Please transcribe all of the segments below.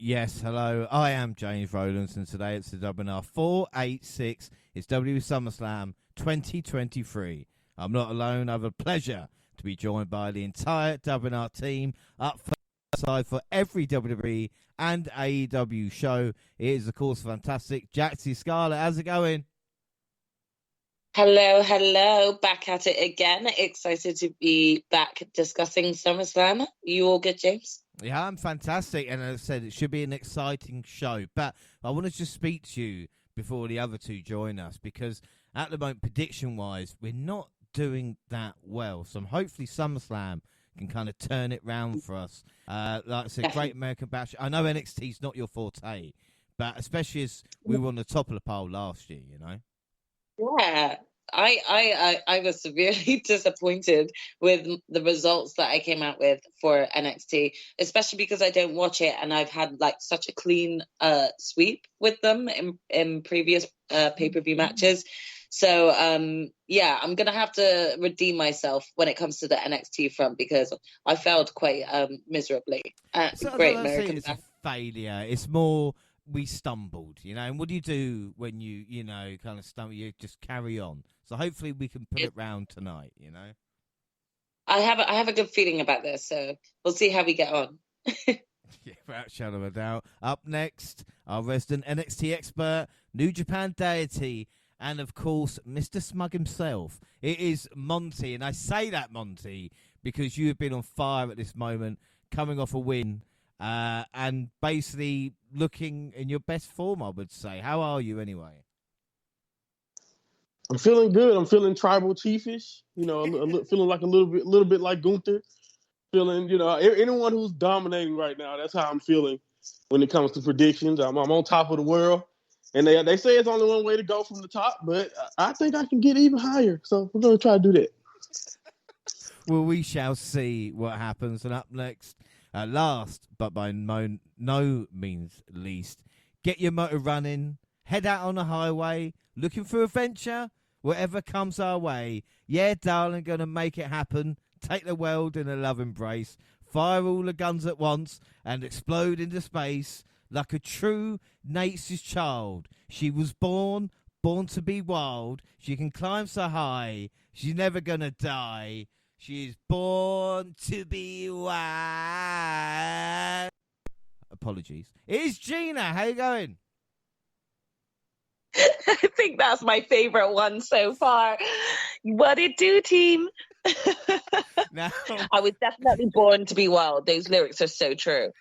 Yes, hello. I am James Rowlands, and today it's the WNR486. It's Summerslam 2023. I'm not alone. I have a pleasure to be joined by the entire WNR team up side for every WWE and AEW show. It is, of course, fantastic. Jaxie, Scarlett, how's it going? Hello. Back at it again. Excited to be back discussing SummerSlam. You all good, James? Yeah, I'm fantastic. And as I said, it should be an exciting show. But I want to just speak to you before the other two join us, because at the moment, prediction-wise, we're not doing that well. So hopefully SummerSlam can kind of turn it round for us. Like I said, Great American Bash. I know NXT's not your forte, but especially as we were on the top of the pole last year, you know? Yeah. I was severely disappointed with the results that I came out with for NXT, especially because I don't watch it and I've had like such a clean sweep with them in previous pay-per-view matches. So yeah, I'm gonna have to redeem myself when it comes to the NXT front, because I failed quite miserably at Great American Bash. It's a failure. It's more we stumbled, you know. And what do you do when you kind of stumble? You just carry on. So hopefully we can put it round tonight, you know. I have a good feeling about this, so we'll see how we get on. Yeah, without shadow of a doubt. Up next, our resident NXT expert, New Japan deity, and of course, Mr. Smug himself. It is Monty, and I say that, Monty, because you have been on fire at this moment, coming off a win, and basically looking in your best form, I would say. How are you anyway? I'm feeling good. I'm feeling tribal chiefish. You know, feeling like a little bit like Gunther. Feeling, anyone who's dominating right now. That's how I'm feeling when it comes to predictions. I'm on top of the world, and they say it's only one way to go from the top, but I think I can get even higher. So we're gonna try to do that. Well, we shall see what happens. And up next, last but by no means least, get your motor running. Head out on the highway, looking for adventure, whatever comes our way. Yeah, darling, gonna make it happen. Take the world in a love embrace. Fire all the guns at once and explode into space like a true nature's child. She was born to be wild. She can climb so high. She's never gonna die. She is born to be wild. Apologies. It is Gina. How you going? I think that's my favorite one so far. What it do, team? Now, I was definitely born to be wild. Those lyrics are so true.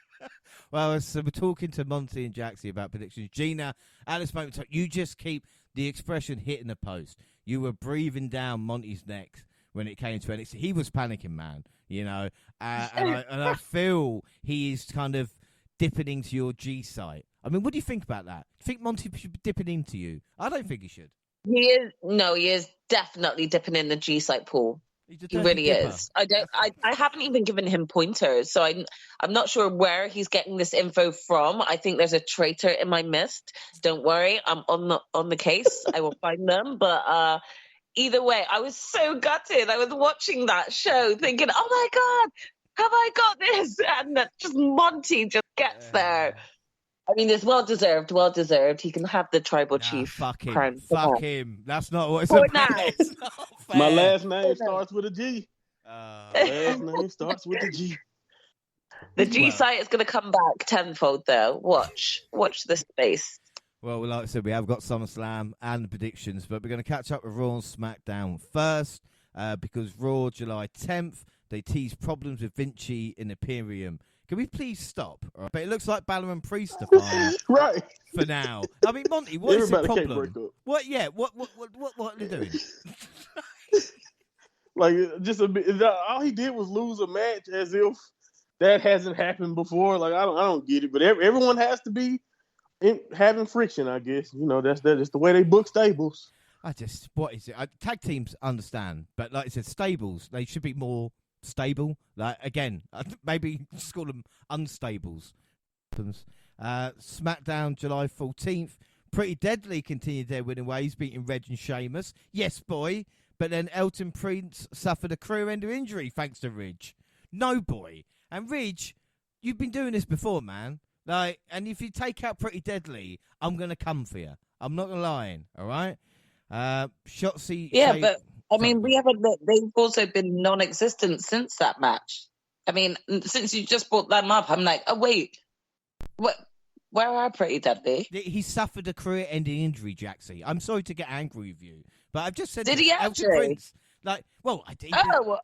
Well, so we're talking to Monty and Jaxie about predictions. Gina, at this moment, you just keep the expression hitting the post. You were breathing down Monty's neck when it came to NXT. He was panicking, man, you know. And I feel he is kind of dipping into your G site. I mean, what do you think about that? Do you think Monty should be dipping into you? I don't think he should. He is definitely dipping in the G site pool. He really is. I haven't even given him pointers, so I'm not sure where he's getting this info from. I think there's a traitor in my midst. Don't worry, I'm on the case. I will find them. But either way, I was so gutted. I was watching that show thinking, "Oh my God, have I got this?" And that just Monty just gets there. I mean, it's well deserved. He can have the tribal chief. Fuck him. crown. Fuck him. That's not what it's about. It's not fair. My last name starts with a G. Last name starts with a G. The G site is going to come back tenfold, though. Watch this space. Well, like I said, we have got SummerSlam and the predictions, but we're going to catch up with Raw and SmackDown first, because Raw, July 10th, they tease problems with Vinci in Imperium. Can we please stop? Right. But it looks like Balor and Priest are fine right for now. I mean, Monty, what is the problem? What? Yeah. What are they doing? Like, just a bit. All he did was lose a match, as if that hasn't happened before. Like, I don't get it. But everyone has to be having friction, I guess. You know, that's just the way they book stables. What is it? Tag teams understand, but like I said, stables, they should be more stable. Like, again, maybe just call them unstables. SmackDown July 14th. Pretty Deadly continued their winning ways, beating Reg and Sheamus. Yes, boy. But then Elton Prince suffered a career-ender injury thanks to Ridge. No, boy. And Ridge, you've been doing this before, man. Like, and if you take out Pretty Deadly, I'm gonna come for you. I'm not lying. All right. Shotzi. Yeah, but I mean, they've also been non-existent since that match. I mean, since you just brought them up, I'm like, oh wait, what? Where are Pretty Deadly? He suffered a career-ending injury, Jaxie. I'm sorry to get angry with you, but I've just said. Did he actually? Like, well, I did. Oh.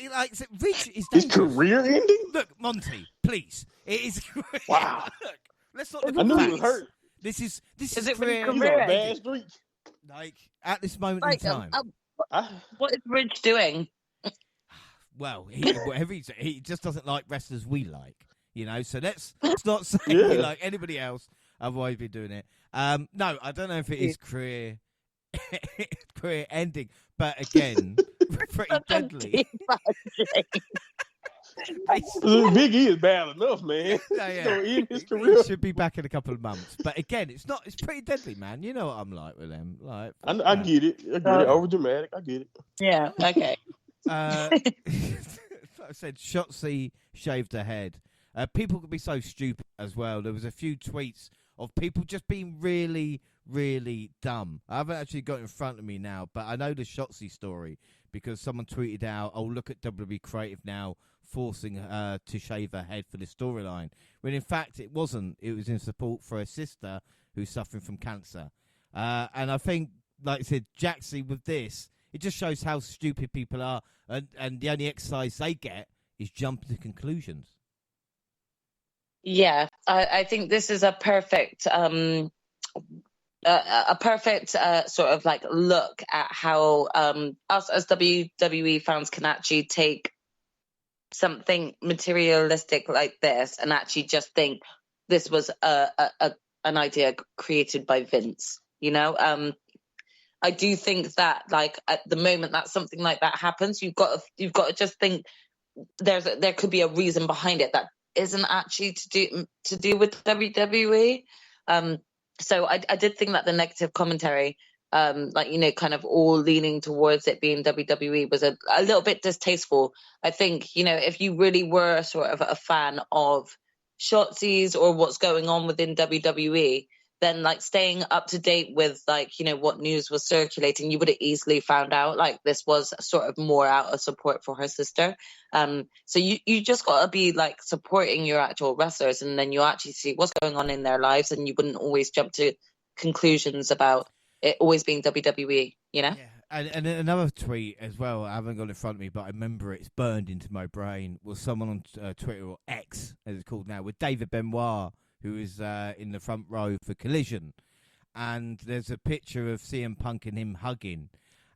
Like, Rich is his career ending. Look, Monty, please. It is. Wow. Look, let's not. I knew he was hurt. This is it career. Really He's on a bad streak. Like at this moment in time. What is Ridge doing? Well, he just doesn't like wrestlers we like, you know. So let's not say we like anybody else. Otherwise, we'd be doing it. No, I don't know if it is career ending, but again, Pretty Deadly. Big E is bad enough, man. His career. He should be back in a couple of months. But again, it's Pretty Deadly, man. You know what I'm like with them. Like, I get it. Over dramatic. I get it. Yeah. Okay. Like I said, Shotzi shaved her head. People could be so stupid as well. There was a few tweets of people just being really, really dumb. I haven't actually got it in front of me now, but I know the Shotzi story because someone tweeted out, "Oh, look at WWE Creative now forcing her to shave her head for this storyline." When in fact it wasn't. It was in support for her sister who's suffering from cancer. And I think, like I said, Jaxie with this, it just shows how stupid people are, and the only exercise they get is jumping to conclusions. Yeah, I think this is a perfect sort of like look at how us as WWE fans can actually take something materialistic like this and actually just think this was an idea created by Vince. You know, I do think that like at the moment that something like that happens, you've got to just think there could be a reason behind it that isn't actually to do with WWE. So I did think that the negative commentary, like, you know, kind of all leaning towards it being WWE was a little bit distasteful. I think, you know, if you really were sort of a fan of Shotzi's or what's going on within WWE, then like staying up to date with like, you know, what news was circulating, you would have easily found out like this was sort of more out of support for her sister. So you just got to be like supporting your actual wrestlers, and then you actually see what's going on in their lives, and you wouldn't always jump to conclusions about it always being WWE, you know? Yeah. And another tweet as well, I haven't got it in front of me, but I remember it's burned into my brain, was someone on Twitter, or X as it's called now, with David Benoit, who is in the front row for Collision. And there's a picture of CM Punk and him hugging.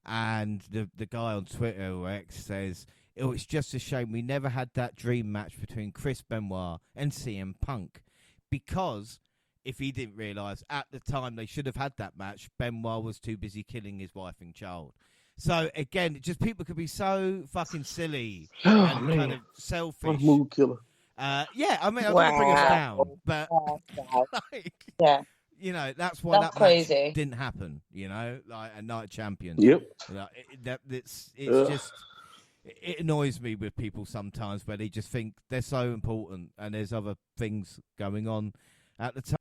And the guy on Twitter, or X, says, "Oh, it's just a shame we never had that dream match between Chris Benoit and CM Punk." Because if he didn't realise, at the time they should have had that match, Benoit was too busy killing his wife and child. So, again, just people could be so fucking silly and kind of selfish. What a mood killer. Yeah, I mean, I don't want to bring us down, but like, yeah, you know, that's why that crazy. Match didn't happen. You know, like a Night of Champions. Yep. Like, it's just it annoys me with people sometimes where they just think they're so important and there's other things going on at the time.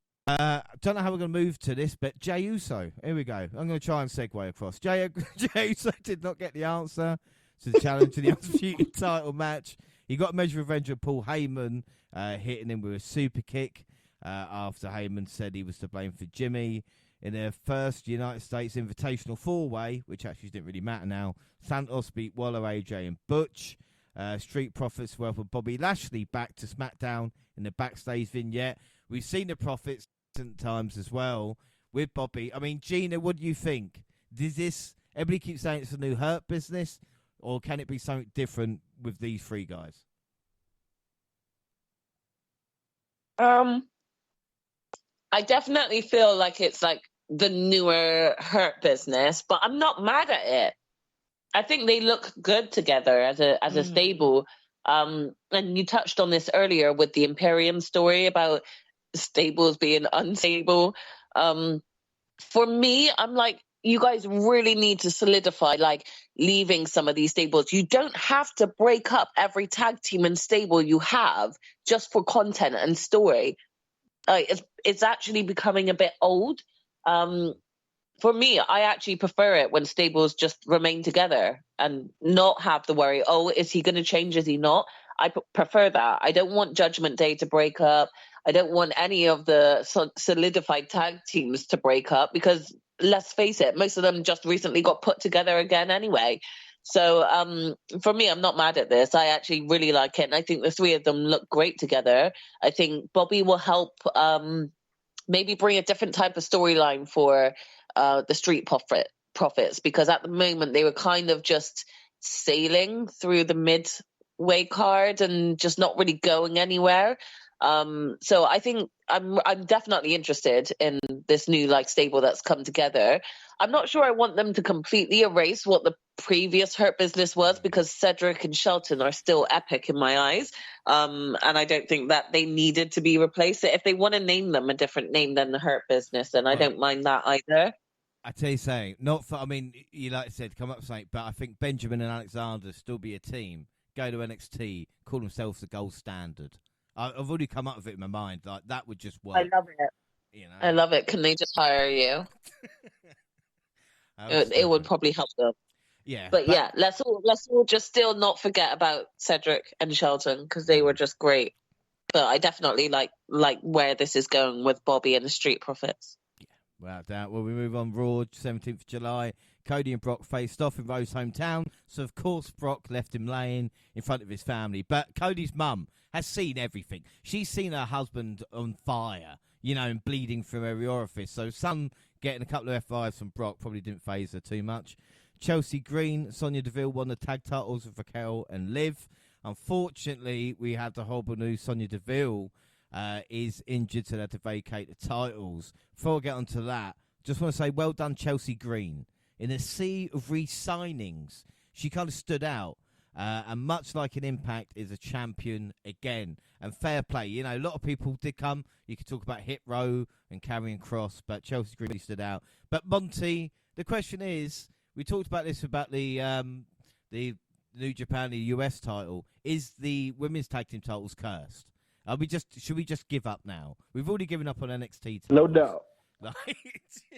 Don't know how we're going to move to this, but Jey Uso. Here we go. I'm going to try and segue across. Jey Uso did not get the answer to the challenge to the Undisputed title match. He got a measure of revenge of Paul Heyman, hitting him with a super kick after Heyman said he was to blame for Jimmy. In their first United States Invitational 4-Way, which actually didn't really matter now, Santos beat Waller, AJ, and Butch. Street Profits welcomed Bobby Lashley back to SmackDown in the backstage vignette. We've seen the Profits times as well with Bobby. I mean, Gina, what do you think? Does this, everybody keeps saying it's a new Hurt Business, or can it be something different with these three guys? I definitely feel like it's like the newer Hurt Business, but I'm not mad at it. I think they look good together as a stable. And you touched on this earlier with the Imperium story about stables being unstable. For me, I'm like, you guys really need to solidify, like, leaving some of these stables. You don't have to break up every tag team and stable you have just for content and story. it's actually becoming a bit old. For me, I actually prefer it when stables just remain together and not have to worry, oh, is he going to change? Is he not? I prefer that. I don't want Judgment Day to break up. I don't want any of the solidified tag teams to break up because, let's face it, most of them just recently got put together again anyway. So for me, I'm not mad at this. I actually really like it. And I think the three of them look great together. I think Bobby will help maybe bring a different type of storyline for the Street Profits, because at the moment they were kind of just sailing through the midway card and just not really going anywhere. So I think I'm definitely interested in this new stable that's come together. I'm not sure I want them to completely erase what the previous Hurt Business was, because Cedric and Shelton are still epic in my eyes. And I don't think that they needed to be replaced. If they want to name them a different name than the Hurt Business, then I don't mind that either. I tell you something, you like I said, come up with something, but I think Benjamin and Alexander still be a team. Go to NXT, call themselves the gold standard. I've already come up with it in my mind. That would just work. I love it. I love it. Can they just hire you? It would probably help them. Yeah. But yeah, let's all just still not forget about Cedric and Shelton, because they were just great. But I definitely like where this is going with Bobby and the Street Profits. Yeah, without doubt. Well, we move on. Raw, 17th of July. Cody and Brock faced off in Ro's hometown. So, of course, Brock left him laying in front of his family. But Cody's mum has seen everything. She's seen her husband on fire, and bleeding from every orifice. So, son getting a couple of F5s from Brock probably didn't faze her too much. Chelsea Green, Sonya Deville won the tag titles with Raquel and Liv. Unfortunately, we had the horrible news. Sonya Deville is injured, so they had to vacate the titles. Before I get onto that, just want to say well done, Chelsea Green. In a sea of re-signings, she kind of stood out. And much like an Impact, is a champion again. And fair play. A lot of people did come. You could talk about Hit Row and Karrion Kross, but Chelsea Green stood out. But Monty, the question is, we talked about this about the New Japan, the US title. Is the women's tag team titles cursed? Should we just give up now? We've already given up on NXT titles. No doubt.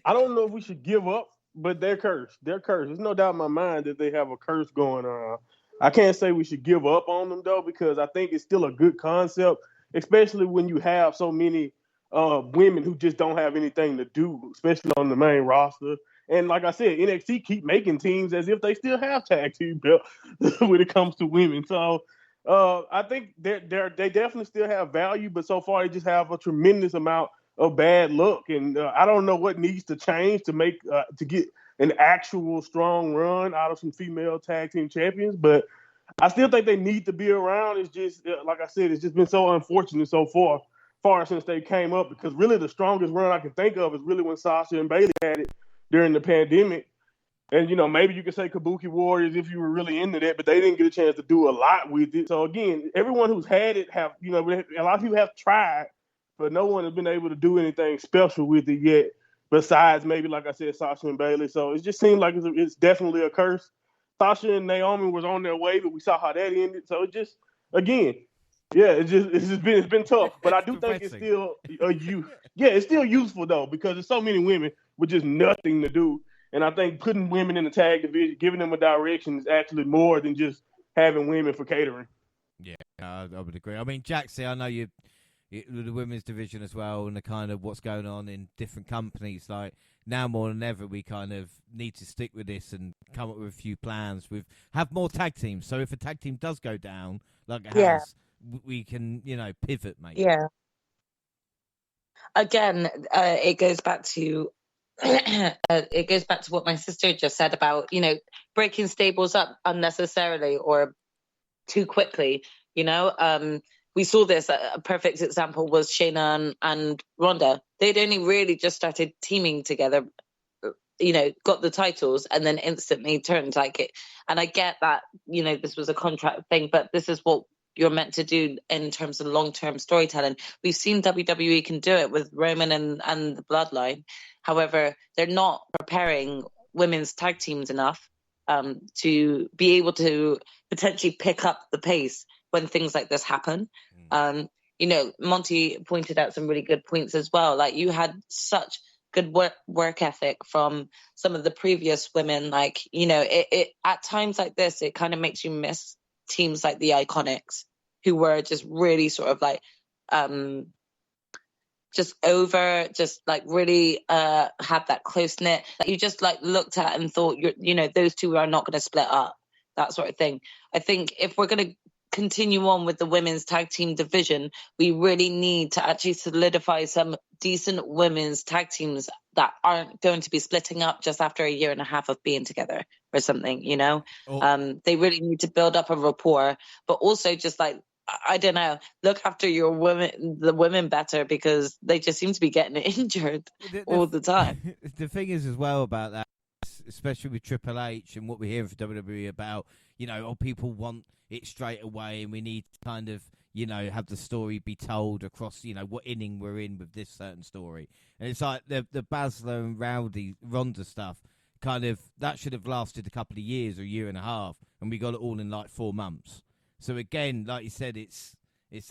I don't know if we should give up, but they're cursed. They're cursed. There's no doubt in my mind that they have a curse going on. I can't say we should give up on them, though, because I think it's still a good concept, especially when you have so many women who just don't have anything to do, especially on the main roster. And like I said, NXT keep making teams as if they still have tag team belts when it comes to women. So I think they definitely still have value, but so far they just have a tremendous amount of bad luck. And I don't know what needs to change to make to get an actual strong run out of some female tag team champions. But I still think they need to be around. It's just, like I said, it's just been so unfortunate so far since they came up, because really the strongest run I can think of is really when Sasha and Bayley had it during the pandemic. And, maybe you could say Kabuki Warriors if you were really into that, but they didn't get a chance to do a lot with it. So, again, everyone who's had it have, a lot of people have tried, but no one has been able to do anything special with it yet, besides maybe, like I said, Sasha and Bayley. So it just seems like it's definitely a curse. Sasha and Naomi was on their way, but we saw how that ended. So it just, again, yeah, it's been tough. But I do think it's still it's still useful, though, because there's so many women with just nothing to do. And I think putting women in the tag division, giving them a direction, is actually more than just having women for catering. Yeah, I would agree. I mean, Jaxie, I know you the women's division as well, and the kind of what's going on in different companies. Like, now more than ever, we kind of need to stick with this and come up with a few plans. Have more tag teams. So if a tag team does go down, like it has, we can, pivot, mate. Yeah. Again, it goes back to what my sister just said about, breaking stables up unnecessarily or too quickly. We saw this. A perfect example was Shayna and Ronda. They'd only really just started teaming together, got the titles, and then instantly turned like it. And I get that, this was a contract thing, but this is what you're meant to do in terms of long-term storytelling. We've seen WWE can do it with Roman and the Bloodline. However, they're not preparing women's tag teams enough to be able to potentially pick up the pace when things like this happen. Monty pointed out some really good points as well. Like, you had such good work ethic from some of the previous women. Like, it at times like this, it kind of makes you miss teams like the Iconics, who were just really sort of like just over, just like really had that close knit that you just like looked at and thought, those two are not going to split up, that sort of thing. I think if we're going to continue on with the women's tag team division, we really need to actually solidify some decent women's tag teams that aren't going to be splitting up just after a year and a half of being together or something, They really need to build up a rapport, but also just like, I don't know, look after the women better, because they just seem to be getting injured all the time. The thing is as well about that, especially with Triple H and what we hear from WWE about, people want it straight away, and we need to kind of, have the story be told across, what inning we're in with this certain story. And it's like the Baszler and Ronda stuff, kind of, that should have lasted a couple of years or a year and a half, and we got it all in like 4 months. So again, like you said, it's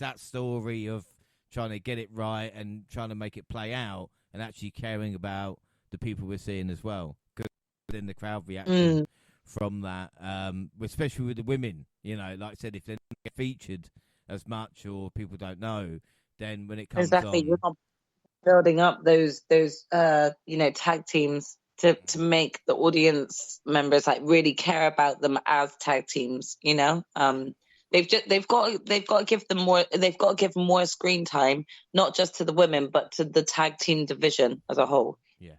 that story of trying to get it right and trying to make it play out, and actually caring about the people we're seeing as well. Because then the crowd reaction from that, especially with the women, like I said, if they don't get featured as much or people don't know, then when it comes exactly, on, you're not building up those tag teams to make the audience members like really care about them as tag teams. They've got to give them more. They've got to give more screen time, not just to the women, but to the tag team division as a whole. Yeah.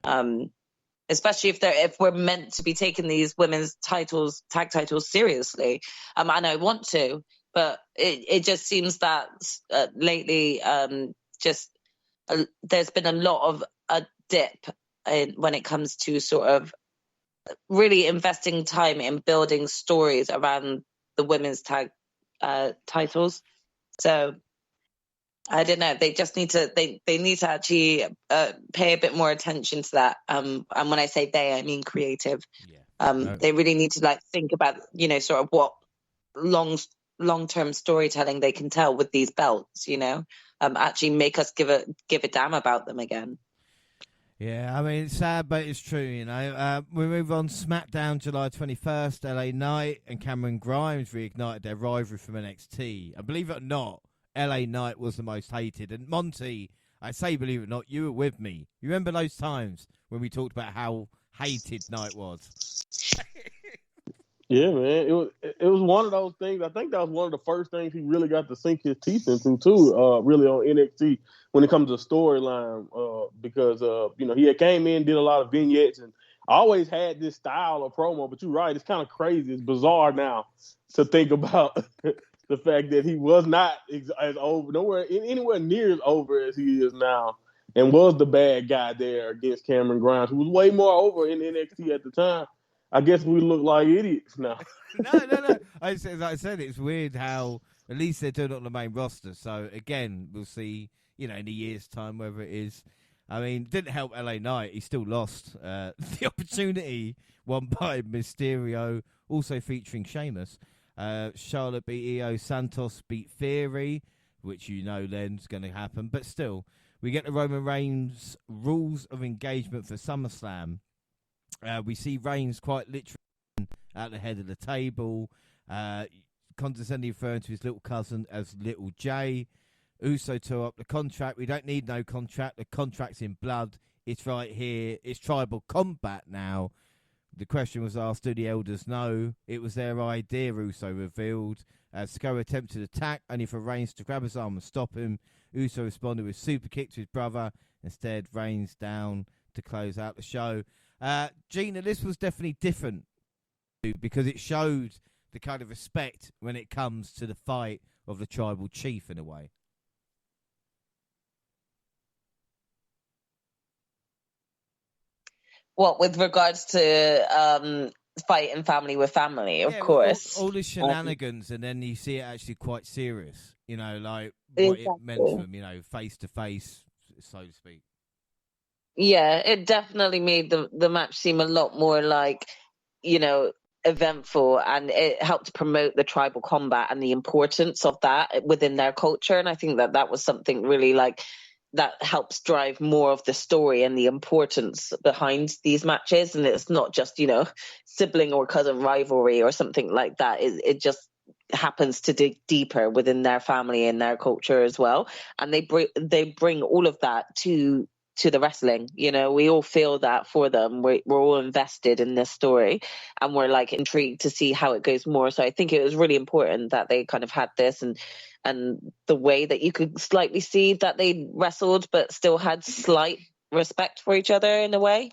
Especially if we're meant to be taking these women's tag titles seriously. And I want to, but it just seems that lately, there's been a lot of a dip when it comes to sort of really investing time in building stories around the women's tag titles. So I don't know, they just need to they need to actually pay a bit more attention to that, and when I say they, I mean creative. They really need to like think about sort of what long-term storytelling they can tell with these belts, actually make us give a damn about them again. Yeah, I mean, it's sad, but it's true, We move on. SmackDown, July 21st, LA Knight and Cameron Grimes reignited their rivalry from NXT. And believe it or not, LA Knight was the most hated. And Monty, I say believe it or not, you were with me. You remember those times when we talked about how hated Knight was? Yeah, man. It was one of those things. I think that was one of the first things he really got to sink his teeth into too. Really on NXT when it comes to storyline, because he had came in, did a lot of vignettes, and always had this style of promo. But you're right, it's kind of crazy. It's bizarre now to think about the fact that he was not as over, anywhere near as over as he is now, and was the bad guy there against Cameron Grimes, who was way more over in NXT at the time. I guess we look like idiots now. No. I said, it's weird how at least they're doing it on the main roster. So again, we'll see, in a year's time whether it is. I mean, it didn't help LA Knight. He still lost the opportunity won by Mysterio, also featuring Sheamus. Charlotte beat Io, Santos beat Theory, which then's going to happen. But still, we get the Roman Reigns rules of engagement for SummerSlam. We see Reigns quite literally at the head of the table, condescendingly referring to his little cousin as Little J. Uso tore up the contract. We don't need no contract. The contract's in blood. It's right here. It's tribal combat now. The question was asked, do the elders know? It was their idea, Uso revealed. Sco attempted attack, only for Reigns to grab his arm and stop him. Uso responded with super kick to his brother. Instead, Reigns down to close out the show. Gina, this was definitely different because it showed the kind of respect when it comes to the fight of the tribal chief in a way. What, with regards to fighting family with family, of course. All the shenanigans, and then you see it actually quite serious, like what it meant for them, face to face, so to speak. Yeah, it definitely made the match seem a lot more like, eventful, and it helped promote the tribal combat and the importance of that within their culture. And I think that was something really like that helps drive more of the story and the importance behind these matches. And it's not just, sibling or cousin rivalry or something like that. It just happens to dig deeper within their family and their culture as well. And they bring all of that to the wrestling. We all feel that for them. We're all invested in this story, and we're like intrigued to see how it goes more. So I think it was really important that they kind of had this, and the way that you could slightly see that they wrestled but still had slight respect for each other in a way.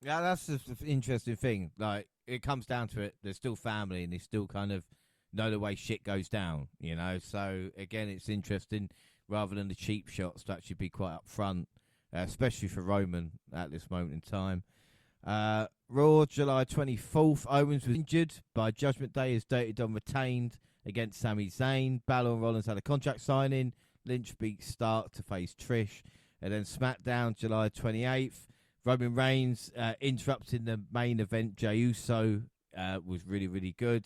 Yeah, that's the interesting thing. Like, it comes down to it, they're still family and they still kind of know the way shit goes down, So again, it's interesting rather than the cheap shots to actually be quite upfront. Especially for Roman at this moment in time. Raw, July 24th. Owens was injured by Judgment Day, as dated on retained against Sami Zayn. Balor and Rollins had a contract signing. Lynch beat Stark to face Trish. And then SmackDown, July 28th. Roman Reigns interrupting the main event. Jey Uso was really, really good.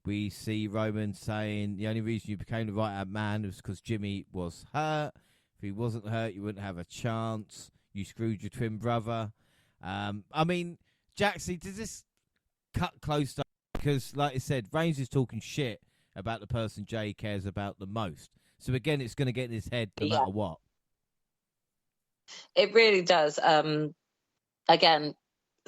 We see Roman saying the only reason you became the right-hand man was because Jimmy was hurt. If he wasn't hurt, you wouldn't have a chance. You screwed your twin brother. I mean, Jaxie, does this cut close to... Because, like I said, Reigns is talking shit about the person Jay cares about the most. So, again, it's going to get in his head no matter what. It really does. Again,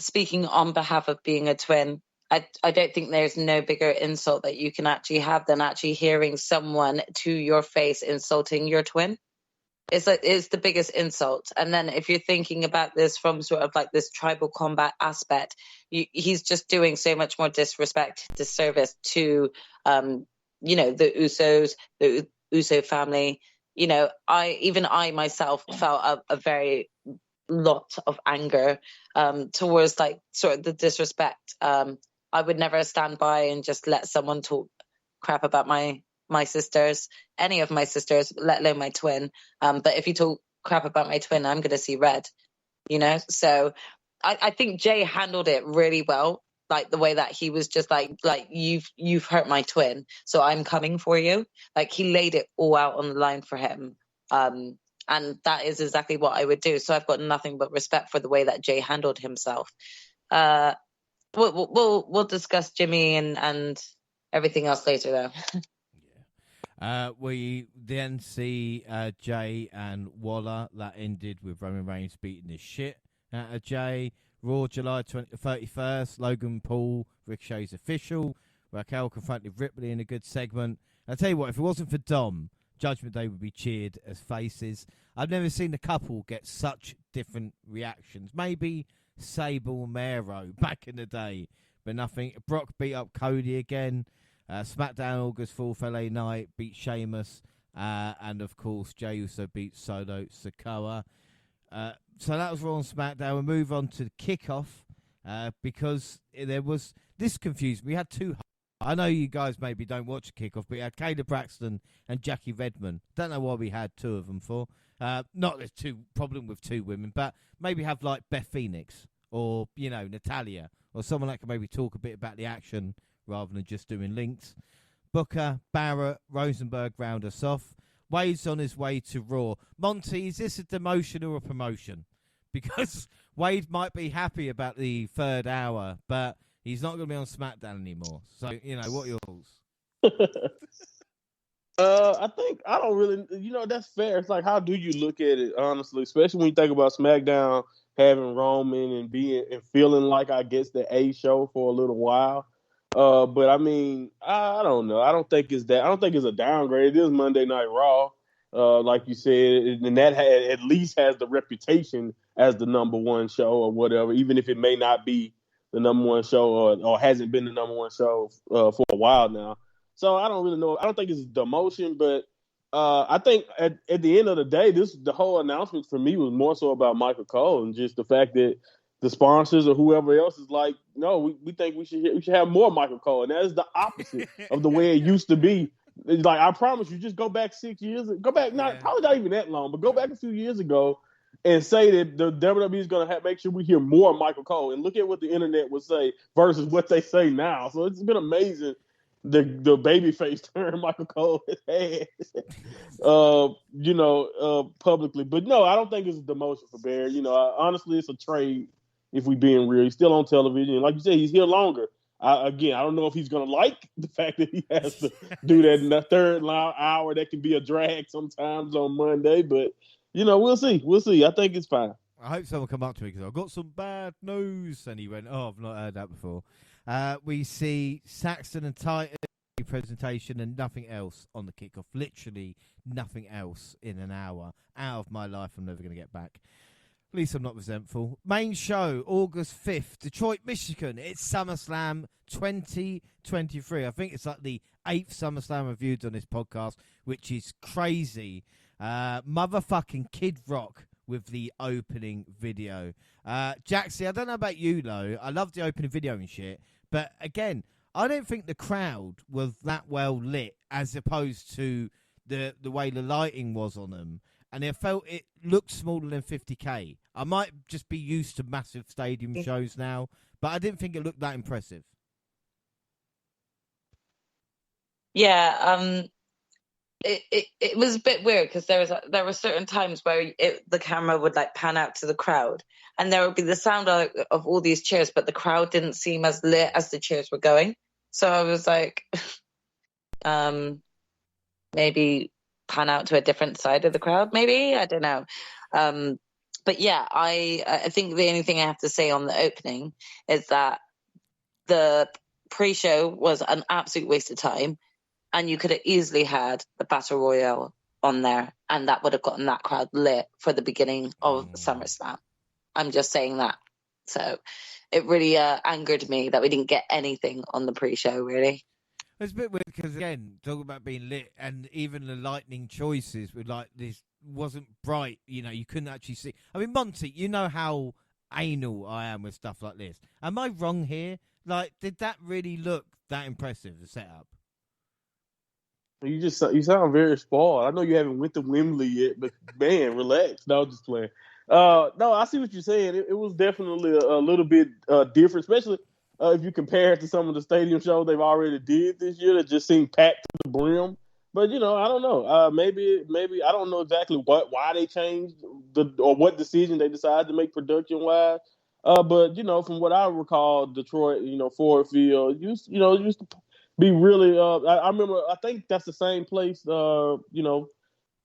speaking on behalf of being a twin, I don't think there's no bigger insult that you can actually have than actually hearing someone to your face insulting your twin. It's the biggest insult. And then if you're thinking about this from sort of like this tribal combat aspect, he's just doing so much more disservice to, the Usos, the Uso family. I myself felt a very lot of anger towards like sort of the disrespect. I would never stand by and just let someone talk crap about my sisters, any of my sisters, let alone my twin. But if you talk crap about my twin, I'm going to see red, So I think Jay handled it really well, like the way that he was just like you've hurt my twin, so I'm coming for you. Like, he laid it all out on the line for him. And that is exactly what I would do. So I've got nothing but respect for the way that Jay handled himself. We'll discuss Jimmy and everything else later, though. We then see Jay and Waller. That ended with Roman Reigns beating the shit out of Jay. Raw, July 31st. Logan Paul, Ricochet's official. Raquel confronted Ripley in a good segment. I'll tell you what, if it wasn't for Dom, Judgment Day would be cheered as faces. I've never seen a couple get such different reactions. Maybe Sable Mero back in the day, but nothing. Brock beat up Cody again. SmackDown August 4th, LA Knight beat Sheamus. And, of course, Jey Uso beat Solo Sikoa. So that was Raw and SmackDown. We'll move on to the kickoff because there was... This confused me. We had two... I know you guys maybe don't watch the kickoff, but we had Kayla Braxton and Jackie Redmond. Don't know why we had two of them for. Not there's two problem with two women, but maybe have like Beth Phoenix or, Natalia or someone that can maybe talk a bit about the action rather than just doing links. Booker, Barrett, Rosenberg round us off. Wade's on his way to Raw. Monty, is this a demotion or a promotion? Because Wade might be happy about the third hour, but he's not going to be on SmackDown anymore. So, what are your thoughts? I don't really, that's fair. It's like, how do you look at it, honestly, especially when you think about SmackDown having Roman and feeling like, I guess, the A show for a little while. But I mean, I don't know. I don't think it's a downgrade. It is Monday Night Raw, like you said, and that at least has the reputation as the number one show or whatever, even if it may not be the number one show or hasn't been the number one show for a while now. So I don't really know. I don't think it's a demotion, but I think at the end of the day, the whole announcement for me was more so about Michael Cole and just the fact that the sponsors or whoever else is like, no, we think we should have more Michael Cole, and that is the opposite of the way it used to be. It's like, I promise you, just go back 6 years, probably not even that long, but go back a few years ago, and say that the WWE is going to make sure we hear more Michael Cole. And look at what the internet would say versus what they say now. So it's been amazing the babyface turn Michael Cole has had, publicly. But no, I don't think it's a demotion for Bear. Honestly, it's a trade if we being real. He's still on television. Like you said, he's here longer. I don't know if he's going to like the fact that he has to do that in the third hour. That can be a drag sometimes on Monday, but we'll see. We'll see. I think it's fine. I hope someone come up to me because I've got some bad news. And he went, oh, I've not heard that before. We see Saxton and Titan presentation and nothing else on the kickoff. Literally nothing else in an hour. Out of my life I'm never going to get back. At least I'm not resentful. Main show, August 5th, Detroit, Michigan. It's SummerSlam 2023. I think it's like the 8th SummerSlam reviewed on this podcast, which is crazy. Motherfucking Kid Rock with the opening video. Jaxie, I don't know about you, though. I love the opening video and shit. But again, I don't think the crowd was that well lit as opposed to the way the lighting was on them. And it looked smaller than 50K. I might just be used to massive stadium shows now, but I didn't think it looked that impressive. Yeah, it was a bit weird because there were certain times where the camera would like pan out to the crowd, and there would be the sound of all these cheers, but the crowd didn't seem as lit as the cheers were going. So I was like, maybe pan out to a different side of the crowd, maybe, I don't know. But yeah, I think the only thing I have to say on the opening is that the pre-show was an absolute waste of time, and you could have easily had the Battle Royale on there, and that would have gotten that crowd lit for the beginning of SummerSlam. I'm just saying that. So it really angered me that we didn't get anything on the pre-show, really. It's a bit weird because, again, talking about being lit, and even the lightning choices were like this wasn't bright. You couldn't actually see. I mean, Monty, you know how anal I am with stuff like this. Am I wrong here? Like, did that really look that impressive, the setup? You sound very spoiled. I know you haven't went to Wembley yet, but man, relax. No, I'm just playing. No, I see what you're saying. It was definitely a little bit different, especially if you compare it to some of the stadium shows they've already did this year that just seemed packed to the brim. But I don't know. Maybe I don't know exactly why they changed or what decision they decided to make production wise. But from what I recall, Detroit, Ford Field, used to be really. I remember. I think that's the same place.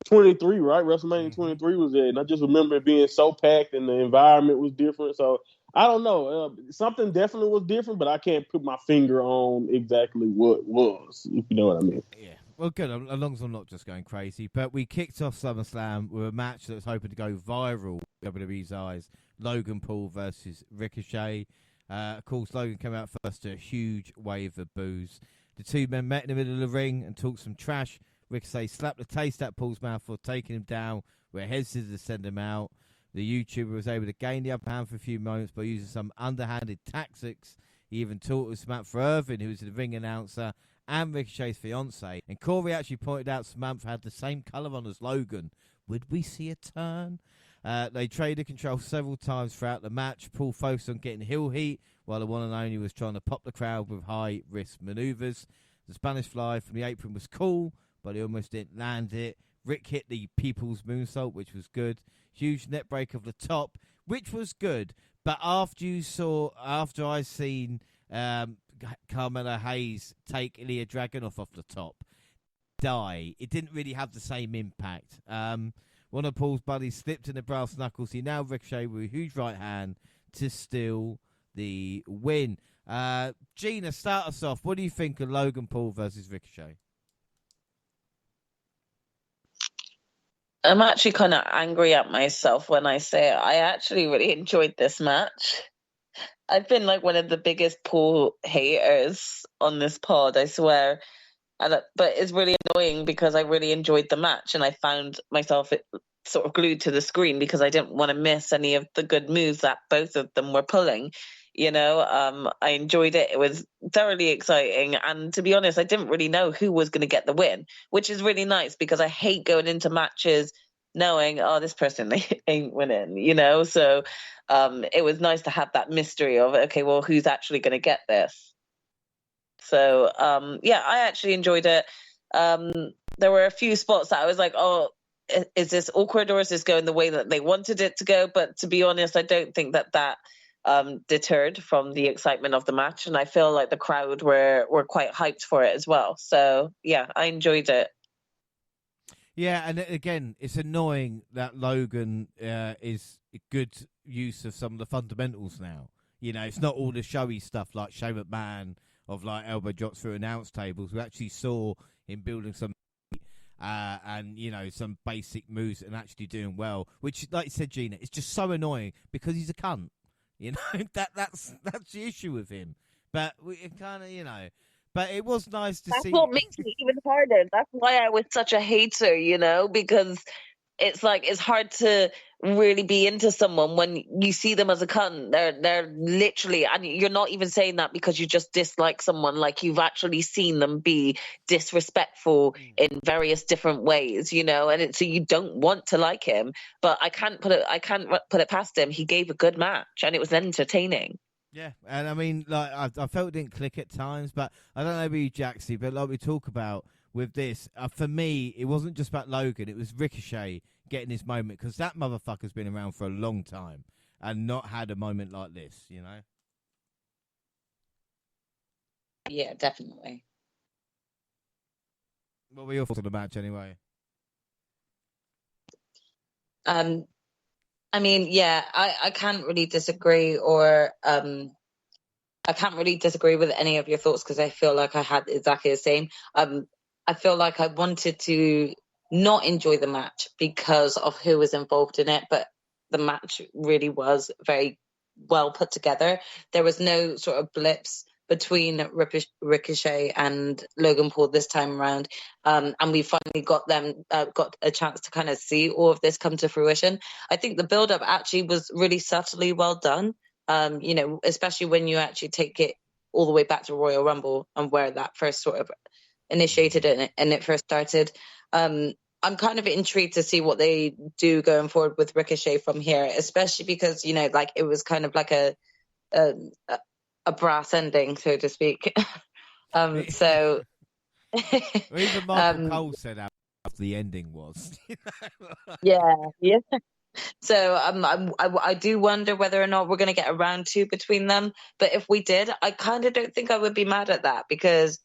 23, right? WrestleMania 23 was there, and I just remember it being so packed and the environment was different. So I don't know. Something definitely was different, but I can't put my finger on exactly what was. If you know what I mean? Yeah. Well, good. As long as I'm not just going crazy. But we kicked off SummerSlam with a match that was hoping to go viral in WWE's eyes. Logan Paul versus Ricochet. Of course, Logan came out first to a huge wave of boos. The two men met in the middle of the ring and talked some trash. Ricochet slapped the taste out of Paul's mouth for taking him down, where hesitant to send him out. The YouTuber was able to gain the upper hand for a few moments by using some underhanded tactics. He even talked with Samantha Irvin, who was the ring announcer, and Ricochet's fiancée. And Corey actually pointed out Samantha had the same colour on as Logan. Would we see a turn? They traded control several times throughout the match. Paul focused on getting heel heat, while the one and only was trying to pop the crowd with high-risk manoeuvres. The Spanish fly from the apron was cool, but he almost didn't land it. Rick hit the People's Moonsault, which was good. Huge net break of the top, which was good. But after I seen Carmella Hayes take Ilya Dragunov off the top, it didn't really have the same impact. One of Paul's buddies slipped in the brass knuckles. He now Ricochet with a huge right hand to steal the win. Gina, start us off. What do you think of Logan Paul versus Ricochet? I'm actually kind of angry at myself when I say it. I actually really enjoyed this match. I've been like one of the biggest Paul haters on this pod, I swear. But it's really annoying because I really enjoyed the match and I found myself sort of glued to the screen because I didn't want to miss any of the good moves that both of them were pulling. I enjoyed it. It was thoroughly exciting. And to be honest, I didn't really know who was going to get the win, which is really nice because I hate going into matches knowing, oh, this person ain't winning, you know? So it was nice to have that mystery of, okay, well, who's actually going to get this? So, yeah, I actually enjoyed it. There were a few spots that I was like, oh, is this awkward or is this going the way that they wanted it to go? But to be honest, I don't think that deterred from the excitement of the match. And I feel like the crowd were quite hyped for it as well. So, yeah, I enjoyed it. Yeah, and again, it's annoying that Logan is a good use of some of the fundamentals now. You know, it's not all the showy stuff like Shane McMahon of like elbow drops through announce tables. We actually saw him building some and, you know, some basic moves and actually doing well, which, like you said, Gina, it's just so annoying because he's a cunt. You know, that's the issue with him. But we kind of, you know, but it was nice to see. That's what makes it even harder. That's why I was such a hater, you know, because it's like it's hard to really be into someone when you see them as a cunt. They're literally, and you're not even saying that because you just dislike someone. Like you've actually seen them be disrespectful in various different ways, you know, and so you don't want to like him. But I can't put it past him. He gave a good match and it was entertaining. Yeah, and I mean, like I felt it didn't click at times, but I don't know about you, Jaxie, but like we talk about with this, for me, it wasn't just about Logan; it was Ricochet getting his moment because that motherfucker's been around for a long time and not had a moment like this, you know. Yeah, definitely. What were your thoughts on the match, anyway? I mean, yeah, I can't really disagree or I can't really disagree with any of your thoughts because I feel like I had exactly the same. I feel like I wanted to not enjoy the match because of who was involved in it, but the match really was very well put together. There was no sort of blips between Ricochet and Logan Paul this time around, and we finally got a chance to kind of see all of this come to fruition. I think the build-up actually was really subtly well done, you know, especially when you actually take it all the way back to Royal Rumble and where that first sort of initiated it and it first started. I'm kind of intrigued to see what they do going forward with Ricochet from here, especially because, you know, like it was kind of like a brass ending, so to speak. So even Michael Cole said how the ending was. Yeah. So I do wonder whether or not we're going to get a round two between them. But if we did, I kind of don't think I would be mad at that because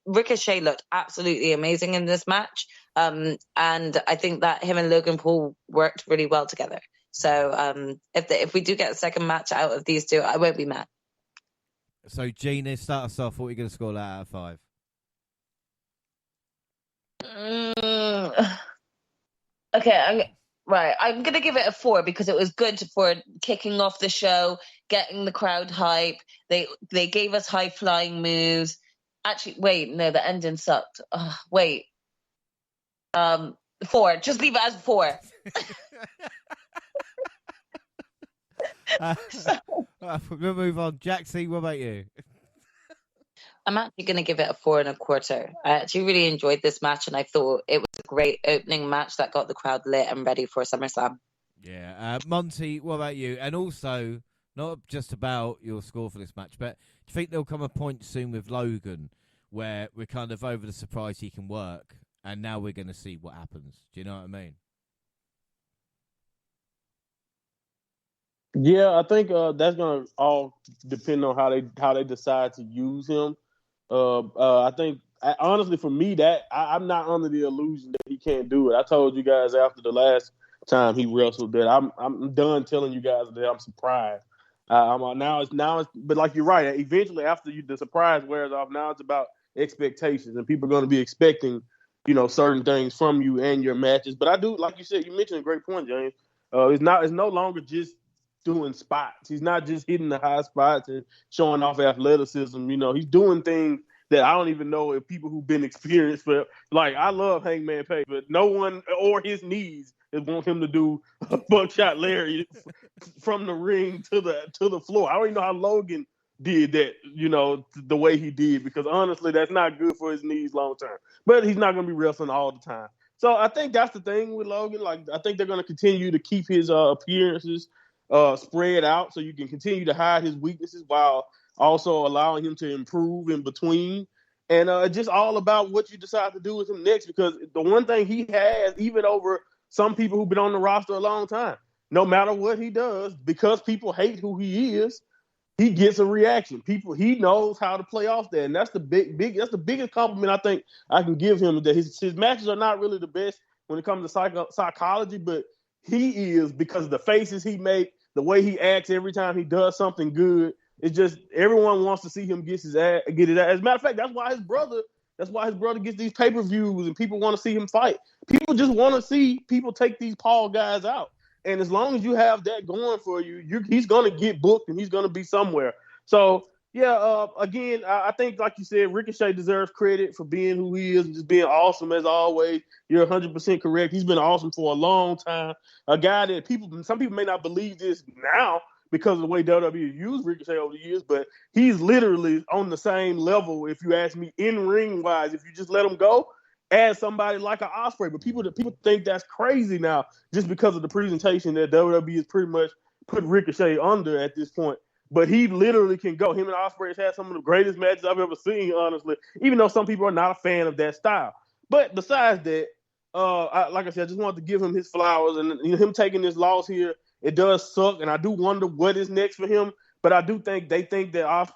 Ricochet looked absolutely amazing in this match. And I think that him and Logan Paul worked really well together. So if we do get a second match out of these two, I won't be mad. So, Gina, start us off. What are you going to score that out of 5? Okay, I'm going to give it a 4 because it was good for kicking off the show, getting the crowd hype. They gave us high-flying moves. Actually, wait, no, the ending sucked. Wait. 4. Just leave it as 4. We'll move on. Jaxie, what about you? I'm actually going to give it a 4 1/4. I actually really enjoyed this match, and I thought it was a great opening match that got the crowd lit and ready for SummerSlam. Yeah. Monty, what about you? And also, not just about your score for this match, but do you think there'll come a point soon with Logan where we're kind of over the surprise he can work, and now we're going to see what happens? Do you know what I mean? Yeah, I think that's gonna all depend on how they decide to use him. I think honestly, for me, that I'm not under the illusion that he can't do it. I told you guys after the last time he wrestled that I'm done telling you guys that I'm surprised. Now it's but like you're right. Eventually, after the surprise wears off, now it's about expectations, and people are going to be expecting, you know, certain things from you and your matches. But I do, like you said, you mentioned a great point, James. It's no longer just doing spots. He's not just hitting the high spots and showing off athleticism. You know, he's doing things that I don't even know if people who've been experienced. But like, I love Hangman Page, but no one or his knees want him to do a buckshot lariat from the ring to the floor. I don't even know how Logan did that, you know, the way he did, because honestly, that's not good for his knees long term. But he's not going to be wrestling all the time. So I think that's the thing with Logan. Like, I think they're going to continue to keep his appearances spread out so you can continue to hide his weaknesses while also allowing him to improve in between. And just all about what you decide to do with him next, because the one thing he has, even over some people who've been on the roster a long time, no matter what he does, because people hate who he is, he gets a reaction. He knows how to play off that, and that's the that's the biggest compliment I think I can give him. That his matches are not really the best when it comes to psychology, but he is, because of the faces he makes, the way he acts every time he does something good. It's just everyone wants to see him get his ass, get it. As a matter of fact, that's why his brother gets these pay-per-views and people want to see him fight. People just want to see people take these Paul guys out. And as long as you have that going for you, he's going to get booked and he's going to be somewhere. So, yeah, again, I think, like you said, Ricochet deserves credit for being who he is and just being awesome as always. You're 100% correct. He's been awesome for a long time. A guy that some people may not believe this now because of the way WWE used Ricochet over the years, but he's literally on the same level, if you ask me, in-ring wise, if you just let him go, as somebody like an Ospreay. But people think that's crazy now just because of the presentation that WWE has pretty much put Ricochet under at this point. But he literally can go. Him and Ospreay has had some of the greatest matches I've ever seen, honestly, even though some people are not a fan of that style. But besides that, like I said, I just wanted to give him his flowers. And him taking this loss here, it does suck. And I do wonder what is next for him. But I do think they think that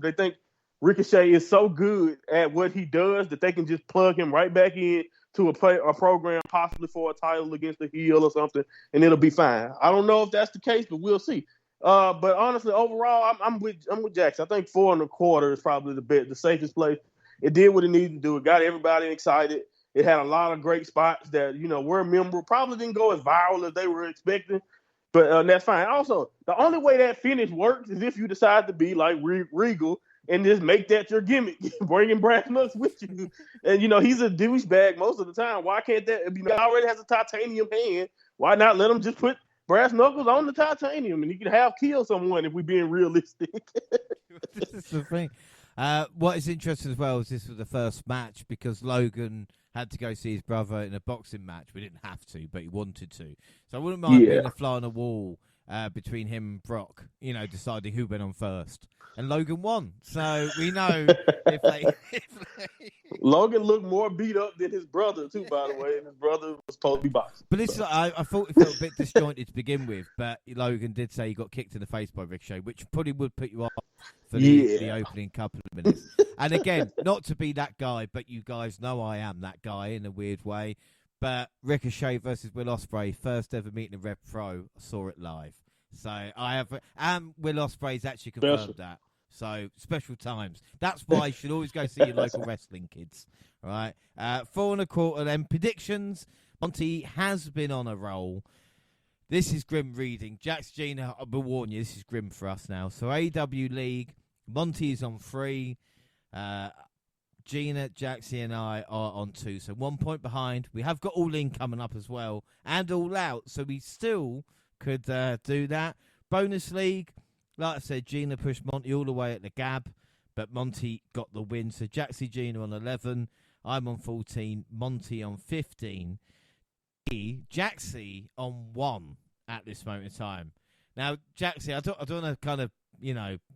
they think Ricochet is so good at what he does that they can just plug him right back in to a program, possibly for a title against the heel or something, and it'll be fine. I don't know if that's the case, but we'll see. But honestly, overall, I'm with Jackson. I think 4.25 is probably the safest place. It did what it needed to do. It got everybody excited. It had a lot of great spots that were memorable. Probably didn't go as viral as they were expecting, but that's fine. Also, the only way that finish works is if you decide to be like Regal and just make that your gimmick, bringing brass knucks with you. And, he's a douchebag most of the time. Why can't that? He already has a titanium hand. Why not let him just put brass knuckles on the titanium and he can kill someone if we're being realistic? This is the thing. What is interesting as well is this was the first match because Logan had to go see his brother in a boxing match. We didn't have to, but he wanted to. So I wouldn't mind being a fly on the wall between him and Brock, deciding who went on first. And Logan won. So we know if they... Logan looked more beat up than his brother, too, by the way. And his brother was supposed to be boxing. But I thought it felt a bit disjointed to begin with. But Logan did say he got kicked in the face by Ricochet, which probably would put you off for the opening couple of minutes. And again, not to be that guy, but you guys know I am that guy in a weird way. But Ricochet versus Will Ospreay, first ever meeting in Rev Pro, I saw it live. So I have, and Will Ospreay's actually confirmed that. So special times. That's why you should always go see your local wrestling, kids. All right. 4.25 then. Predictions. Monty has been on a roll. This is grim reading. Jaxie, Gina, I will warn you, this is grim for us now. So AW League, Monty is on 3. Gina, Jaxie, and I are on 2. So 1 point behind. We have got All In coming up as well, and All Out. So we still could do that. Bonus League, like I said, Gina pushed Monty all the way at the gab, but Monty got the win. So Jaxie, Gina on 11. I'm on 14. Monty on 15. Jaxie on 1 at this moment in time. Now, Jaxie, I don't want to kind of,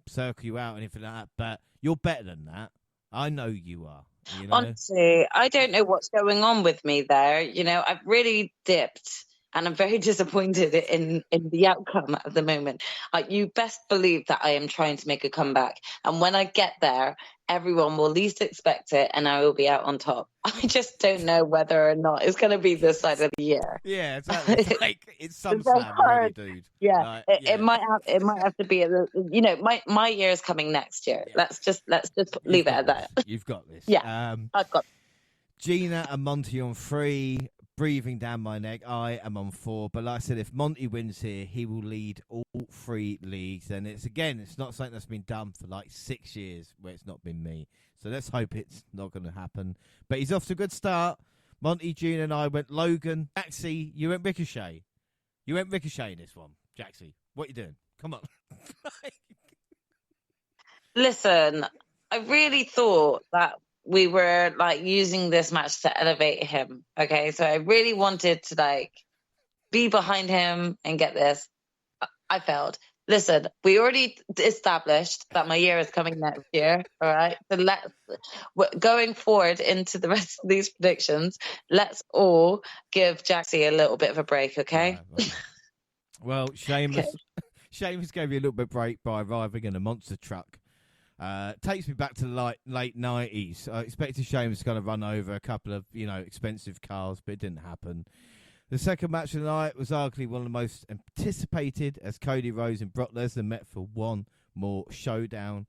circle you out or anything like that, but you're better than that. I know you are. Honestly, I don't know what's going on with me there. I've really dipped. And I'm very disappointed in the outcome at the moment. You best believe that I am trying to make a comeback. And when I get there, everyone will least expect it and I will be out on top. I just don't know whether or not it's going to be this side of the year. Yeah, exactly. It's Summerslam already, dude. Yeah, it might have to be. My year is coming next year. Yeah. Let's just leave it at that. You've got this. Yeah, I've got. Gina and Monty on 3. Breathing down my neck. I am on 4. But like I said, if Monty wins here, he will lead all 3 leagues. And it's not something that's been done for like 6 years where it's not been me. So let's hope it's not going to happen. But he's off to a good start. Monty, Gina, and I went Logan. Jaxie, you went Ricochet. You went Ricochet in this one. Jaxie, what are you doing? Come on. Listen, I really thought that we were like using this match to elevate him. Okay, so I really wanted to like be behind him and get this. I failed. Listen, we already established that my year is coming next year. All right, so going forward into the rest of these predictions, let's all give Jaxie a little bit of a break. Okay. Right. Well, Sheamus gave you a little bit of break by arriving in a monster truck. Takes me back to the late 90s. I expected Sheamus to kind of run over a couple of, expensive cars, but it didn't happen. The second match of the night was arguably one of the most anticipated as Cody Rhodes and Brock Lesnar met for one more showdown.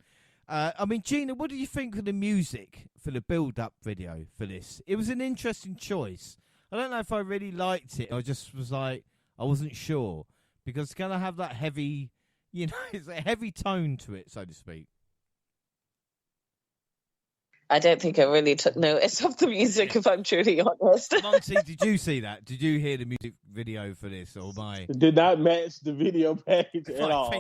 Gina, what did you think of the music for the build-up video for this? It was an interesting choice. I don't know if I really liked it. I just was like, I wasn't sure. Because it's going to have that heavy, it's a heavy tone to it, so to speak. I don't think I really took notice of the music, if I'm truly honest. Monty, did you see that? Did you hear the music video for this? Or It did not match the video package at all.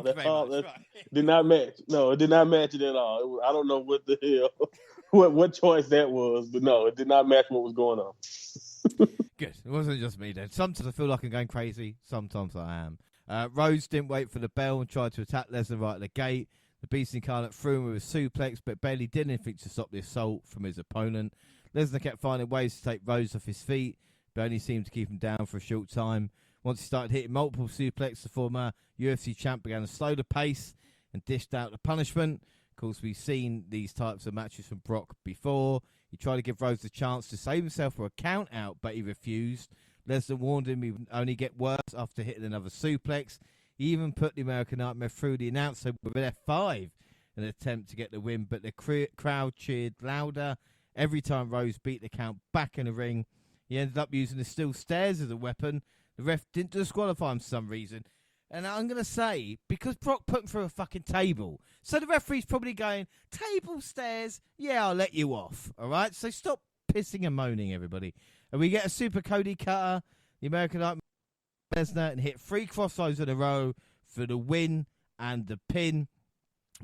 Did not match. No, it did not match it at all. I don't know what the hell, what choice that was, but no, it did not match what was going on. Good. It wasn't just me then. Sometimes I feel like I'm going crazy. Sometimes I am. Rhodes didn't wait for the bell and tried to attack Lesnar right at the gate. The Beast Incarnate threw him with a suplex, but barely did anything to stop the assault from his opponent. Lesnar kept finding ways to take Rhodes off his feet, but only seemed to keep him down for a short time. Once he started hitting multiple suplexes, the former UFC champ began to slow the pace and dished out the punishment. Of course, we've seen these types of matches from Brock before. He tried to give Rhodes a chance to save himself for a count-out, but he refused. Lesnar warned him he would only get worse after hitting another suplex. He even put the American Nightmare through the announcer with an F5 in an attempt to get the win, but the crowd cheered louder every time Rhodes beat the count back in the ring. He ended up using the steel stairs as a weapon. The ref didn't disqualify him for some reason. And I'm going to say, because Brock put him through a fucking table, so the referee's probably going, table stairs, yeah, I'll let you off. All right? So stop pissing and moaning, everybody. And we get a Super Cody cutter. The American Nightmare Lesnar and hit 3 crossovers in a row for the win and the pin.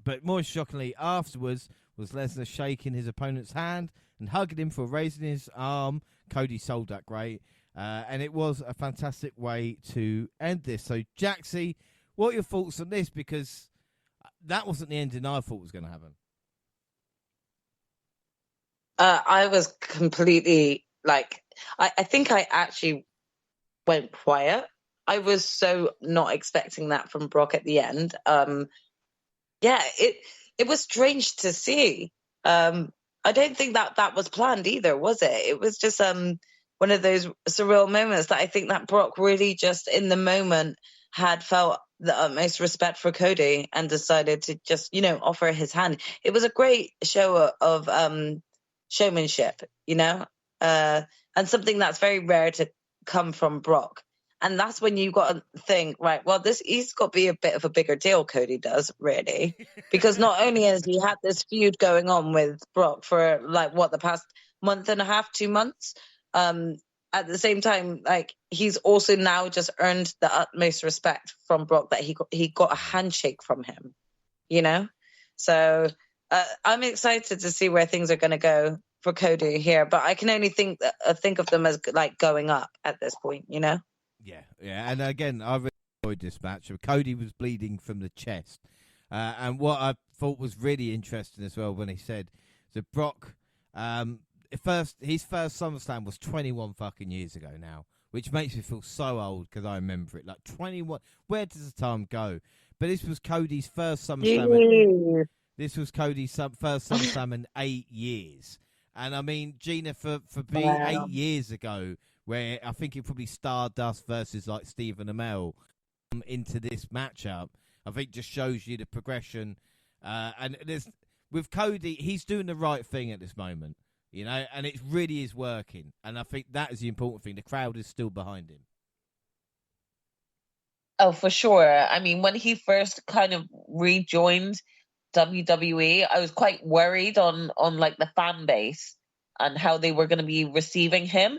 But more shockingly afterwards was Lesnar shaking his opponent's hand and hugging him for raising his arm. Cody sold that great. And it was a fantastic way to end this. So, Jaxie, what are your thoughts on this? Because that wasn't the ending I thought was going to happen. I was completely, I think I actually went quiet. I was so not expecting that from Brock at the end. It was strange to see. I don't think that was planned either, was it? It was just one of those surreal moments that I think that Brock really just in the moment had felt the utmost respect for Cody and decided to just, offer his hand. It was a great show of showmanship, and something that's very rare to come from Brock. And that's when you got to think, right, well, he's got to be a bit of a bigger deal, Cody does, really. Because not only has he had this feud going on with Brock for, the past month and a half, 2 months, at the same time, he's also now just earned the utmost respect from Brock that he got a handshake from him, So I'm excited to see where things are going to go for Cody here. But I can only think of them as, going up at this point, Yeah, and again, I really enjoyed this match. Cody was bleeding from the chest, and what I thought was really interesting as well when he said that Brock, his first SummerSlam was 21 fucking years ago now, which makes me feel so old because I remember it. 21, where does the time go? But this was Cody's first SummerSlam. This was Cody's first SummerSlam in 8 years, and Gina, for being 8 years ago, where I think it probably Stardust versus Stephen Amell into this matchup, I think just shows you the progression. And with Cody, he's doing the right thing at this moment, and it really is working. And I think that is the important thing. The crowd is still behind him. Oh, for sure. When he first kind of rejoined WWE, I was quite worried on the fan base and how they were going to be receiving him.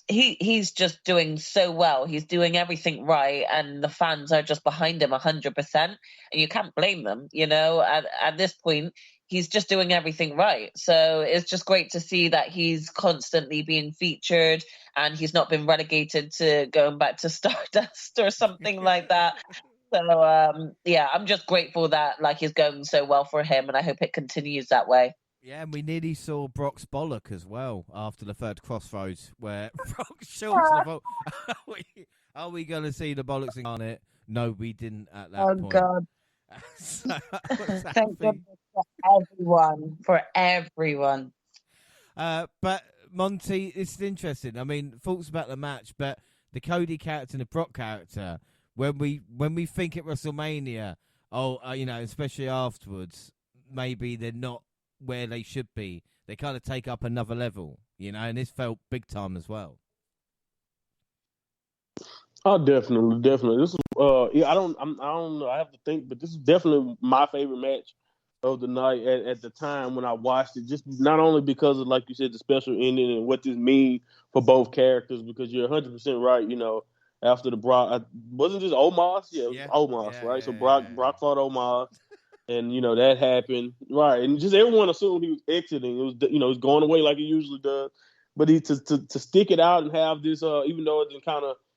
He's just doing so well. He's doing everything right, and the fans are just behind him 100%. And you can't blame them, At this point, he's just doing everything right. So it's just great to see that he's constantly being featured and he's not been relegated to going back to Stardust or something like that. So yeah, I'm just grateful that like he's going so well for him, and I hope it continues that way. Yeah, and we nearly saw Brock's bollock as well after the third Crossroads, where Brock shorts the ball. Are we going to see the bollocks incarnate? No, we didn't at that point. God. So, thank goodness for everyone. But Monty, it's interesting. I mean, thoughts about the match, but the Cody character and the Brock character, when we think at WrestleMania, especially afterwards, maybe they're not where they should be. They kind of take up another level, and this felt big time as well. Oh, definitely. This is I don't know. I have to think, but this is definitely my favorite match of the night at the time when I watched it. Just not only because of, like you said, the special ending and what this means for both characters, because you're 100% right. After the Brock, wasn't this Omos? Yeah, it was Omos, right? So Brock fought Omos. And, that happened. Right. And just everyone assumed he was exiting. It was, he's going away like he usually does. But to stick it out and have this, even though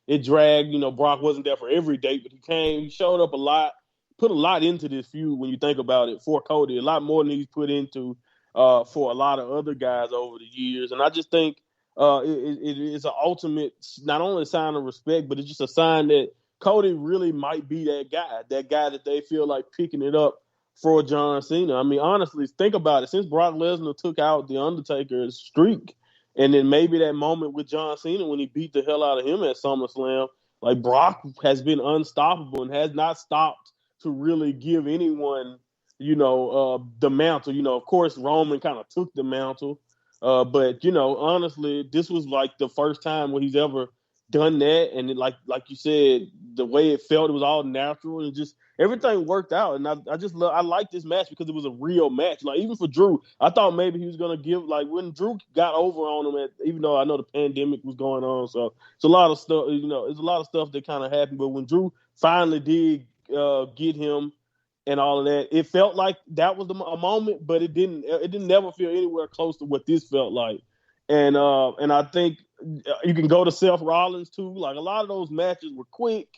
it dragged, Brock wasn't there for every date, but he showed up a lot, put a lot into this feud when you think about it for Cody, a lot more than he's put into for a lot of other guys over the years. And I just think it's an ultimate, not only a sign of respect, but it's just a sign that Cody really might be that guy that they feel like picking it up for John Cena. I mean, honestly, think about it. Since Brock Lesnar took out The Undertaker's streak, and then maybe that moment with John Cena when he beat the hell out of him at SummerSlam, like Brock has been unstoppable and has not stopped to really give anyone, the mantle. Of course, Roman kind of took the mantle. But, honestly, this was like the first time where he's ever done that. And it, like you said, the way it felt, it was all natural and just everything worked out. And I like this match because it was a real match. Like, even for Drew, I thought maybe he was going to give, like, when Drew got over on him, even though I know the pandemic was going on. So it's a lot of stuff, it's a lot of stuff that kind of happened. But when Drew finally did get him and all of that, it felt like that was a moment, but it didn't never feel anywhere close to what this felt like. And I think you can go to Seth Rollins too. Like, a lot of those matches were quick.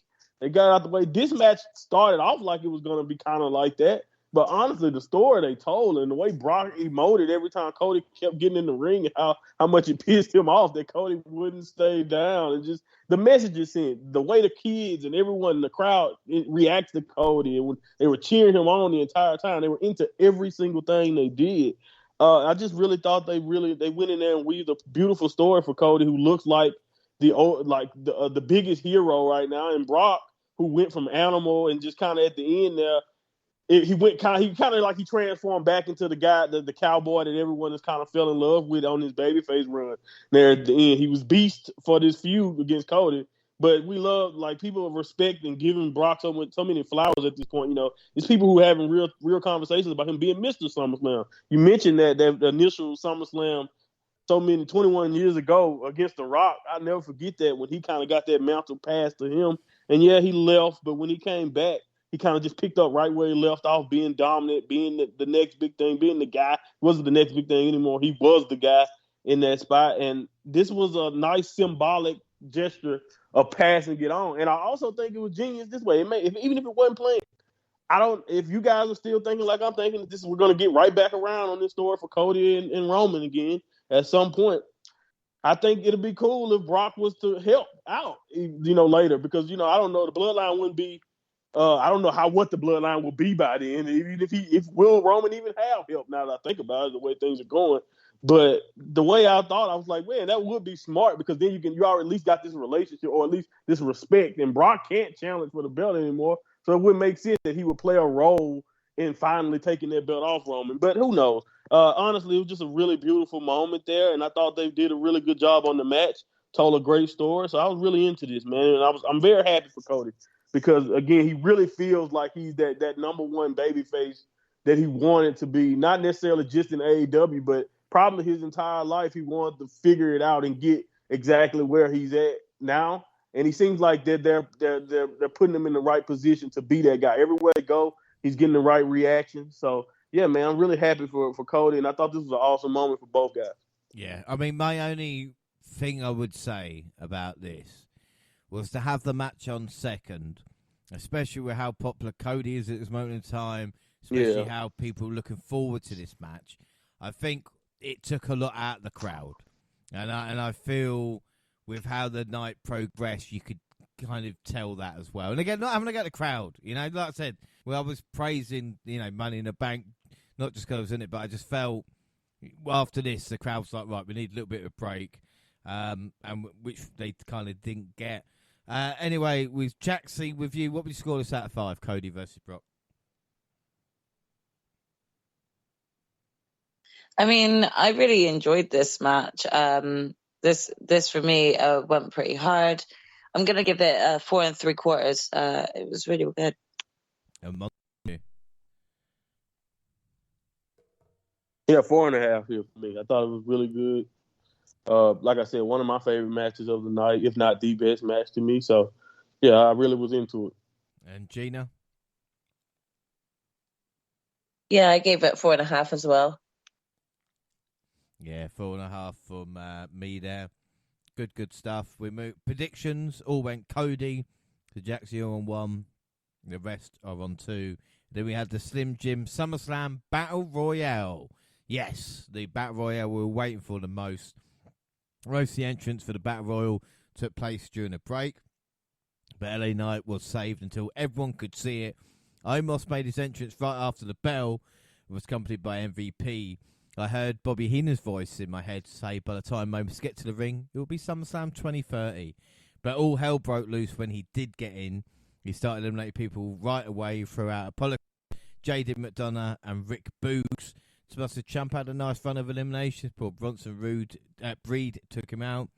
They got out the way. This match started off like it was going to be kind of like that. But honestly, the story they told and the way Brock emoted every time Cody kept getting in the ring and how much it pissed him off that Cody wouldn't stay down, and just the messages sent, the way the kids and everyone in the crowd reacted to Cody, and when they were cheering him on the entire time, they were into every single thing they did. I just really thought they went in there and weaved a beautiful story for Cody, who looks like the biggest hero right now, and Brock, who went from animal and just kind of at the end there, he transformed back into the guy, the cowboy that everyone has kind of fell in love with on his babyface run. There at the end, he was beast for this feud against Cody. But we love, like, people respect and giving Brock so many flowers at this point. It's people who are having real conversations about him being Mr. SummerSlam. You mentioned that initial SummerSlam 21 years ago against The Rock. I'll never forget that, when he kind of got that mantle passed to him. And yeah, he left, but when he came back, he kind of just picked up right where he left off, being dominant, being the next big thing, being the guy. He wasn't the next big thing anymore. He was the guy in that spot. And this was a nice symbolic gesture of pass and get on. And I also think it was genius this way. Even if it wasn't playing, if you guys are still thinking like I'm thinking, that we're going to get right back around on this story for Cody and Roman again at some point, I think it'd be cool if Brock was to help out, later, because, I don't know, the bloodline wouldn't be, I don't know what the bloodline will be by then. Even if will Roman even have help, now that I think about it, the way things are going. But the way I thought, I was like, man, that would be smart, because then you already at least got this relationship, or at least this respect, and Brock can't challenge for the belt anymore. So it would make sense that he would play a role in finally taking that belt off Roman. But who knows? Honestly, it was just a really beautiful moment there, and I thought they did a really good job on the match. Told a great story, so I was really into this, man. And I'm very happy for Cody, because again, he really feels like he's that number one babyface that he wanted to be. Not necessarily just in AEW, but probably his entire life he wanted to figure it out and get exactly where he's at now. And he seems like they're putting him in the right position to be that guy. Everywhere they go, he's getting the right reaction. So yeah, man, I'm really happy for Cody, and I thought this was an awesome moment for both guys. Yeah, I mean, my only thing I would say about this was to have the match on second, especially with how popular Cody is at this moment in time, especially how people are looking forward to this match. I think it took a lot out of the crowd. And I feel with how the night progressed, you could kind of tell that as well. And again, not having to get the crowd, like I said, I was praising, Money in the Bank, not just because I was in it, but I just felt after this, the crowd was like, right, we need a little bit of a break, and which they kind of didn't get. Anyway, with Jaxie, with you, what would you score this out of 5, Cody versus Brock? I mean, I really enjoyed this match. This for me went pretty hard. I'm gonna give it 4 3/4. It was really good. Yeah, 4.5 here for me. I thought it was really good. Like I said, one of my favorite matches of the night, if not the best match to me. So, yeah, I really was into it. And Gina? Yeah, I gave it 4.5 as well. Yeah, 4.5 from me there. Good stuff. We moved predictions. All went Cody. The Jaxie are on 1. The rest are on 2. Then we had the Slim Jim SummerSlam Battle Royale. Yes, the Battle Royale we were waiting for the most. Most of the entrance for the Battle Royal took place during a break, but LA Knight was saved until everyone could see it. Omos made his entrance right after the bell and was accompanied by MVP. I heard Bobby Heenan's voice in my head say by the time Omos get to the ring, it will be SummerSlam 2030. But all hell broke loose when he did get in. He started eliminating people right away throughout Apollo, J.D. McDonough and Rick Boogs. Tommaso Ciampa had a nice run of eliminations. Paul Bronson Breed took him out.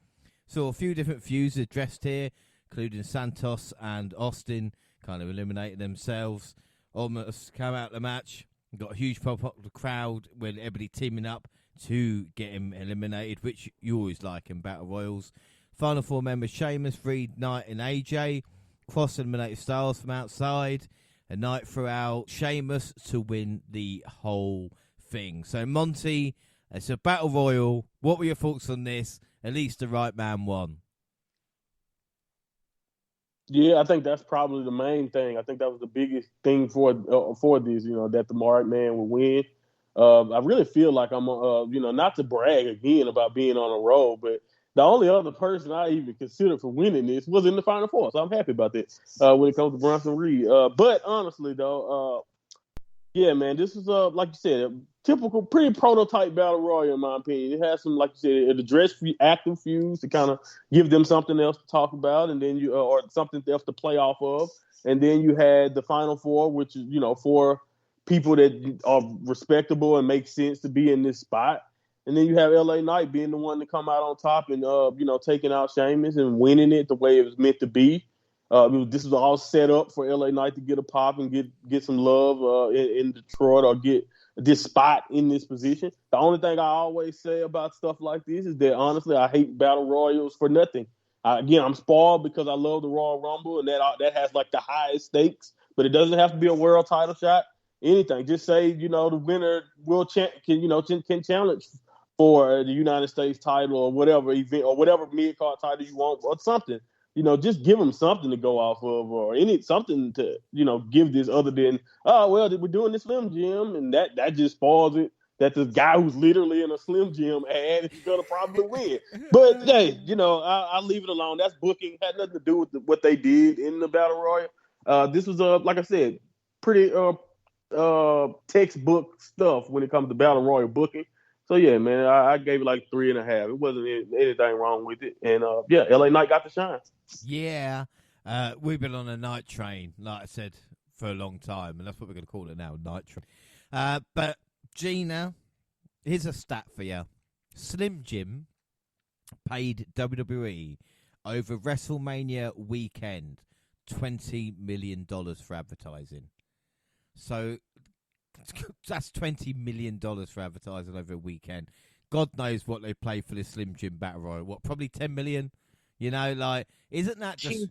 Saw a few different feuds addressed here, including Santos and Austin kind of eliminated themselves. Almost came out of the match. Got a huge pop up with the crowd with everybody teaming up to get him eliminated, which you always like in Battle Royals. Final 4 members, Sheamus, Reed, Knight and AJ. Cross eliminated Styles from outside. A Knight threw out Sheamus to win the whole thing. So Monty, it's a Battle Royal. What were your thoughts on this? At least the right man won. Yeah, I think that's probably the main thing. I think that was the biggest thing for this, that the right man would win. I really feel like I'm, not to brag again about being on a roll, but the only other person I even considered for winning this was in the Final Four, so I'm happy about that when it comes to Bronson Reed. But honestly, though, yeah, man, this is like you said, a typical, pretty prototype battle royal in my opinion. It has some, like you said, it addressed active feuds to kind of give them something else to talk about, and then you or something else to play off of. And then you had the Final Four, which is 4 people that are respectable and make sense to be in this spot. And then you have LA Knight being the one to come out on top and taking out Sheamus and winning it the way it was meant to be. This was all set up for LA Knight to get a pop and get some love in Detroit or get this spot in this position. The only thing I always say about stuff like this is that, honestly, I hate battle royals for nothing. Again, I'm spoiled because I love the Royal Rumble, and that has like the highest stakes, but it doesn't have to be a world title shot. Anything. Just say, the winner can challenge for the United States title or whatever event or whatever mid-card title you want or something. Just give them something to go off of or something to, give this other than, oh, well, we're doing the Slim Jim, and that just spoils it. That the guy who's literally in a Slim Jim ad is going to probably win. But, hey, I'll leave it alone. That's booking. Had nothing to do with what they did in the Battle Royal. This was, like I said, pretty textbook stuff when it comes to Battle Royal booking. So, yeah, man, I gave it like 3.5. It wasn't anything wrong with it. And, LA Knight got the shine. Yeah. We've been on a night train, like I said, for a long time. And that's what we're going to call it now, night train. But, Gina, here's a stat for you. Slim Jim paid WWE over WrestleMania weekend $20 million for advertising. So that's $20 million for advertising over a weekend. God knows what they play for this Slim Jim Battle Royal. What, probably $10 million? Isn't that just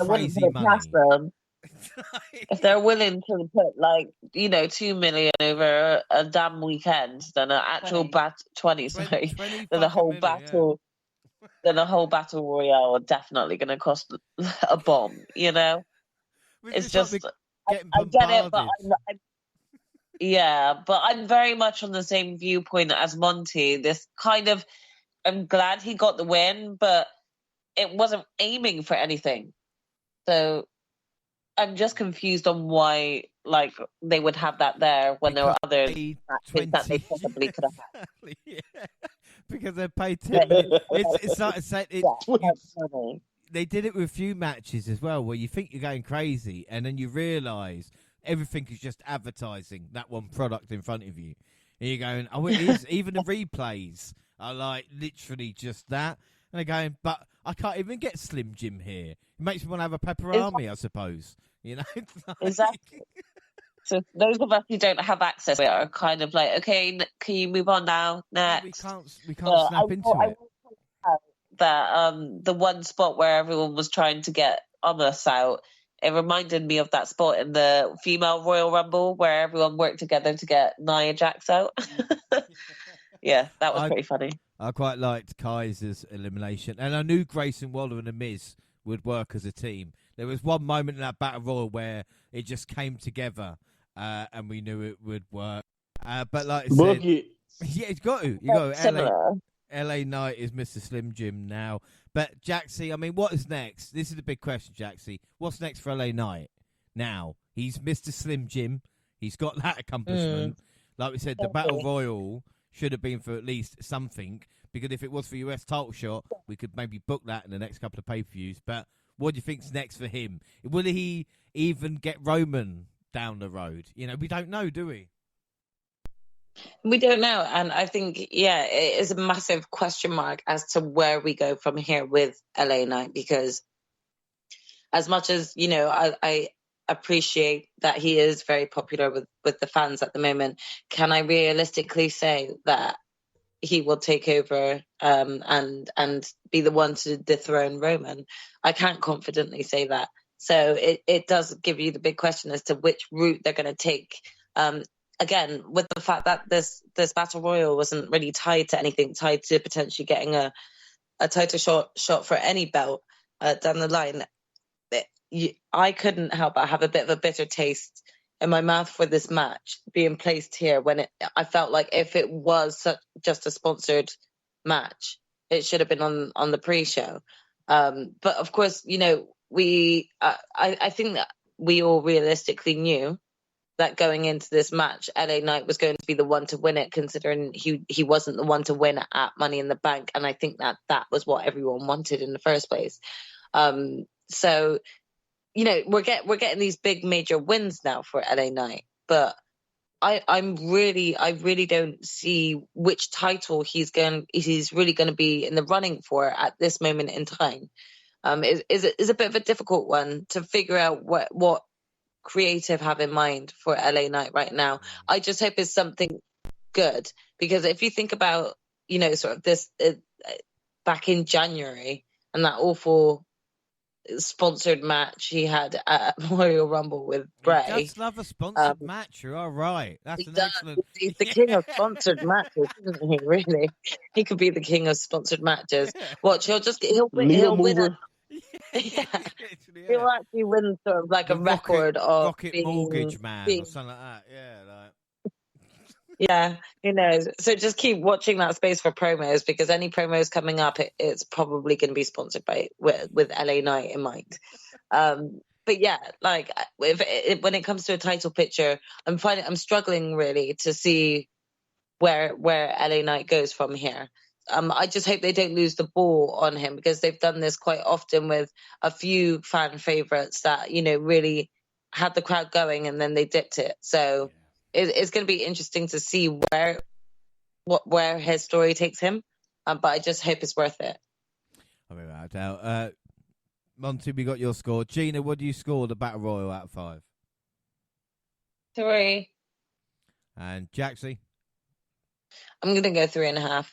crazy money? If they're willing to put like, you know, 2 million over a damn weekend, then an actual 20, sorry, 20 then the whole million, battle, then the whole battle royale are definitely going to cost a bomb. You know, it's just getting I get it, but but I'm very much on the same viewpoint as Monty. This kind of, I'm glad he got the win, but it wasn't aiming for anything. So I'm just confused on why, like, they would have that there when there were other matches that they possibly could have had. Yeah. Because they paid 10 million. It's like they did it with a few matches as well, where you think you're going crazy, and then you realise everything is just advertising that one product in front of you. And you're going, oh, it is. Even the replays are like literally just that. And they're going, but I can't even get Slim Jim here. It makes me want to have a pepperami, I suppose. You know, exactly. So those of us who don't have access are kind of like, okay, can you move on now? Next. We can't snap into it. That the one spot where everyone was trying to get Amos out, it reminded me of that spot in the female Royal Rumble where everyone worked together to get Nia Jax out. Yeah, that was pretty funny. I quite liked Kaiser's elimination, and I knew Grayson Waller and The Miz would work as a team. There was one moment in that Battle Royal where it just came together, and we knew it would work. But like I said, yeah, it's got to. You got to. LA Knight is Mr. Slim Jim now. But Jaxie, I mean, what is next? This is the big question, Jaxie. What's next for LA Knight? Now, he's Mr. Slim Jim. He's got that accomplishment. Like we said, the Battle Royal should have been for at least something, because if it was for US title shot, we could maybe book that in the next couple of pay-per-views. But what do you think's next for him? Will he even get Roman down the road? You know, we don't know, do we? We don't know. And I think, it is a massive question mark as to where we go from here with LA Knight, because as much as, you know, I appreciate that he is very popular with the fans at the moment, can I realistically say that he will take over and be the one to dethrone Roman? I can't confidently say that. So it does give you the big question as to which route they're going to take. Again, with the fact that this Battle Royal wasn't really tied to anything, tied to potentially getting a title shot for any belt down the line, I couldn't help but have a bit of a bitter taste in my mouth for this match being placed here, when I felt like if it was just a sponsored match, it should have been on the pre-show. But of course, you know, I think that we all realistically knew that going into this match, LA Knight was going to be the one to win it, considering he wasn't the one to win at Money in the Bank. And I think that was what everyone wanted in the first place. So, you know, we're getting these big major wins now for LA Knight, but I really don't see which title he's really going to be in the running for at this moment in time. Is a bit of a difficult one to figure out what creative have in mind for LA Knight right now. I just hope it's something good, because if you think about, you know, sort of this back in January and that awful sponsored match he had at Royal Rumble with Bray. He does love a sponsored match. You're all right. That's excellent. He's the king of sponsored matches, isn't he? Really, he could be the king of sponsored matches. Watch, he'll win. Yeah. He'll actually win sort of like a record of Rocket Mortgage Man or something like that. Yeah, like. Yeah, who knows? So just keep watching that space for promos, because any promos coming up, it's probably going to be sponsored with LA Knight in mind. But yeah, like when it comes to a title picture, I'm struggling really to see where LA Knight goes from here. I just hope they don't lose the ball on him, because they've done this quite often with a few fan favorites that, you know, really had the crowd going and then they dipped it. So it's going to be interesting to see where his story takes him. But I just hope it's worth it. I mean, I doubt. Monty, we got your score. Gina, what do you score the Battle Royal out of 5? 3. And Jaxie? I'm going to go 3.5.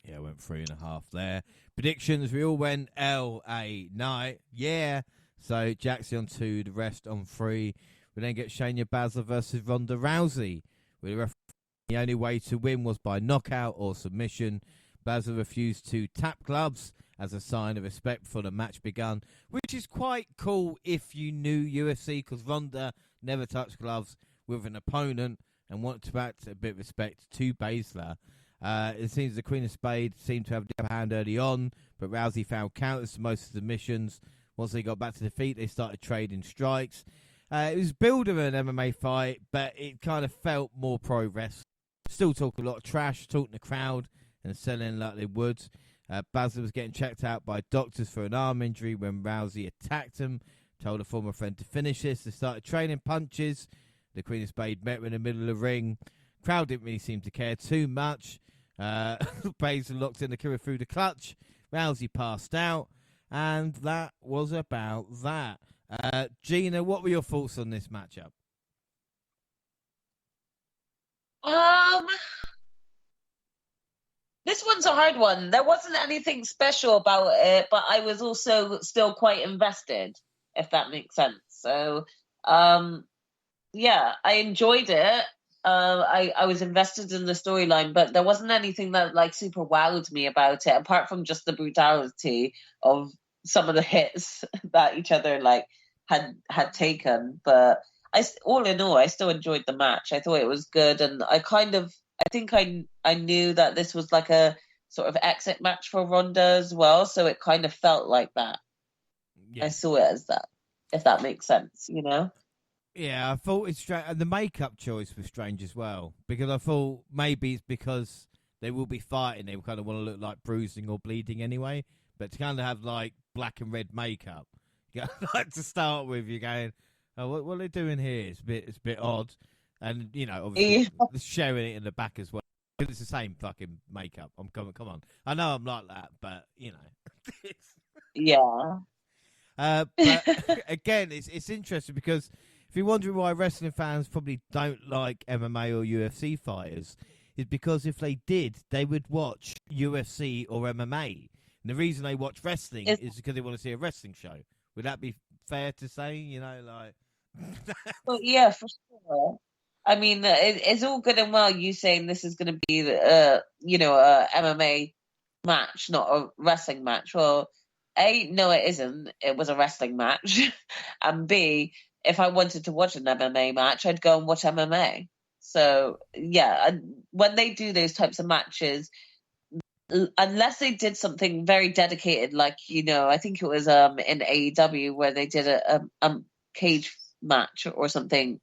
Yeah, I went 3.5 there. Predictions, we all went LA Knight. Yeah. So Jaxie on 2, the rest on 3. We then get Shayna Baszler versus Ronda Rousey. With the referee, the only way to win was by knockout or submission. Baszler refused to tap gloves as a sign of respect before the match begun, which is quite cool if you knew UFC, because Ronda never touched gloves with an opponent and wanted to act a bit of respect to Baszler. It seems the Queen of Spades seemed to have the upper hand early on, but Rousey found counters to most of the submissions. Once they got back to the feet, they started trading strikes. It was billed of an MMA fight, but it kind of felt more pro wrestling. Still talking a lot of trash, talking to the crowd and selling like they would. Baszler was getting checked out by doctors for an arm injury when Rousey attacked him, told a former friend to finish this. They started trading punches. The Queen of Spades met her in the middle of the ring. Crowd didn't really seem to care too much. Baszler locked in the Kira through the clutch. Rousey passed out. And that was about that. Gina, what were your thoughts on this matchup? This one's a hard one. There wasn't anything special about it, but I was also still quite invested, if that makes sense. So, yeah, I enjoyed it. I was invested in the storyline, but there wasn't anything that like super wowed me about it, apart from just the brutality of some of the hits that each other like had taken. But all in all, I still enjoyed the match. I thought it was good, and I think I knew that this was like a sort of exit match for Ronda as well, so it kind of felt like that. Yeah. I saw it as that, if that makes sense, you know? Yeah, I thought it's strange. And the makeup choice was strange as well, because I thought maybe it's because they will be fighting, they kind of want to look like bruising or bleeding anyway, but to kind of have like black and red makeup, like to start with, you're going, oh, what are they doing here? It's a bit odd. And, you know, obviously, sharing it in the back as well. Because it's the same fucking makeup. Come on. I know I'm like that, but, you know. Yeah. But, again, it's interesting because if you're wondering why wrestling fans probably don't like MMA or UFC fighters, is because if they did, they would watch UFC or MMA. And the reason they watch wrestling is because they want to see a wrestling show. Would that be fair to say? You know, like... Well, yeah, for sure. I mean, it's all good and well you saying this is going to be, a MMA match, not a wrestling match. Well, A, no, it isn't. It was a wrestling match. And B, if I wanted to watch an MMA match, I'd go and watch MMA. So, yeah, when they do those types of matches, unless they did something very dedicated, like, you know, I think it was in AEW where they did a cage match or something,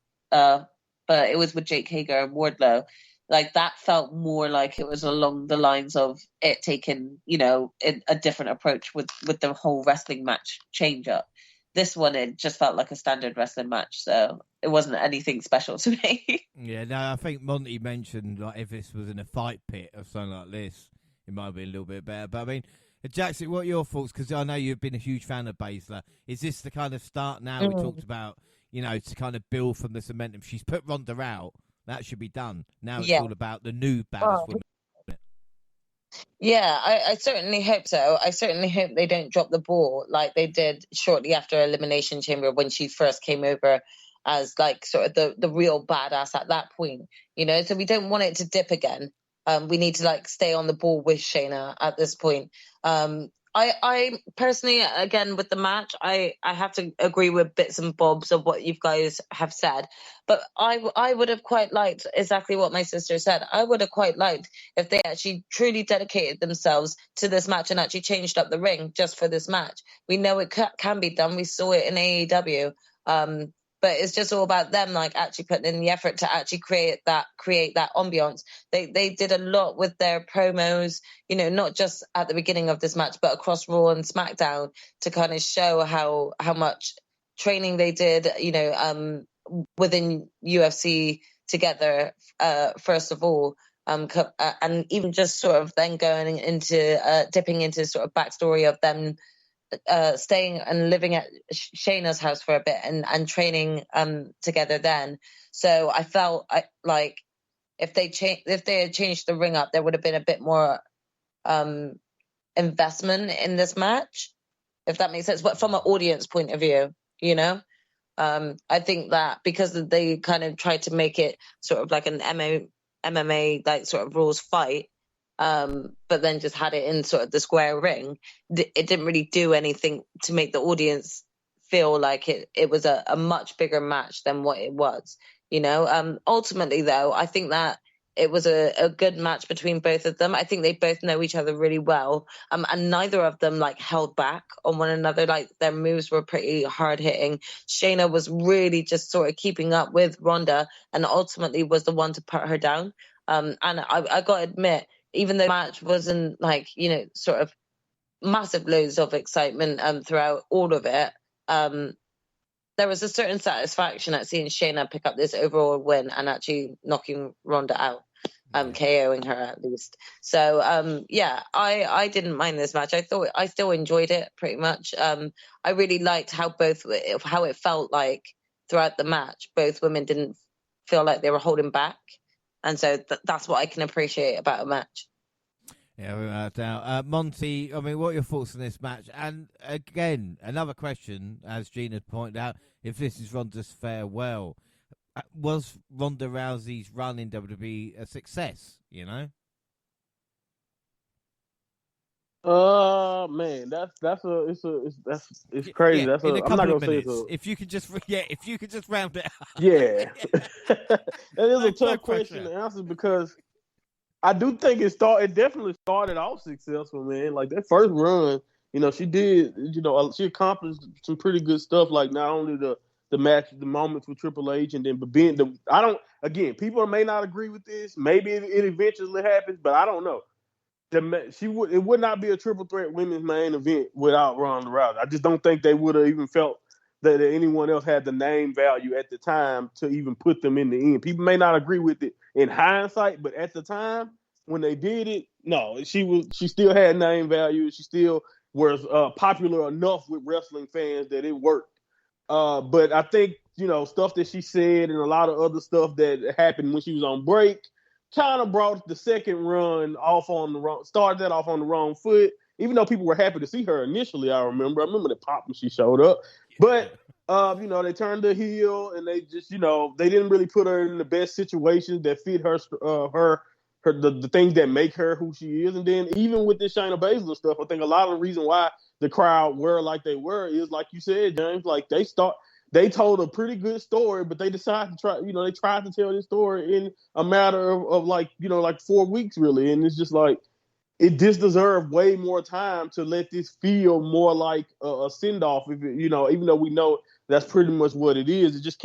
but it was with Jake Hager and Wardlow. Like, that felt more like it was along the lines of it taking, you know, a different approach with the whole wrestling match change up. This one, it just felt like a standard wrestling match, so it wasn't anything special to me. Yeah, no, I think Monty mentioned, like, if this was in a fight pit or something like this, it might be a little bit better. But, I mean, Jaxie, what are your thoughts? Because I know you've been a huge fan of Baszler. Is this the kind of start now we talked about, you know, to kind of build from this momentum? She's put Ronda out. That should be done. Now it's all about the new baddest women. Yeah, I certainly hope so. I certainly hope they don't drop the ball like they did shortly after Elimination Chamber when she first came over as like sort of the real badass at that point, you know? So we don't want it to dip again. We need to like stay on the ball with Shayna at this point. I personally, again, with the match, I have to agree with bits and bobs of what you guys have said. But I would have quite liked exactly what my sister said. I would have quite liked if they actually truly dedicated themselves to this match and actually changed up the ring just for this match. We know it can be done. We saw it in AEW. But it's just all about them, like actually putting in the effort to actually create that ambiance. They did a lot with their promos, you know, not just at the beginning of this match, but across Raw and SmackDown to kind of show how much training they did, you know, within UFC together, first of all. And even just sort of then going into dipping into sort of backstory of them staying and living at Shayna's house for a bit and training together then. So I felt like if they had changed the ring up, there would have been a bit more investment in this match. if that makes sense. But from an audience point of view, you know, I think that because they kind of tried to make it sort of like an MMA like sort of rules fight, but then just had it in sort of the square ring, it didn't really do anything to make the audience feel like it was a much bigger match than what it was, you know. Ultimately, though, I think that it was a good match between both of them. I think they both know each other really well, and neither of them like held back on one another. Like their moves were pretty hard hitting. Shayna was really just sort of keeping up with Ronda, and ultimately was the one to put her down. And I got to admit, even though the match wasn't like, you know, sort of massive loads of excitement throughout all of it, there was a certain satisfaction at seeing Shayna pick up this overall win and actually knocking Ronda out, KOing her at least. So, yeah, I didn't mind this match. I still enjoyed it pretty much. I really liked how it felt like throughout the match. Both women didn't feel like they were holding back. And so that's what I can appreciate about a match. Yeah, without doubt. Monty, I mean, what are your thoughts on this match? And again, another question, as Gina pointed out, if this is Ronda's farewell, was Ronda Rousey's run in WWE a success, you know? Man, it's crazy. Yeah, in a couple I'm not of gonna minutes. say If you could just round it up. Yeah, that is a tough question to answer because I do think it definitely started off successful, man. Like that first run, you know, she accomplished some pretty good stuff. Like not only the match, the moments with Triple H, and then people may not agree with this. Maybe it eventually happens, but I don't know. It would not be a triple threat women's main event without Ronda Rousey. I just don't think they would have even felt that anyone else had the name value at the time to even put them in the end. People may not agree with it in hindsight, but at the time when they did it, no, she still had name value. She still was popular enough with wrestling fans that it worked. But I think, you know, stuff that she said and a lot of other stuff that happened when she was on break kind of brought the second run started that off on the wrong foot. Even though people were happy to see her initially, I remember the pop when she showed up. But, you know, they turned the heel and they just, you know, they didn't really put her in the best situations that fit the things that make her who she is. And then even with this Shayna Baszler stuff, I think a lot of the reason why the crowd were like they were is, like you said, James, like they told a pretty good story, but they decided they tried to tell this story in a matter of like 4 weeks really. And it's just like, it just deserved way more time to let this feel more like a send-off. Even though we know that's pretty much what it is, it just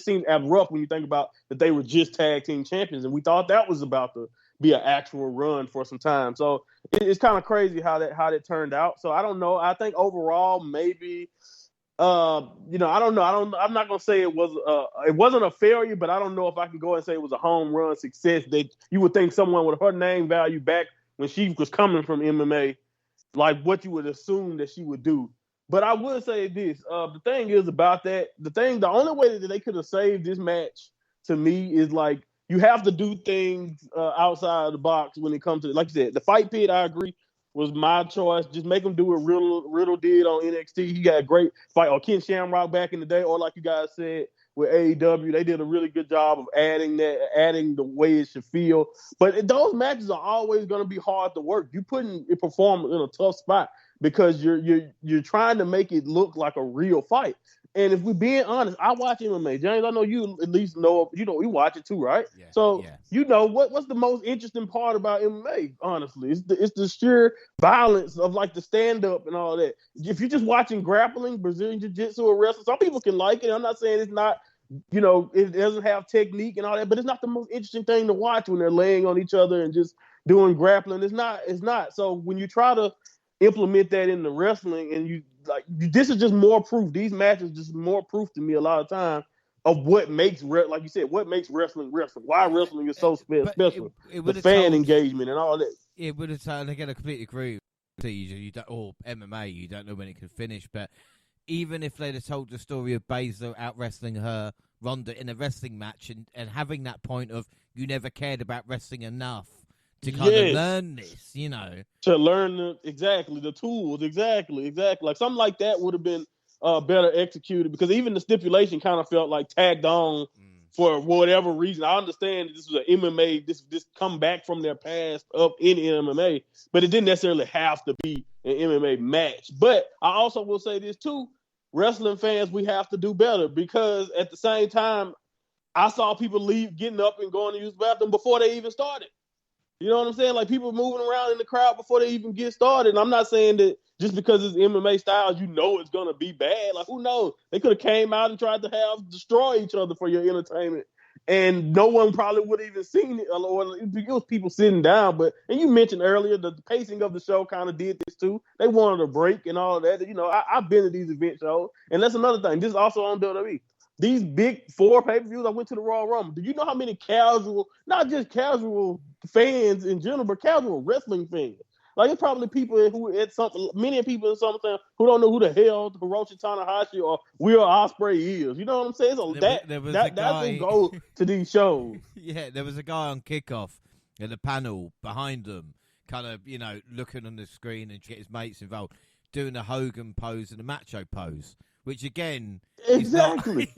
seemed abrupt when you think about that they were just tag team champions, and we thought that was about to be an actual run for some time. So it's kind of crazy how that turned out. So I don't know. I think overall maybe. I don't know. I'm not gonna say it wasn't a failure, but I don't know if I can go and say it was a home run success. That you would think someone with her name value back when she was coming from MMA, like what you would assume that she would do. But I would say this: the thing is about that. The only way that they could have saved this match to me is like you have to do things outside of the box when it comes to, like you said, the fight pit. I agree. Was my choice. Just make him do what Riddle did on NXT. He got a great fight. Or Ken Shamrock back in the day, or like you guys said with AEW, they did a really good job of adding the way it should feel. But those matches are always going to be hard to work. You're putting a performer in a tough spot because you're trying to make it look like a real fight. And if we're being honest, I watch MMA. James, I know you at least know, you watch it too, right? Yeah, so, yeah. What's the most interesting part about MMA, honestly? It's the sheer violence of, like, the stand-up and all that. If you're just watching grappling, Brazilian Jiu-Jitsu or wrestling, some people can like it. I'm not saying it's not, it doesn't have technique and all that, but it's not the most interesting thing to watch when they're laying on each other and just doing grappling. It's not. So when you try to implement that in the wrestling and this is just more proof. These matches just more proof to me a lot of time of what makes, like you said, what makes wrestling. Why wrestling is so special. The fan engagement and all that. It would have told, again, I completely agree with you don't, or MMA, you don't know when it can finish, but even if they'd have told the story of Baszler out wrestling Ronda in a wrestling match and having that point of you never cared about wrestling enough to kind of learn this, To learn the tools, exactly. Like something like that would have been better executed, because even the stipulation kind of felt like tagged on for whatever reason. I understand this was an MMA, this come back from their past up in MMA, but it didn't necessarily have to be an MMA match. But I also will say this too, wrestling fans, we have to do better, because at the same time, I saw people getting up and going to use the bathroom before they even started. You know what I'm saying? Like, people moving around in the crowd before they even get started. And I'm not saying that just because it's MMA styles, it's going to be bad. Like, who knows? They could have came out and tried to destroy each other for your entertainment, and no one probably would have even seen it. Or it was people sitting down. And you mentioned earlier that the pacing of the show kind of did this too. They wanted a break and all of that. I've been to these event shows, and that's another thing. This is also on WWE. These big 4 pay-per-views, I went to the Royal Rumble. Do you know how many casual, not just casual fans in general, but casual wrestling fans? Like, it's probably people many people in Summerslam who don't know who the hell Hiroshi Tanahashi or Will Ospreay is. You know what I'm saying? So that's who go to these shows. Yeah, there was a guy on Kickoff in the panel behind them, kind of, looking on the screen and get his mates involved, doing a Hogan pose and a Macho pose. Which again, exactly,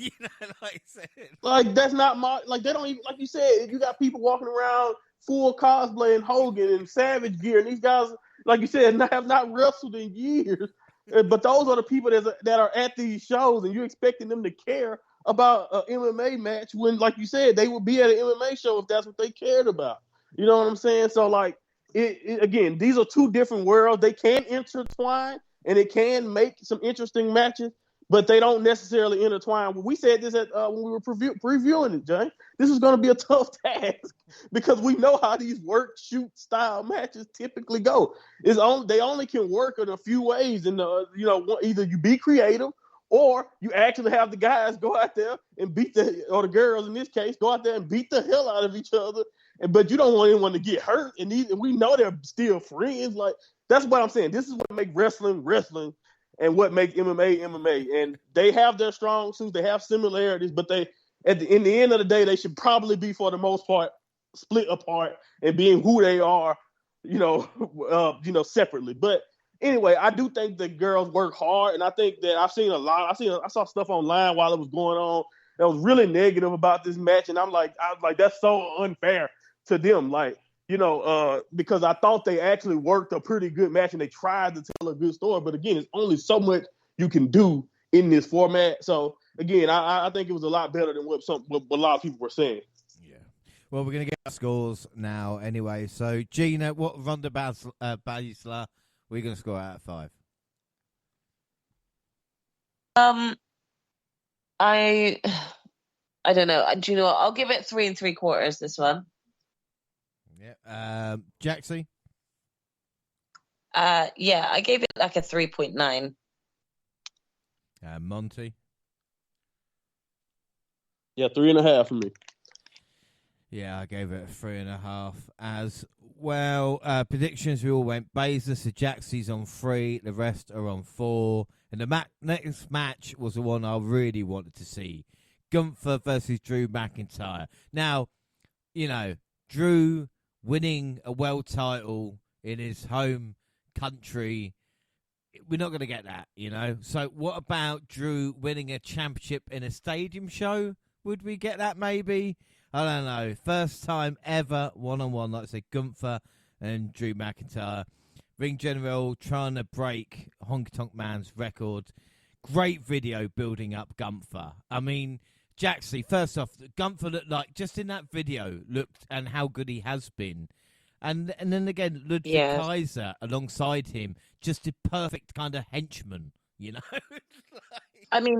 like that's not they don't even, like you said, you got people walking around full cosplaying Hogan and Savage gear, and these guys, like you said, have not wrestled in years. But those are the people that are at these shows, and you're expecting them to care about an MMA match when, like you said, they would be at an MMA show if that's what they cared about. You know what I'm saying? So, like, again, these are two different worlds. They can intertwine, and it can make some interesting matches, but they don't necessarily intertwine. We said this when we were previewing it, Jay. This is going to be a tough task, because we know how these work shoot style matches typically go. They only can work in a few ways, and either you be creative, or you actually have the guys go out there and or the girls in this case, go out there and beat the hell out of each other. But you don't want anyone to get hurt, and we know they're still friends. Like, that's what I'm saying. This is what makes wrestling, and what makes MMA. And they have their strong suits. They have similarities, but in the end of the day, they should probably be, for the most part, split apart and being who they are, separately. But anyway, I do think the girls work hard, and I think that I've seen a lot. I saw stuff online while it was going on that was really negative about this match, and I was like, that's so unfair to them. Like, because I thought they actually worked a pretty good match and they tried to tell a good story. But again, it's only so much you can do in this format. So again, I think it was a lot better than what a lot of people were saying. Yeah. Well, we're going to get our scores now anyway. So, Gina, what Ronda Baszler were you going to score out of 5? I don't know. Do you know what? I'll give it 3 3/4 this one. Yeah. Jaxie? Yeah, I gave it like a 3.9. Monty? Yeah, 3.5 for me. Yeah, I gave it a 3.5 as well. Predictions, we all went Baszler, so Jaxie's on 3, the rest are on 4. And the next match was the one I really wanted to see. Gunther versus Drew McIntyre. Now, Drew winning a world title in his home country, we're not going to get that, So what about Drew winning a championship in a stadium show? Would we get that maybe? I don't know. First time ever one-on-one, like I said, Gunther and Drew McIntyre. Ring General trying to break Honky Tonk Man's record. Great video building up Gunther. I mean, Jaxie, first off, Gunther looked like, just in that video, and how good he has been. And then again, Ludwig Kaiser alongside him, just a perfect kind of henchman, I mean,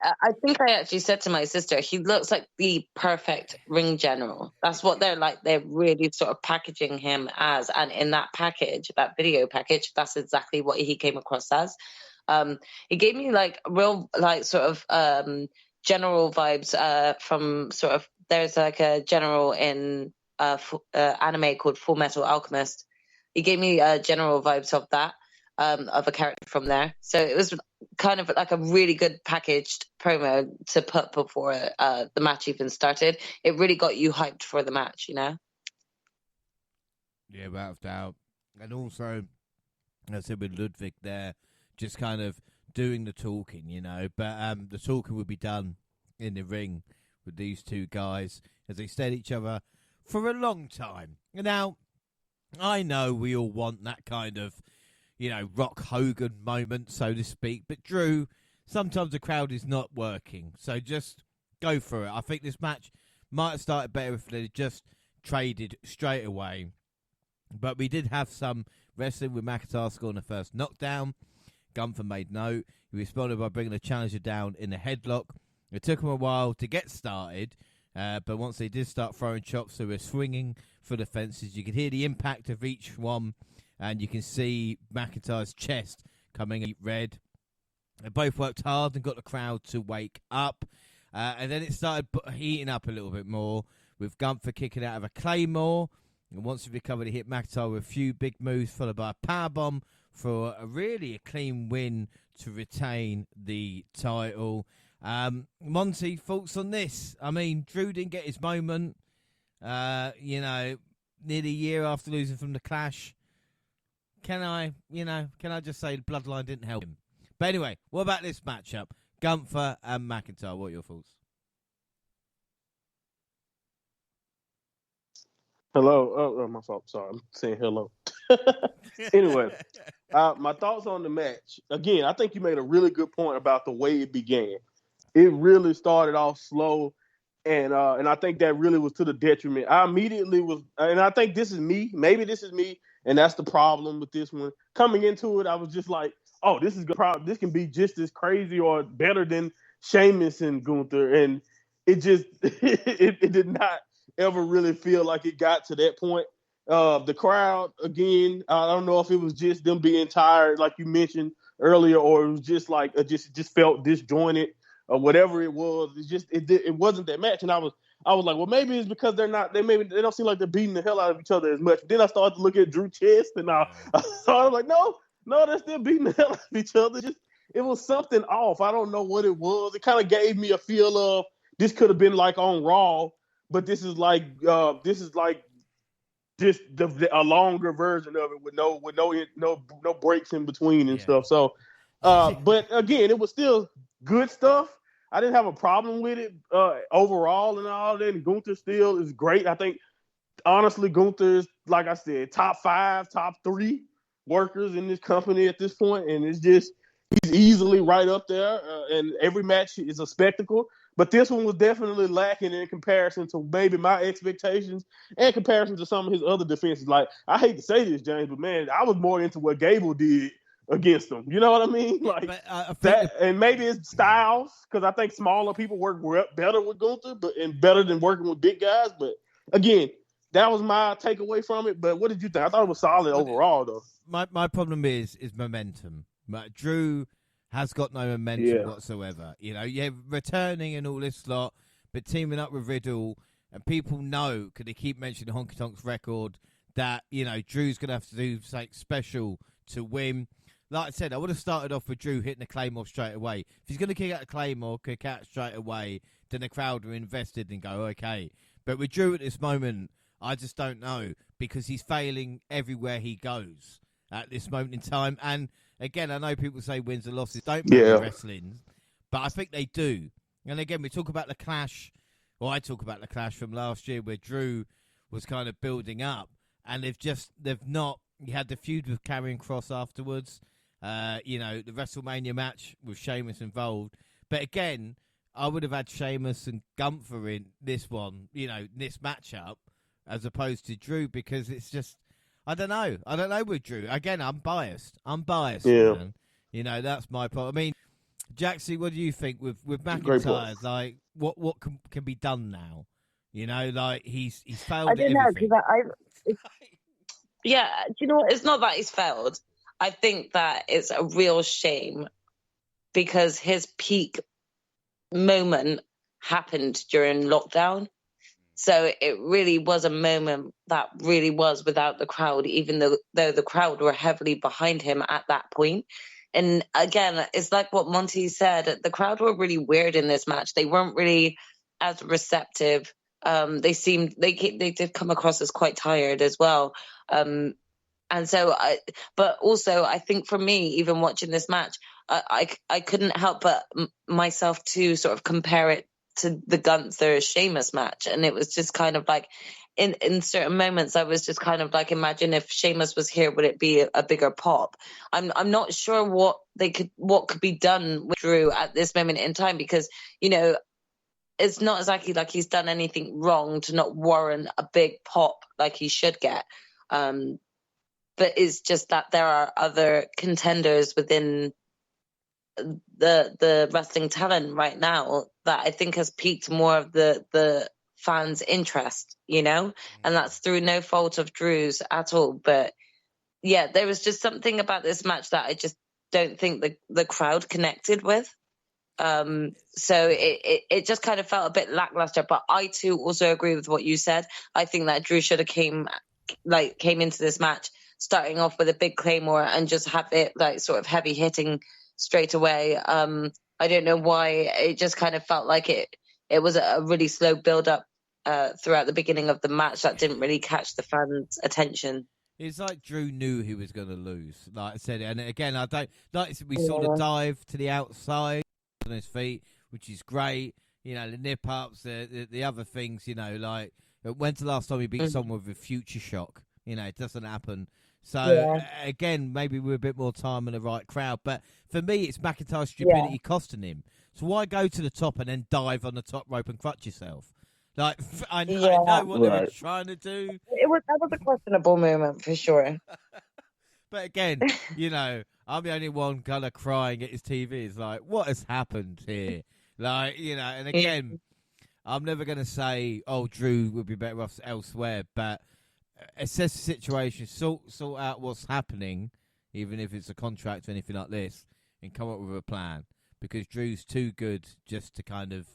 I think I actually said to my sister, he looks like the perfect ring general. That's what they're like. They're really sort of packaging him as. And in that package, that video package, that's exactly what he came across as. He gave me real sort of general vibes from sort of, there's like a general in anime called Full Metal Alchemist. He gave me general vibes of that, of a character from there. So it was kind of like a really good packaged promo to put before the match even started. It really got you hyped for the match, Yeah, without doubt. And also, as I said with Ludwig there, just kind of doing the talking, but the talking would be done in the ring with these two guys as they stayed each other for a long time. Now, I know we all want that kind of, Rock Hogan moment, so to speak, but Drew, sometimes the crowd is not working, so just go for it. I think this match might have started better if they just traded straight away, but we did have some wrestling with McIntyre scoring the first knockdown. Gunther made note. He responded by bringing the challenger down in a headlock. It took him a while to get started, but once they did start throwing chops, they were swinging for the fences. You could hear the impact of each one, and you can see McIntyre's chest coming red. They both worked hard and got the crowd to wake up, and then it started heating up a little bit more with Gunther kicking out of a Claymore. And once he recovered, he hit McIntyre with a few big moves, followed by a powerbomb for a clean win to retain the title. Monty, thoughts on this? I mean, Drew didn't get his moment, nearly a year after losing from the Clash. Can I just say the bloodline didn't help him? But anyway, what about this matchup? Gunther and McIntyre, what are your thoughts? Hello. Oh, my fault. Sorry, I'm saying hello. Anyway, my thoughts on the match. Again, I think you made a really good point about the way it began. It really started off slow, and I think that really was to the detriment. I immediately was, and I think this is me. Maybe this is me, and that's the problem with this one. Coming into it, I was just like, "Oh, this is good. This can be just as crazy or better than Sheamus and Gunther," and it just it did not ever really feel like it got to that point. The crowd, again, I don't know if it was just them being tired, like you mentioned earlier, or it was just like just felt disjointed or whatever it was. It wasn't that match, and I was like, well, maybe it's because they don't seem like they're beating the hell out of each other as much. Then I started to look at Drew chest, and I was like, no, they're still beating the hell out of each other. It was something off. I don't know what it was. It kind of gave me a feel of this could have been like on Raw, but this is like just a longer version of it with no breaks in between and stuff. So, but again, it was still good stuff. I didn't have a problem with it overall and all that. And Gunther still is great. I think, honestly, Gunther is, like I said, top 5, top 3 workers in this company at this point, and he's easily right up there. And every match is a spectacle. But this one was definitely lacking in comparison to maybe my expectations and comparison to some of his other defenses. Like, I hate to say this, James, but man, I was more into what Gable did against him. You know what I mean? Like and maybe it's styles, because I think smaller people work better with Gunther, and better than working with big guys. But again, that was my takeaway from it. But what did you think? I thought it was solid overall, though. My problem is momentum. Drew has got no momentum whatsoever. Returning and all this lot, but teaming up with Riddle, and people know, because they keep mentioning Honky Tonk's record, that, Drew's going to have to do something special to win. Like I said, I would have started off with Drew hitting the Claymore straight away. If he's going to kick out a Claymore, kick out straight away, then the crowd are invested and go, okay. But with Drew at this moment, I just don't know, because he's failing everywhere he goes at this moment in time. And again, I know people say wins and losses don't matter in wrestling, but I think they do. And again, we talk about the Clash, or I talk about the Clash from last year where Drew was kind of building up, and they've not. You had the feud with Karrion Kross afterwards, the WrestleMania match with Sheamus involved. But again, I would have had Sheamus and Gunther in this one, this matchup, as opposed to Drew, because it's just, I don't know with Drew. Again, I'm biased. Yeah. Man. That's my problem. I mean, Jaxie, what do you think with McIntyre? Like, what can be done now? Like he's failed at everything. I don't know, because yeah, do you know what? It's not that he's failed. I think that it's a real shame, because his peak moment happened during lockdown. So it really was a moment that really was without the crowd, even though the crowd were heavily behind him at that point. And again, it's like what Monty said, the crowd were really weird in this match. They weren't really as receptive They did come across as quite tired as well. And so but also I think for me, even watching this match, I couldn't help but myself to sort of compare it to the Gunther Sheamus match. And it was just kind of like, in certain moments, I was just kind of like, imagine if Sheamus was here, would it be a bigger pop? I'm not sure what could be done with Drew at this moment in time, because, you know, it's not exactly like he's done anything wrong to not warrant a big pop like he should get. But it's just that there are other contenders within the wrestling talent right now that I think has piqued more of the fans' interest, you know, and that's through no fault of Drew's at all. But yeah, there was just something about this match that I just don't think the crowd connected with. So it just kind of felt a bit lackluster. But I too also agree with what you said. I think that Drew should have came into this match starting off with a big Claymore and just have it like sort of heavy hitting straight away. I don't know why it just kind of felt like it was a really slow build up throughout the beginning of the match that didn't really catch the fans' attention. It's like Drew knew he was going to lose, like I said. And again, I don't like we sort of dive to the outside on his feet, which is great. You know, the nip ups, the other things. You know, like when's the last time he beat someone with a future shock? You know, it doesn't happen. So again, maybe we're a bit more time in the right crowd. But for me, it's McIntyre's stupidity costing him. So why go to the top and then dive on the top rope and crutch yourself? Like I know what they were trying to do. That was a questionable moment for sure. But again, you know, I'm the only one kind of crying at his TV. It's like, what has happened here? Like, you know, and again, I'm never going to say, oh, Drew would be better off elsewhere, but assess the situation, sort out what's happening, even if it's a contract or anything like this, and come up with a plan. Because Drew's too good just to kind of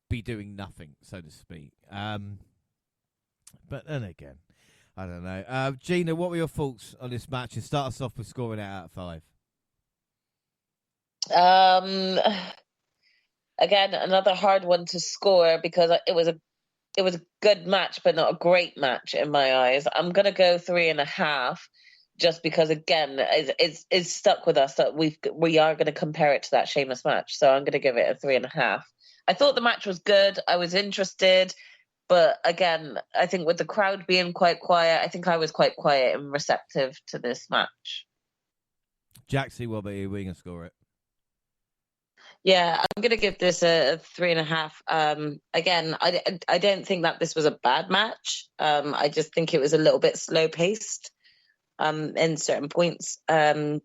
be doing nothing, so to speak. But then again, I don't know. Gina, what were your thoughts on this match? And start us off with scoring it out of 5. Again, another hard one to score because it was a good match, but not a great match in my eyes. I'm gonna go 3.5, just because again, it's stuck with us that we are gonna compare it to that Sheamus match. So I'm gonna give it a 3.5. I thought the match was good. I was interested, but again, I think with the crowd being quite quiet, I think I was quite quiet and receptive to this match. Jaxie, what about you? We're gonna score it. Yeah, I'm going to give this a 3.5. Again, I don't think that this was a bad match. I just think it was a little bit slow paced in certain points. But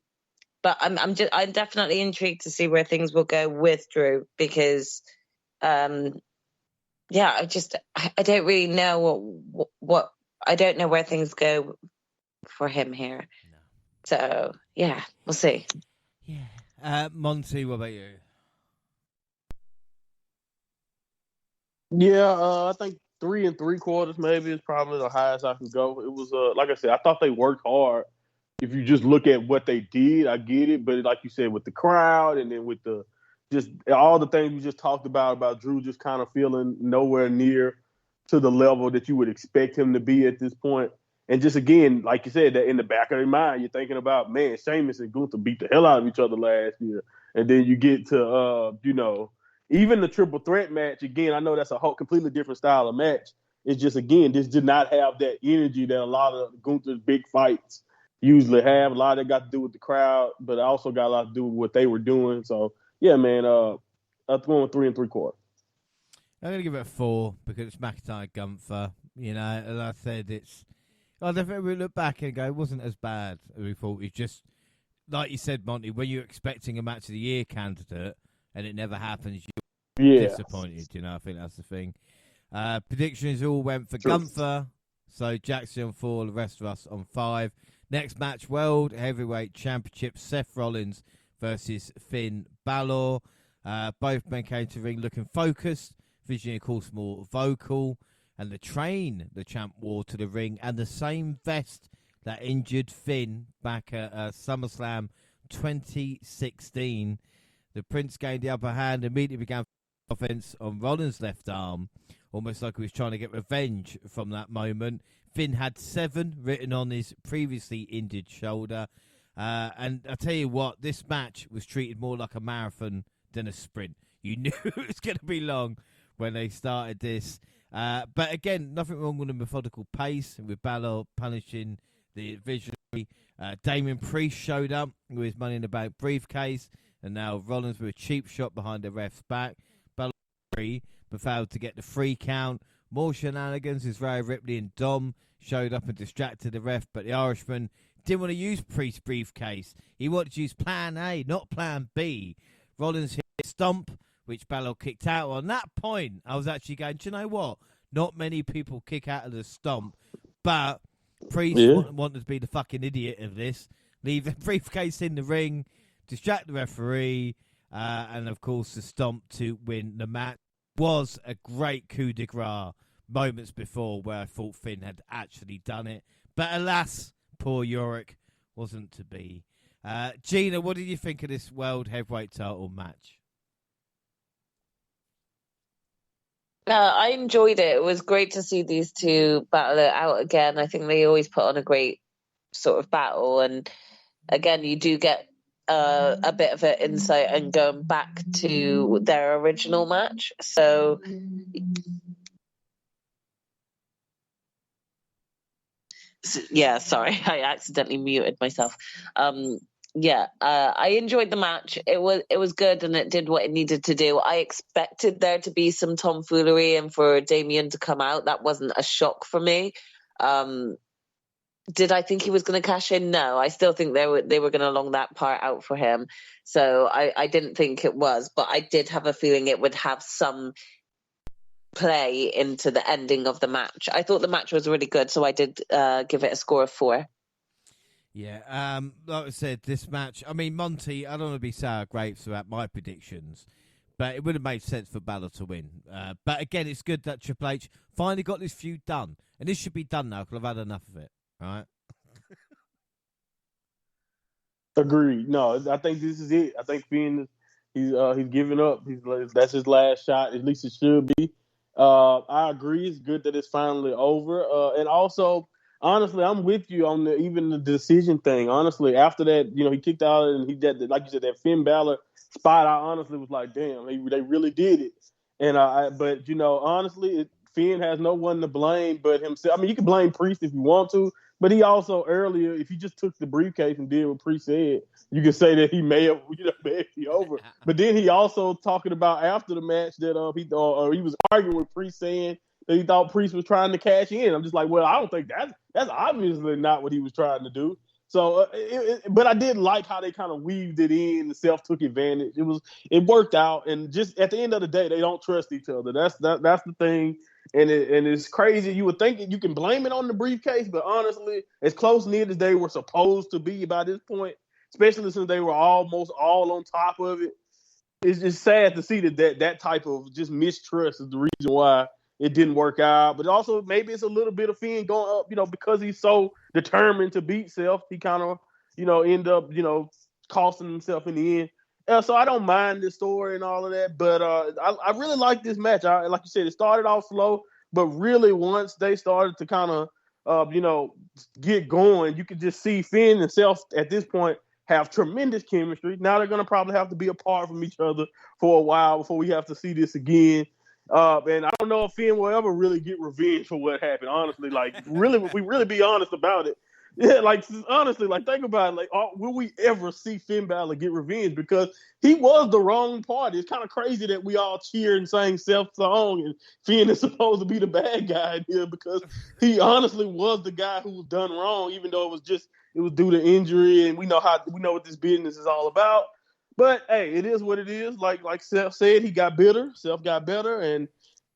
I'm definitely intrigued to see where things will go with Drew because, I don't really know what I don't know where things go for him here. No. So yeah, we'll see. Yeah, Monty, what about you? Yeah, I think 3 3/4 maybe is probably the highest I can go. It was like I said, I thought they worked hard. If you just look at what they did, I get it. But like you said, with the crowd and then with the just all the things we just talked about Drew just kind of feeling nowhere near to the level that you would expect him to be at this point. And just again, like you said, that in the back of your mind, you're thinking about, man, Sheamus and Gunther beat the hell out of each other last year. And then you get to, even the triple threat match, again, I know that's a whole completely different style of match. It's just, again, this did not have that energy that a lot of Gunther's big fights usually have. A lot of it got to do with the crowd, but it also got a lot to do with what they were doing. So, yeah, man, I'm going 3 3/4. I'm going to give it a 4 because it's McIntyre Gunther. You know, and I said I definitely look back and go, it wasn't as bad as we thought. It's just, like you said, Monty, when you're expecting a match of the year candidate and it never happens, you're disappointed. You know, I think that's the thing. Predictions all went for Gunther. So Jaxie on 4, the rest of us on 5. Next match, World Heavyweight Championship, Seth Rollins versus Finn Balor. Both men came to the ring looking focused, visually, of course, more vocal. And the train the champ wore to the ring and the same vest that injured Finn back at SummerSlam 2016. The Prince gained the upper hand, immediately began offense on Rollins' left arm, almost like he was trying to get revenge from that moment. Finn had 7 written on his previously injured shoulder. And I tell you what, this match was treated more like a marathon than a sprint. You knew it was going to be long when they started this. But again, nothing wrong with the methodical pace, with Balor punishing the visionary. Damien Priest showed up with his Money in the Bank briefcase, and now Rollins with a cheap shot behind the ref's back. Balor but failed to get the 3 count. More shenanigans as Rhea Ripley and Dom showed up and distracted the ref, but the Irishman didn't want to use Priest's briefcase. He wanted to use Plan A, not Plan B. Rollins hit a stomp, which Balor kicked out. On that point, I was actually going, do you know what? Not many people kick out of the stomp, but Priest wanted to be the fucking idiot of this. Leave the briefcase in the ring, distract the referee, and of course the stomp to win the match. Was a great coup de grace moments before where I thought Finn had actually done it. But alas, poor Yorick wasn't to be. Gina, what did you think of this World Heavyweight title match? I enjoyed it. It was great to see these two battle it out again. I think they always put on a great sort of battle. And again, you do get a bit of an insight and going back to their original match. So yeah, sorry, I accidentally muted myself. I enjoyed the match. It was good and it did what it needed to do. I expected there to be some tomfoolery and for Damien to come out. That wasn't a shock for me. Did I think he was going to cash in? No, I still think they were going to long that part out for him. So I didn't think it was, but I did have a feeling it would have some play into the ending of the match. I thought the match was really good, so I did give it a score of 4. Yeah, like I said, this match, I mean, Monty, I don't want to be sour grapes about my predictions, but it would have made sense for Balor to win. But again, it's good that Triple H finally got this feud done. And this should be done now because I've had enough of it. All right. Agreed. No, I think this is it. I think Finn, he's giving up. That's his last shot. At least it should be. I agree. It's good that it's finally over. And also, honestly, I'm with you on even the decision thing. Honestly, after that, he kicked out and he did, like you said, that Finn Balor spot. I honestly was like, damn, they really did it. And but honestly, Finn has no one to blame but himself. I mean, you can blame Priest if you want to. But he also earlier, if he just took the briefcase and did what Priest said, you could say that he may have be over. But then he also talking about after the match that he was arguing with Priest saying that he thought Priest was trying to cash in. I'm just like, well, I don't think that's obviously not what he was trying to do. So, but I did like how they kind of weaved it in. The self took advantage. It worked out, and just at the end of the day, they don't trust each other. That's the thing. And it's crazy. You would think you can blame it on the briefcase, but honestly, as close knit as they were supposed to be by this point, especially since they were almost all on top of it, it's just sad to see that type of just mistrust is the reason why it didn't work out. But also maybe it's a little bit of Finn going up, because he's so determined to beat self, he kind of, end up, costing himself in the end. So I don't mind this story and all of that, but I really like this match. Like you said, it started off slow, but really once they started to kind of, get going, you could just see Finn and Self at this point have tremendous chemistry. Now they're going to probably have to be apart from each other for a while before we have to see this again. And I don't know if Finn will ever really get revenge for what happened. Honestly, we really be honest about it. Yeah, honestly, think about it. Will we ever see Finn Balor get revenge? Because he was the wrong party. It's kind of crazy that we all cheer and sang Self song, and Finn is supposed to be the bad guy here because he honestly was the guy who was done wrong, even though it was due to injury, and we know what this business is all about. But hey, it is what it is. Like Self said, he got bitter. Self got better, and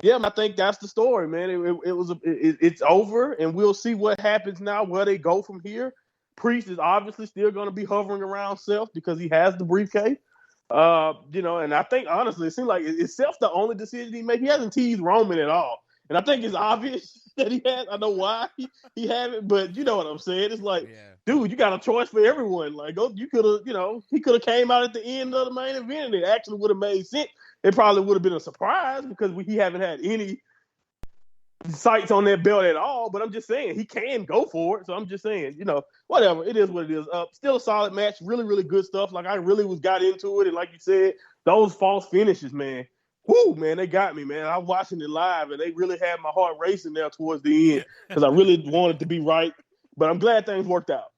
yeah, I think that's the story, man. It's over, and we'll see what happens now, where they go from here. Priest is obviously still going to be hovering around Self because he has the briefcase. And I think honestly, it seems like is Self the only decision he made. He hasn't teased Roman at all, and I think it's obvious that he has. I know why he haven't, but you know what I'm saying. It's like, dude, you got a choice for everyone. You could have, he could have came out at the end of the main event, and it actually would have made sense. It probably would have been a surprise because he haven't had any sights on that belt at all, but I'm just saying he can go for it. So I'm just saying, whatever. It is what it is. Still a solid match. Really, really good stuff. Like I really got into it. And like you said, those false finishes, man. Woo, man, they got me, man. I'm watching it live, and they really had my heart racing there towards the end because I really wanted to be right. But I'm glad things worked out.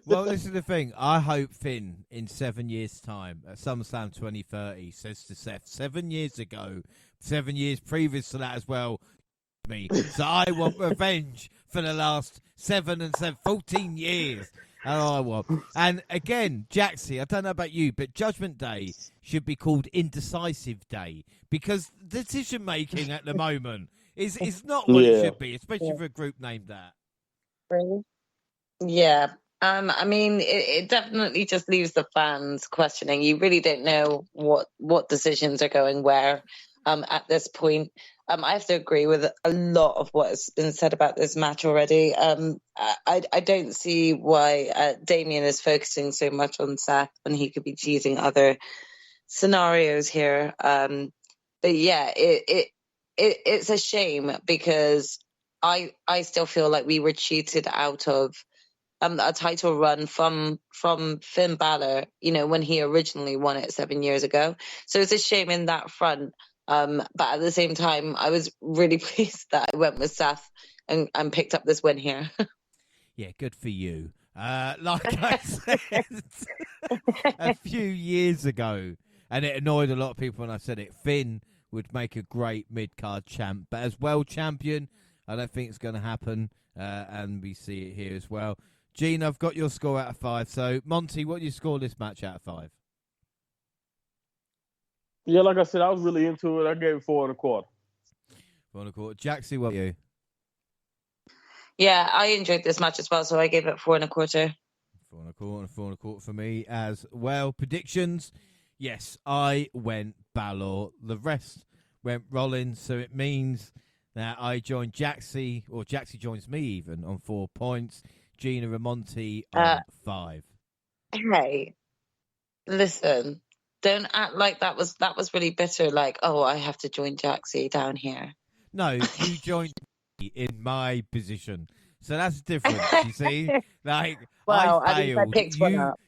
Well, this is the thing. I hope Finn, in 7 years' time, at SummerSlam 2030, says to Seth, 7 years ago, 7 years previous to that as well, me. So I want revenge for the last 14 years. That's all I want. And again, Jaxie, I don't know about you, but Judgment Day should be called Indecisive Day because decision making at the moment is not what it should be, especially for a group named that. Yeah. I mean, it definitely just leaves the fans questioning. You really don't know what decisions are going where at this point. I have to agree with a lot of what has been said about this match already. I don't see why Damien is focusing so much on Seth when he could be choosing other scenarios here. But yeah, it's a shame because I still feel like we were cheated out of a title run from Finn Balor, when he originally won it 7 years ago. So it's a shame in that front. But at the same time, I was really pleased that I went with Seth and picked up this win here. Yeah, good for you. Like I said a few years ago, and it annoyed a lot of people when I said it, Finn would make a great mid-card champ. But as world champion, I don't think it's going to happen, and we see it here as well. Gina, I've got your score out of 5. So, Monty, what do you score this match out of 5? Yeah, like I said, I was really into it. I gave it 4 1/4. 4 1/4. Jaxie, what about you? Yeah, I enjoyed this match as well, so I gave it 4 1/4. 4 1/4 and 4 1/4 for me as well. Predictions? Yes, I went Balor. The rest went Rollins, so it means that I joined Jaxie, or Jaxie joins me even, on 4 points. Gina and Monty on 5. Hey, listen, don't act like that was really bitter. Like, oh, I have to join Jaxie down here. No, you joined me in my position, so that's different. You see, like well, I failed. I picked one up.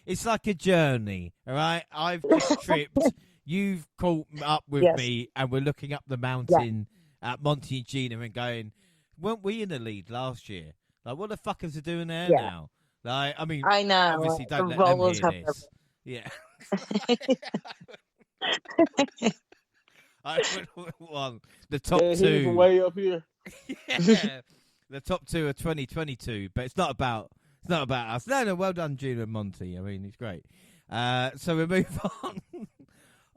It's like a journey, all right? I've just tripped. You've caught up with me, and we're looking up the mountain at Monty and Gina and going, weren't we in the lead last year? Like, what the fuck is it doing there now? Like, I mean, I know. Obviously, don't let them hear this. Yeah. I won the top 2. Way up here. Yeah. The top 2 are 2022, but it's not about us. No, well done, Gina and Monty. I mean, it's great. So we move on.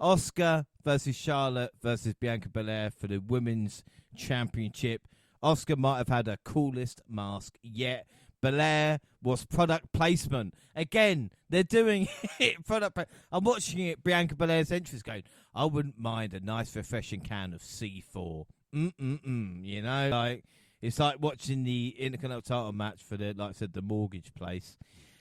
Asuka versus Charlotte versus Bianca Belair for the Women's Championship. Asuka might have had her coolest mask yet. Belair was product placement. Again, they're doing it. I'm watching it. Bianca Belair's entrance going, I wouldn't mind a nice refreshing can of C4. Like it's like watching the Intercontinental match for the, like I said, the mortgage place.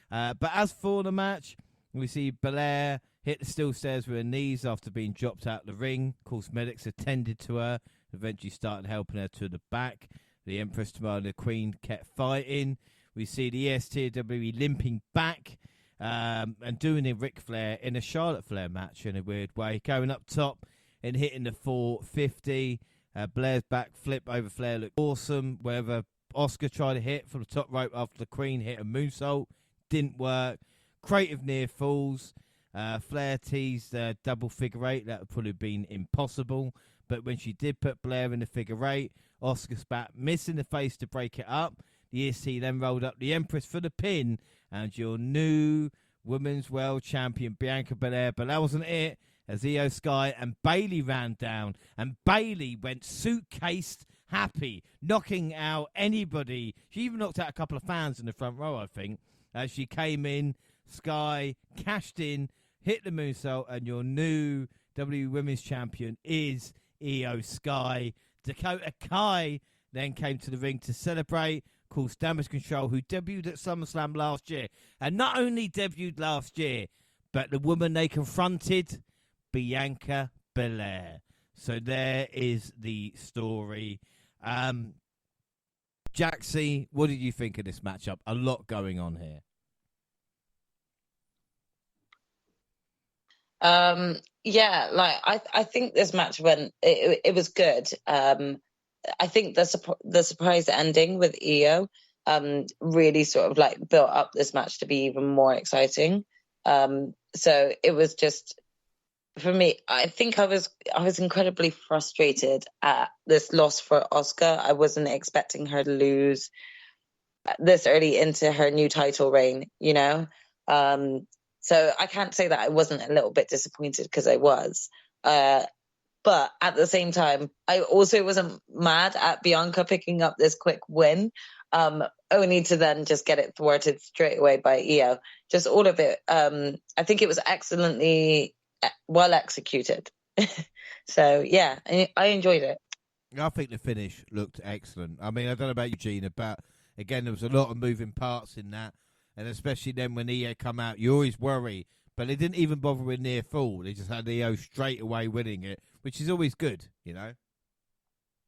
But as for the match, we see Belair hit the steel stairs with her knees after being dropped out the ring. Of course, medics attended to her, eventually started helping her to the back. The Empress Tamara and the Queen kept fighting. We see the ESTWE limping back and doing a Ric Flair in a Charlotte Flair match in a weird way. Going up top and hitting the 450. Blair's back flip over Flair looked awesome. Wherever Asuka tried to hit from the top rope after the Queen hit a moonsault. Didn't work. Creative near falls. Flair teased double figure 8. That would probably have been impossible. But when she did put Blair in the figure 8, Asuka's back, missing the face to break it up. The EST then rolled up the Empress for the pin. And your new Women's World Champion, Bianca Belair. But that wasn't it, as Io Sky and Bayley ran down. And Bayley went suitcased happy, knocking out anybody. She even knocked out a couple of fans in the front row, I think. As she came in, Sky cashed in, hit the moonsault, and your new WWE Women's Champion is Io Sky. Dakota Kai then came to the ring to celebrate. Of course, Damage Control, who debuted at SummerSlam last year. And not only debuted last year, but the woman they confronted, Bianca Belair. So there is the story. Jaxie, what did you think of this matchup? A lot going on here. Yeah, like I think this match it was good. I think the surprise ending with Io really sort of like built up this match to be even more exciting. So it was just, for me, I think I was incredibly frustrated at this loss for Asuka. I wasn't expecting her to lose this early into her new title reign, you know? So I can't say that I wasn't a little bit disappointed, because I was. But at the same time, I also wasn't mad at Bianca picking up this quick win, only to then just get it thwarted straight away by Io. Just all of it. I think it was excellently well executed. So, yeah, I enjoyed it. I think the finish looked excellent. I mean, I don't know about you, Gina, but again, there was a lot of moving parts in that. And especially then when Io come out, you always worry. But they didn't even bother with near fall. They just had Io straight away winning it, which is always good, you know?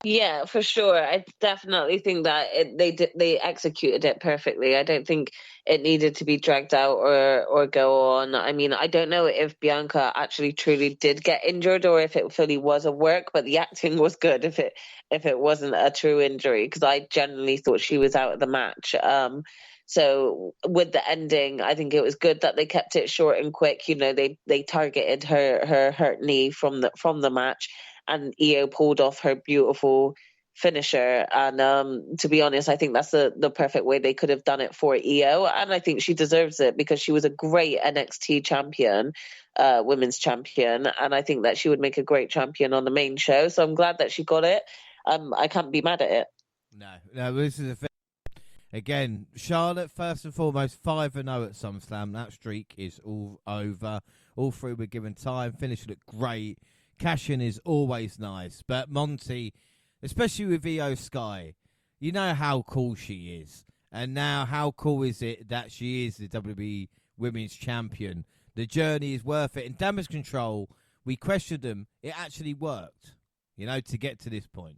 Yeah, for sure. I definitely think that they executed it perfectly. I don't think it needed to be dragged out or go on. I mean, I don't know if Bianca actually truly did get injured or if it fully was a work, but the acting was good if it wasn't a true injury, because I generally thought she was out of the match. So with the ending, I think it was good that they kept it short and quick. You know, they targeted her hurt knee from the match, and Io pulled off her beautiful finisher. And to be honest, I think that's the perfect way they could have done it for Io, and I think she deserves it because she was a great NXT champion, women's champion, and I think that she would make a great champion on the main show. So I'm glad that she got it. I can't be mad at it. No, this is a thing. Again, Charlotte, first and foremost, 5-0 at SummerSlam. That streak is all over. All three were given time. Finish looked great. Cash-in is always nice. But Monty, especially with Io Sky, you know how cool she is. And now, how cool is it that she is the WWE Women's Champion? The journey is worth it. In Damage Control, we questioned them. It actually worked, you know, to get to this point.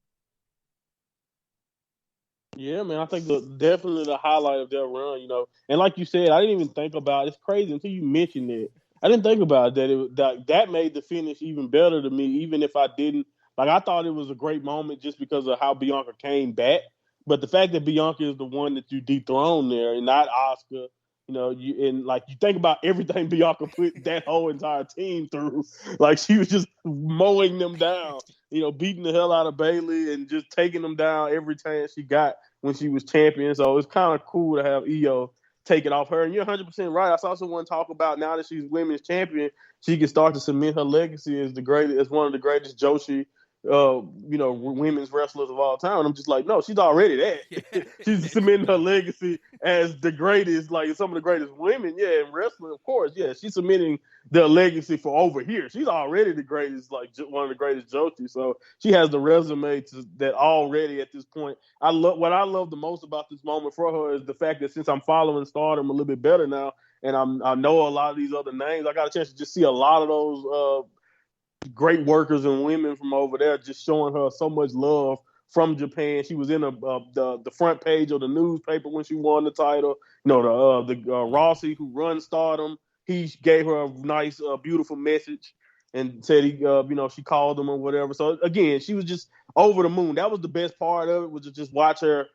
Yeah, man, I think definitely the highlight of their run, you know. And like you said, I didn't even think about it. It's crazy until you mentioned it. I didn't think about that made the finish even better to me, even if I didn't. Like, I thought it was a great moment just because of how Bianca came back. But the fact that Bianca is the one that you dethroned there and not Asuka, you know, you think about everything Bianca put that whole entire team through. Like, she was just mowing them down, you know, beating the hell out of Bayley and just taking them down every chance she got when she was champion. So it's kind of cool to have Io take it off her. And you're 100% right. I saw someone talk about now that she's women's champion, she can start to cement her legacy as one of the greatest Joshi, women's wrestlers of all time. And I'm just like, no, she's already that. Yeah. She's cementing her legacy as the greatest, like some of the greatest women, in wrestling, of course. Yeah, she's cementing their legacy for over here. She's already the greatest, like one of the greatest Joshi. So she has the resume that already at this point. What I love the most about this moment for her is the fact that since I'm following Stardom a little bit better now, and I know a lot of these other names, I got a chance to just see a lot of those great workers and women from over there just showing her so much love from Japan. She was in the front page of the newspaper when she won the title. You know, the Rossi, who runs Stardom, he gave her a nice, beautiful message and said she called him or whatever. So again, she was just over the moon. That was the best part of it, was to just watch her,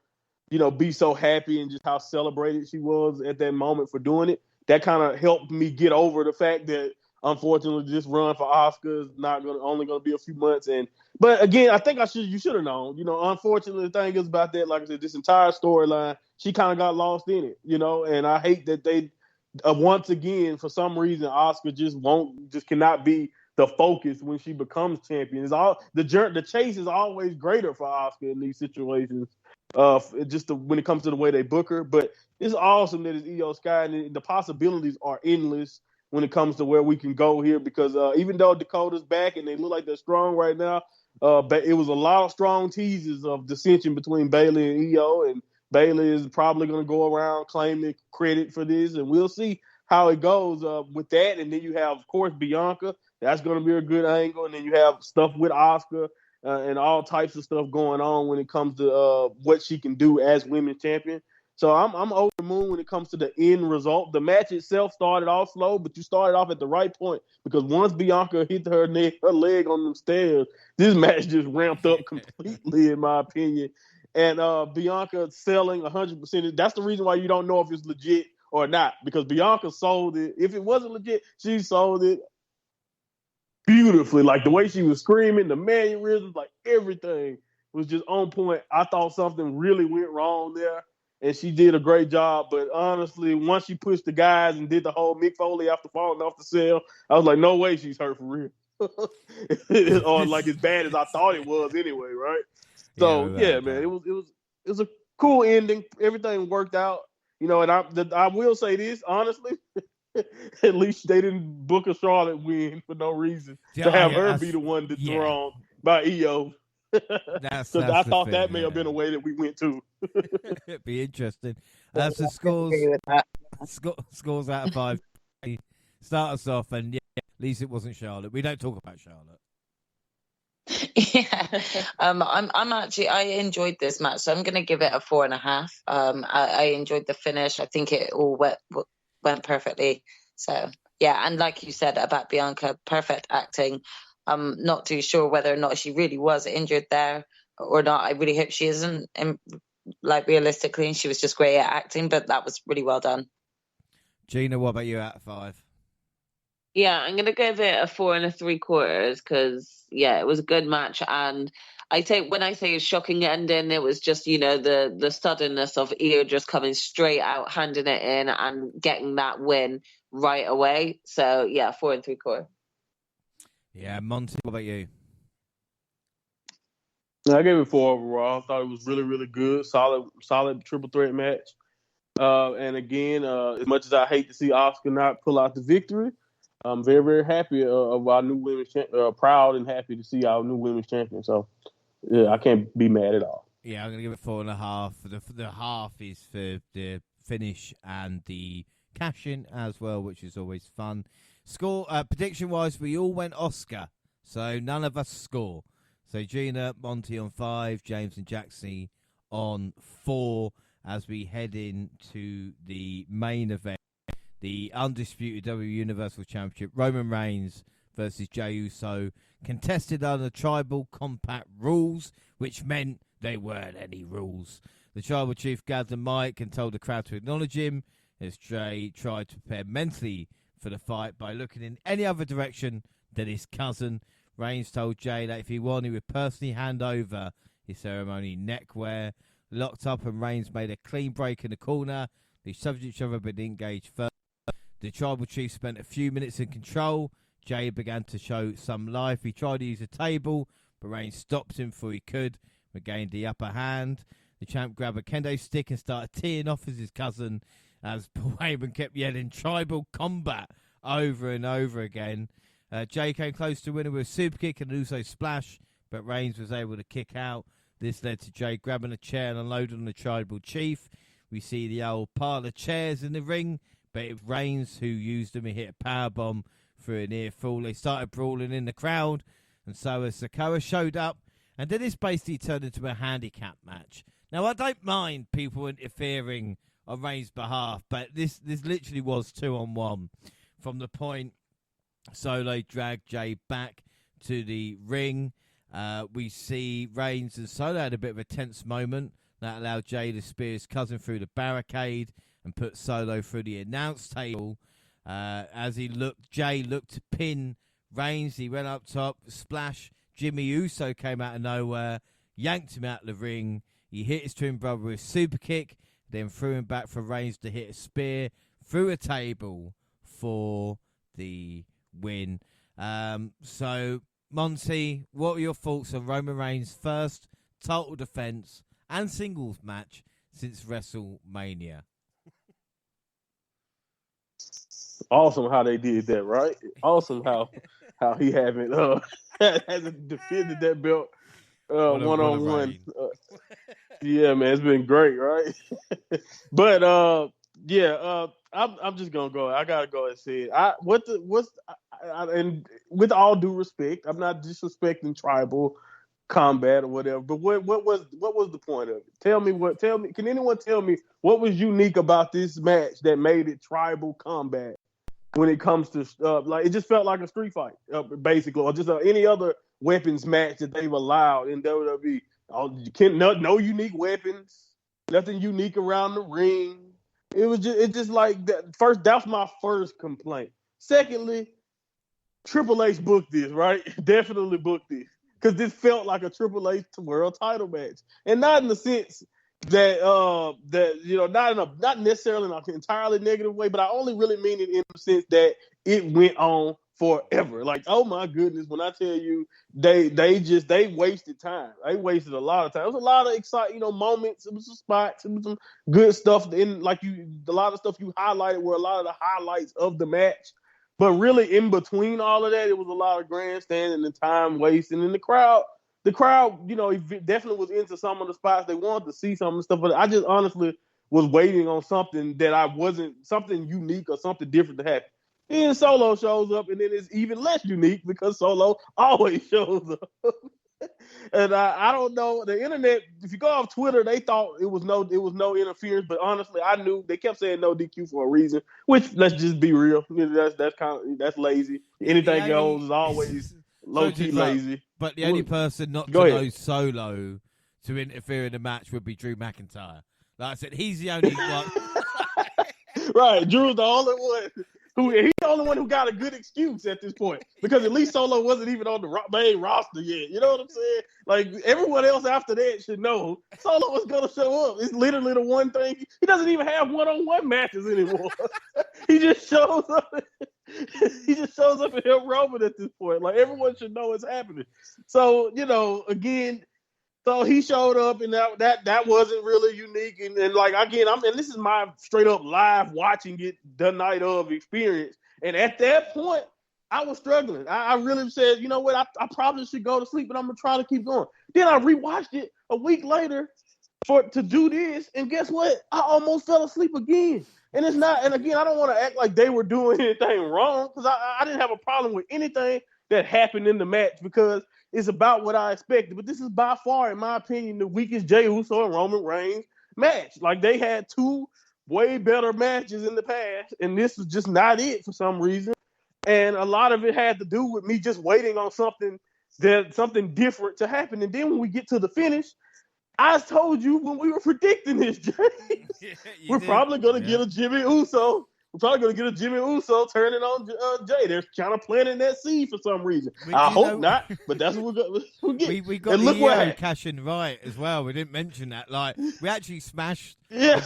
be so happy and just how celebrated she was at that moment for doing it. That kind of helped me get over the fact that, unfortunately, this run for Asuka is only going to be a few months. But again, I think you should have known. Unfortunately, the thing is about that, like I said, this entire storyline, she kind of got lost in it. And I hate that they once again, for some reason, Asuka just cannot be the focus when she becomes champion. The chase is always greater for Asuka in these situations. When it comes to the way they book her, but it's awesome that it's Io Sky, and the possibilities are endless when it comes to where we can go here, because even though Dakota's back and they look like they're strong right now, but it was a lot of strong teases of dissension between Bayley and Io, and Bayley is probably going to go around claiming credit for this, and we'll see how it goes with that. And then you have, of course, Bianca. That's going to be a good angle. And then you have stuff with Asuka. and all types of stuff going on when it comes to what she can do as women's champion. So I'm over the moon when it comes to the end result. The match itself started off slow, but you started off at the right point, because once Bianca hit her leg on them stairs, this match just ramped up completely, in my opinion. And Bianca selling 100%. That's the reason why you don't know if it's legit or not, because Bianca sold it. If it wasn't legit, she sold it beautifully. Like the way she was screaming, the mannerisms, like everything was just on point. I thought something really went wrong there, and she did a great job. But honestly, once she pushed the guys and did the whole Mick Foley after falling off the cell, I was like, no way she's hurt for real. Or like as bad as I thought it was anyway, right? So yeah, man, it was a cool ending. Everything worked out, and I will say this honestly. At least they didn't book a Charlotte win for no reason to have her be the one dethroned by EO. That's I thought that may have been a way that we went to. It'd be interesting. That's the scores. Scores out of 5. Start us off, and at least it wasn't Charlotte. We don't talk about Charlotte. Yeah, I'm actually, I enjoyed this match, so I'm going to give it a 4.5. I enjoyed the finish. I think it all went perfectly. So yeah, and like you said about Bianca, perfect acting. I'm not too sure whether or not she really was injured there or not. I really hope she isn't. Like realistically, she was just great at acting, but that was really well done. Gina, what about you out of 5? Yeah, I'm gonna give it a 4 3/4 because it was a good match, and when I say a shocking ending, it was just the suddenness of Io just coming straight out, handing it in, and getting that win right away. So yeah, 4 3/4. Yeah, Monty, what about you? I gave it 4 overall. I thought it was really, really good, solid triple threat match. And again, as much as I hate to see Asuka not pull out the victory, I'm very, very happy of our new women's proud and happy to see our new women's champion. So, yeah, I can't be mad at all. Yeah, I'm going to give it 4.5. The half is for the finish and the cash-in as well, which is always fun. Score, prediction-wise, we all went Oscar, so none of us score. So Gina, Monty on 5, James and Jaxie on 4 as we head into the main event. The undisputed W Universal Championship, Roman Reigns versus Jey Uso, contested under tribal compact rules, which meant there weren't any rules. The tribal chief grabbed the mic and told the crowd to acknowledge him as Jey tried to prepare mentally for the fight by looking in any other direction than his cousin. Reigns told Jey that if he won, he would personally hand over his ceremony neckwear. Locked up, and Reigns made a clean break in the corner. They shoved each other but didn't engage first. The tribal chief spent a few minutes in control. Jey began to show some life. He tried to use a table, but Reigns stopped him before he could, regained the upper hand. The champ grabbed a kendo stick and started teeing off as his cousin, as Paul Heyman kept yelling tribal combat over and over again. Jey came close to winning with a super kick and also splash, but Reigns was able to kick out. This led to Jey grabbing a chair and unloading on the tribal chief. We see the old pile of chairs in the ring, but it was Reigns who used them. He hit a powerbomb through a near fall. They started brawling in the crowd, and so as Sakawa showed up, and then this basically turned into a handicap match. Now, I don't mind people interfering on Reigns' behalf, but this literally was 2-on-1. From the point Solo dragged Jey back to the ring, we see Reigns and Solo had a bit of a tense moment that allowed Jey to spear his cousin through the barricade and put Solo through the announce table. As Jey looked to pin Reigns. He went up top, splash. Jimmy Uso came out of nowhere, yanked him out of the ring. He hit his twin brother with a super kick, then threw him back for Reigns to hit a spear through a table for the win. So, Monty, what were your thoughts on Roman Reigns' first title defense and singles match since WrestleMania? Awesome how they did that, right? Awesome how he hasn't defended that belt one-on-one. Yeah, man, it's been great, right? But I'm just gonna go. I gotta go and say it. And with all due respect, I'm not disrespecting Tribal. combat or whatever. But what was the point of it? Tell me. Can anyone tell me what was unique about this match that made it tribal combat when it comes to like it just felt like a street fight, basically, or just any other weapons match that they've allowed in WWE. No unique weapons, nothing unique around the ring. It's just like that. First, that's my first complaint. Secondly, Triple H booked this, right? Definitely booked this. Because this felt like a Triple H world title match. And not in the sense that not necessarily in an entirely negative way, but I only really mean it in the sense that it went on forever. Like, oh my goodness, when I tell you they wasted time. They wasted a lot of time. It was a lot of exciting, moments. It was some spots. It was some good stuff in a lot of stuff you highlighted were a lot of the highlights of the match. But really, in between all of that, it was a lot of grandstanding and time wasting. And the crowd, definitely was into some of the spots. They wanted to see some of the stuff. But I just honestly was waiting on something something unique or something different to happen. Then Solo shows up, and then it's even less unique because Solo always shows up. And I don't know, the internet, if you go off Twitter, they thought it was no interference, but honestly, I knew they kept saying no DQ for a reason, which, let's just be real, that's lazy. Anything else is always low-key lazy. But the only person not to know Solo to interfere in the match would be Drew McIntyre. Like I said, he's the only one. Right, Drew's the only one. He's the only one who got a good excuse at this point, because at least Solo wasn't even on the main roster yet. You know what I'm saying? Like, everyone else after that should know Solo was going to show up. It's literally the one thing. He doesn't even have one-on-one matches anymore. He just shows up. He just shows up and help Roman at this point. Like, everyone should know it's happening. So, again, so he showed up, and that wasn't really unique. And like, again, and this is my straight up live watching it the night of experience. And at that point, I was struggling. I really said, you know what, I probably should go to sleep, but I'm gonna try to keep going. Then I rewatched it a week later to do this, and guess what? I almost fell asleep again. And it's not. And again, I don't want to act like they were doing anything wrong, because I didn't have a problem with anything that happened in the match, because it's about what I expected. But this is by far, in my opinion, the weakest Jey Uso and Roman Reigns match. Like, they had two way better matches in the past, and this was just not it for some reason. And a lot of it had to do with me just waiting on something different to happen. And then when we get to the finish, I told you when we were predicting this, Jay, we're probably going to get a Jimmy Uso. We're probably going to get a Jimmy Uso turning on Jay. They're kind of planting that seed for some reason. I hope not, but that's what we'll get. We got the Io cashing right as well. We didn't mention that. Like, we actually smashed. Yeah,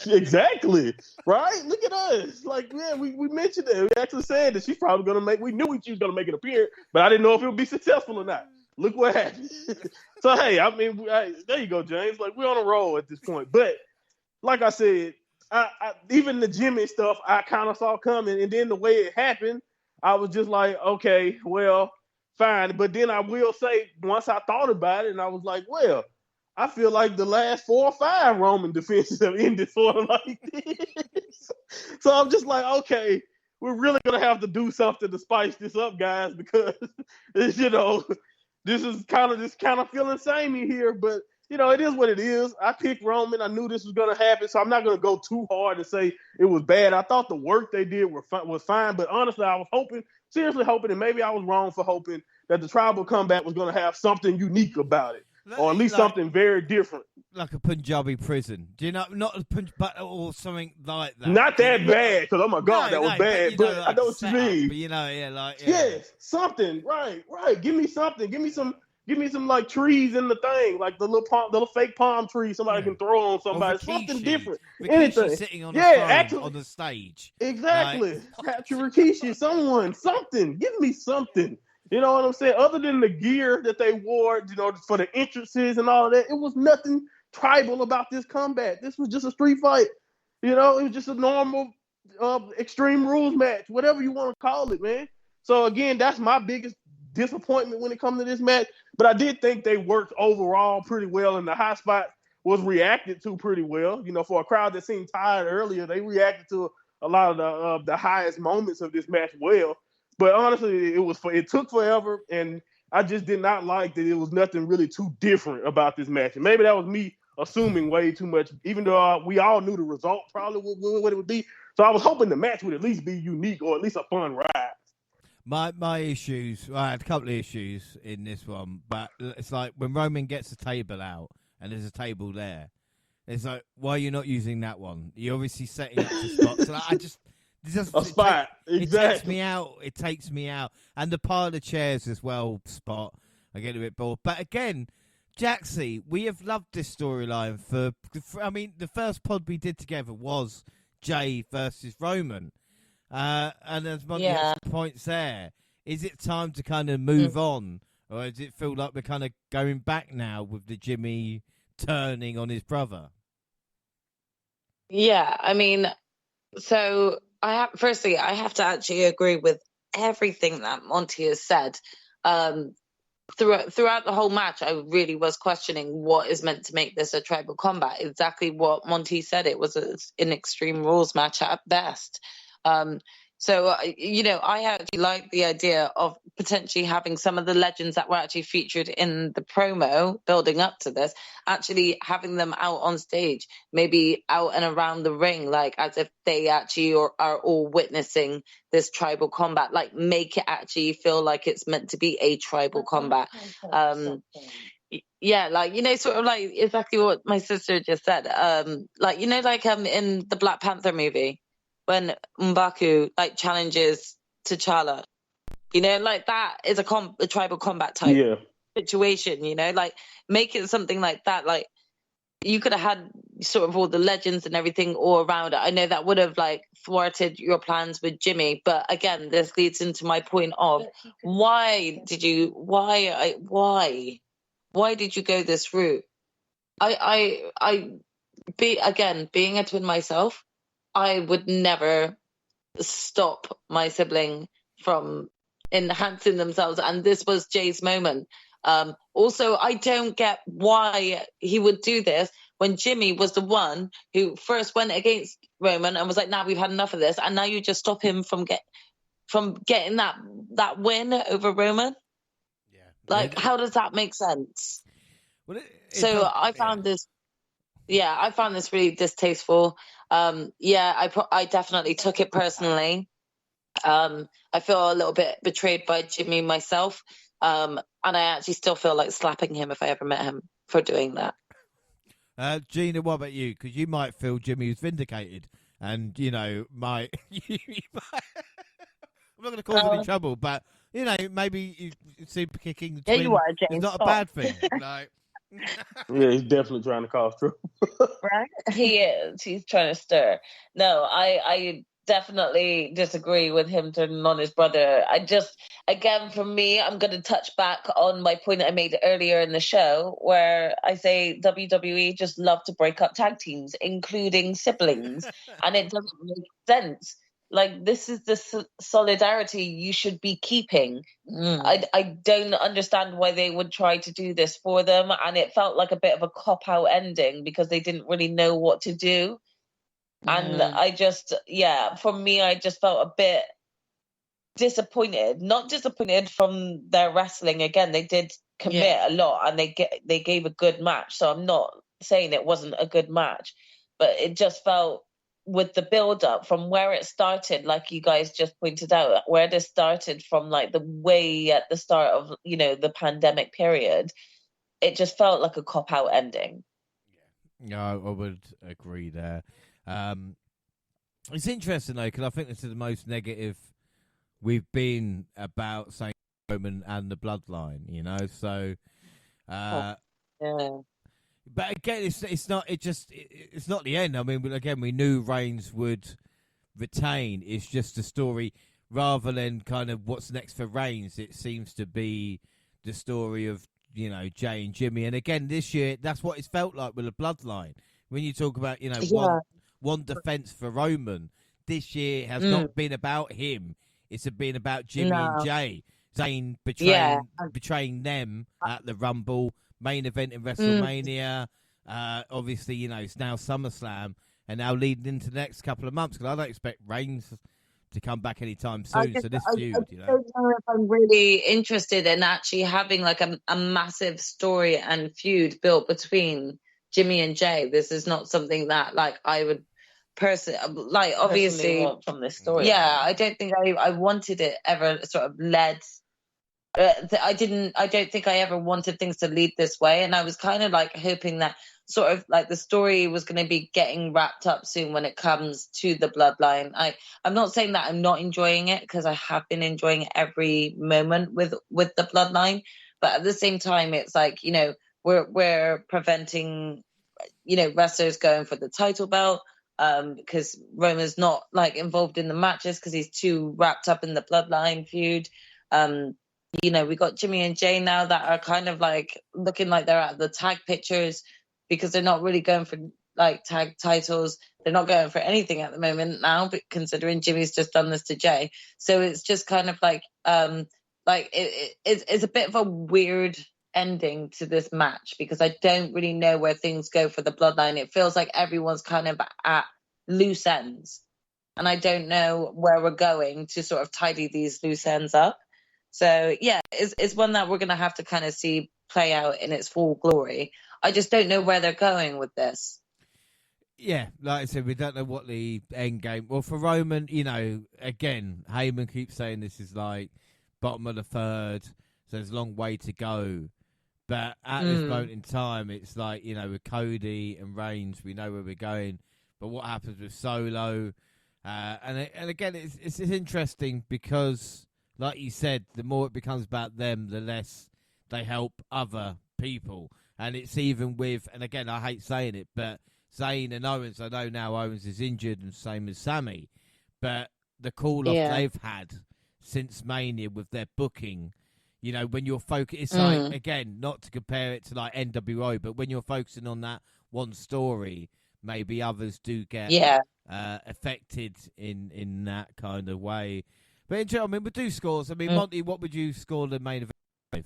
exactly. Right? Look at us. Like, yeah, we mentioned it. We actually said that she's probably going to make. We knew she was going to make an appearance, but I didn't know if it would be successful or not. Look what happened. So, hey, I mean, there you go, James. Like, we're on a roll at this point. But like I said, even the Jimmy stuff, I kind of saw coming. And then the way it happened, I was just like, okay, well, fine. But then I will say, once I thought about it, and I was like, well, I feel like the last 4 or 5 Roman defenses have ended sort of like this. So I'm just like, okay, we're really going to have to do something to spice this up, guys, because, this is kind of feeling samey here. But, it is what it is. I picked Roman. I knew this was going to happen, so I'm not going to go too hard and say it was bad. I thought the work they did was fine, but honestly, I was seriously hoping, and maybe I was wrong for hoping, that the tribal comeback was going to have something unique about it, or at least something very different. Like a Punjabi prison. Do you know? Not a but or something like that. Not that bad, because, oh my God, that was bad. But I know what you mean. But Yes, something. Right. Give me something. Give me some like trees in the thing, like the little fake palm tree somebody can throw on somebody. Something different. Anything. Sitting on on the stage. Exactly. Capture Rikishi, something. Give me something. You know what I'm saying? Other than the gear that they wore, for the entrances and all of that, it was nothing tribal about this comeback. This was just a street fight. It was just a normal Extreme Rules match, whatever you want to call it, man. So again, that's my biggest disappointment when it comes to this match. But I did think they worked overall pretty well, and the high spot was reacted to pretty well. For a crowd that seemed tired earlier, they reacted to a lot of the highest moments of this match well. But honestly, it took forever, and I just did not like that it was nothing really too different about this match. And maybe that was me assuming way too much, even though we all knew the result probably what it would be. So I was hoping the match would at least be unique or at least a fun ride. My issues, I had a couple of issues in this one, but it's like when Roman gets the table out and there's a table there, it's like, why are you not using that one? You're obviously setting up the spot. So I just a spot. Exactly. It takes me out. It takes me out. And the pile of chairs as well spot. I get a bit bored. But again, Jaxie, we have loved this storyline for. I mean, the first pod we did together was Jay versus Roman. And as Monty points there, is it time to kind of move on? Or does it feel like we're kind of going back now with the Jimmy turning on his brother? Yeah, I mean, so firstly, I have to actually agree with everything that Monty has said. Throughout the whole match, I really was questioning what is meant to make this a tribal combat. Exactly what Monty said. It was an Extreme Rules match at best. So, I actually like the idea of potentially having some of the legends that were actually featured in the promo building up to this, actually having them out on stage, maybe out and around the ring, like as if they actually are all witnessing this tribal combat, like make it actually feel like it's meant to be a tribal combat. Yeah, like, sort of like exactly what my sister just said. In the Black Panther movie, when M'Baku like challenges T'Challa, like that is a tribal combat type situation, like make it something like that. Like you could have had sort of all the legends and everything all around it. I know that would have like thwarted your plans with Jimmy, but again, this leads into my point of why did you go this route? Being a twin myself, I would never stop my sibling from enhancing themselves. And this was Jay's moment. Also, I don't get why he would do this when Jimmy was the one who first went against Roman and was like, we've had enough of this. And now you just stop him from getting that win over Roman. Yeah. Like, how does that make sense? Well, I found this. Yeah, I found this really distasteful. I definitely took it personally. I feel a little bit betrayed by Jimmy myself. And I actually still feel like slapping him if I ever met him for doing that. Gina, what about you? Because you might feel Jimmy was vindicated. And, might... I'm not going to cause any trouble, but, maybe you super kicking the twin. You are, James. It's not a bad thing. Like... Yeah, he's definitely trying to cause trouble. Right? He is. He's trying to stir. No, I definitely disagree with him turning on his brother. Again, for me, I'm going to touch back on my point that I made earlier in the show, where I say WWE just love to break up tag teams, including siblings, and it doesn't make sense. Like, this is the solidarity you should be keeping. I don't understand why they would try to do this for them. And it felt like a bit of a cop-out ending because they didn't really know what to do. And for me, I just felt a bit disappointed. Not disappointed from their wrestling. Again, they did commit a lot and they gave a good match. So I'm not saying it wasn't a good match. But it just felt, with the build up from where it started, like you guys just pointed out, where this started from, like the way at the start of, the pandemic period, it just felt like a cop out ending. Yeah, I would agree there. It's interesting though, because I think this is the most negative we've been about Saint Roman and the bloodline, so, Yeah. But again, it's not the end. I mean, again, we knew Reigns would retain. It's just a story rather than kind of what's next for Reigns. It seems to be the story of Jay and Jimmy. And again, this year, that's what it's felt like with the bloodline. When you talk about one defense for Roman, this year has not been about him. It's been about Jimmy and Jay. Zayn betraying them at the Rumble. Main event in WrestleMania, obviously, it's now SummerSlam, and now leading into the next couple of months, because I don't expect Reigns to come back anytime soon. So this feud, I don't know if I'm really interested in actually having like a massive story and feud built between Jimmy and Jay. This is not something that like I would like obviously want from this story. Yeah, I don't think I wanted it ever sort of led. I don't think I ever wanted things to lead this way, and I was kind of like hoping that sort of like the story was going to be getting wrapped up soon when it comes to the bloodline. I'm not saying that I'm not enjoying it, because I have been enjoying every moment with the bloodline, but at the same time it's like, you know, we're preventing, you know, wrestlers going for the title belt, because Roman's not like involved in the matches because he's too wrapped up in the bloodline feud. You know, we got Jimmy and Jay now that are kind of like looking like they're at the tag pictures, because they're not really going for like tag titles. They're not going for anything at the moment now, but considering Jimmy's just done this to Jay. So it's just kind of like it's a bit of a weird ending to this match, because I don't really know where things go for the bloodline. It feels like everyone's kind of at loose ends, and I don't know where we're going to sort of tidy these loose ends up. So yeah, it's one that we're going to have to kind of see play out in its full glory. I just don't know where they're going with this. Yeah, like I said, we don't know what the end game. Well, for Roman, you know, again, Heyman keeps saying this is like bottom of the third, so there's a long way to go. But at this moment in time, it's like, you know, with Cody and Reigns, we know where we're going. But what happens with Solo? And again, it's interesting because, like you said, the more it becomes about them, the less they help other people. And it's even with, and again, I hate saying it, but Zayn and Owens, I know now Owens is injured and same as Sammy, but the call-off they've had since Mania with their booking, you know, when you're focused, it's like, again, not to compare it to like NWO, but when you're focusing on that one story, maybe others do get affected in that kind of way. But I mean, we do scores. I mean, Monty, what would you score the main event with?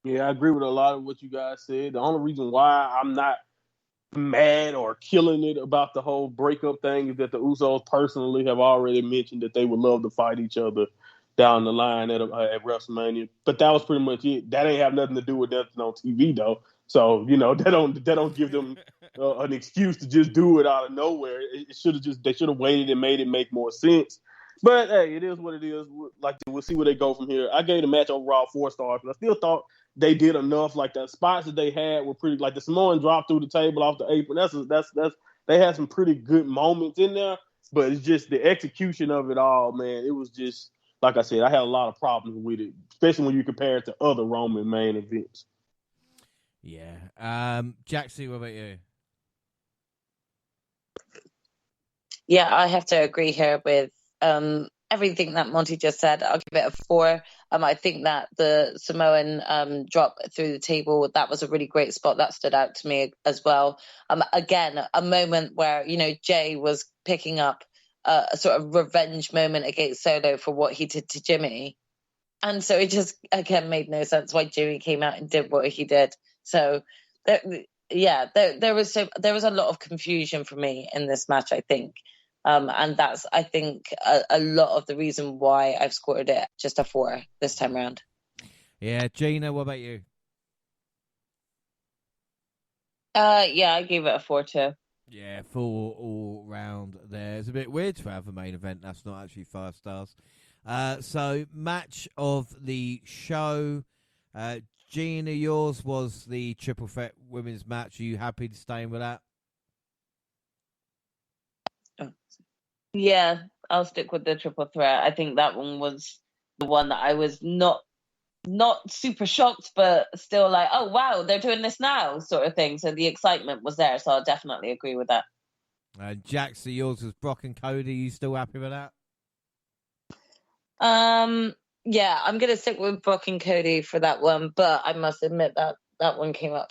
Yeah, I agree with a lot of what you guys said. The only reason why I'm not mad or killing it about the whole breakup thing is that the Usos personally have already mentioned that they would love to fight each other down the line at WrestleMania. But that was pretty much it. That ain't have nothing to do with nothing on TV though. So, you know, that don't give them an excuse to just do it out of nowhere. They should have waited and made it make more sense. But hey, it is what it is. Like, we'll see where they go from here. I gave the match overall 4 stars, but I still thought they did enough. Like, the spots that they had were pretty. Like the Samoan drop through the table off the apron. That's they had some pretty good moments in there. But it's just the execution of it all, man. It was just, like I said, I had a lot of problems with it, especially when you compare it to other Roman main events. Yeah. Jaxie, what about you? Yeah, I have to agree here with everything that Monty just said. I'll give it a 4. I think that the Samoan drop through the table, that was a really great spot. That stood out to me as well. Again, a moment where, you know, Jay was picking up a sort of revenge moment against Solo for what he did to Jimmy. And so it just, again, made no sense why Jimmy came out and did what he did. So, there was a lot of confusion for me in this match, I think. And that's, I think, a lot of the reason why I've scored it just a 4 this time around. Yeah, Gina, what about you? Yeah, I gave it a 4 too. Yeah, 4 all round there. It's a bit weird to have a main event that's not actually 5 stars. So, match of the show. Gina, yours was the triple threat women's match. Are you happy to stay in with that? Yeah, I'll stick with the triple threat. I think that one was the one that I was not super shocked, but still like, oh wow, they're doing this now, sort of thing. So the excitement was there. So I'll definitely agree with that. Jaxie, yours was Brock and Cody. You still happy with that? Yeah, I'm gonna stick with Brock and Cody for that one, but I must admit that one came up.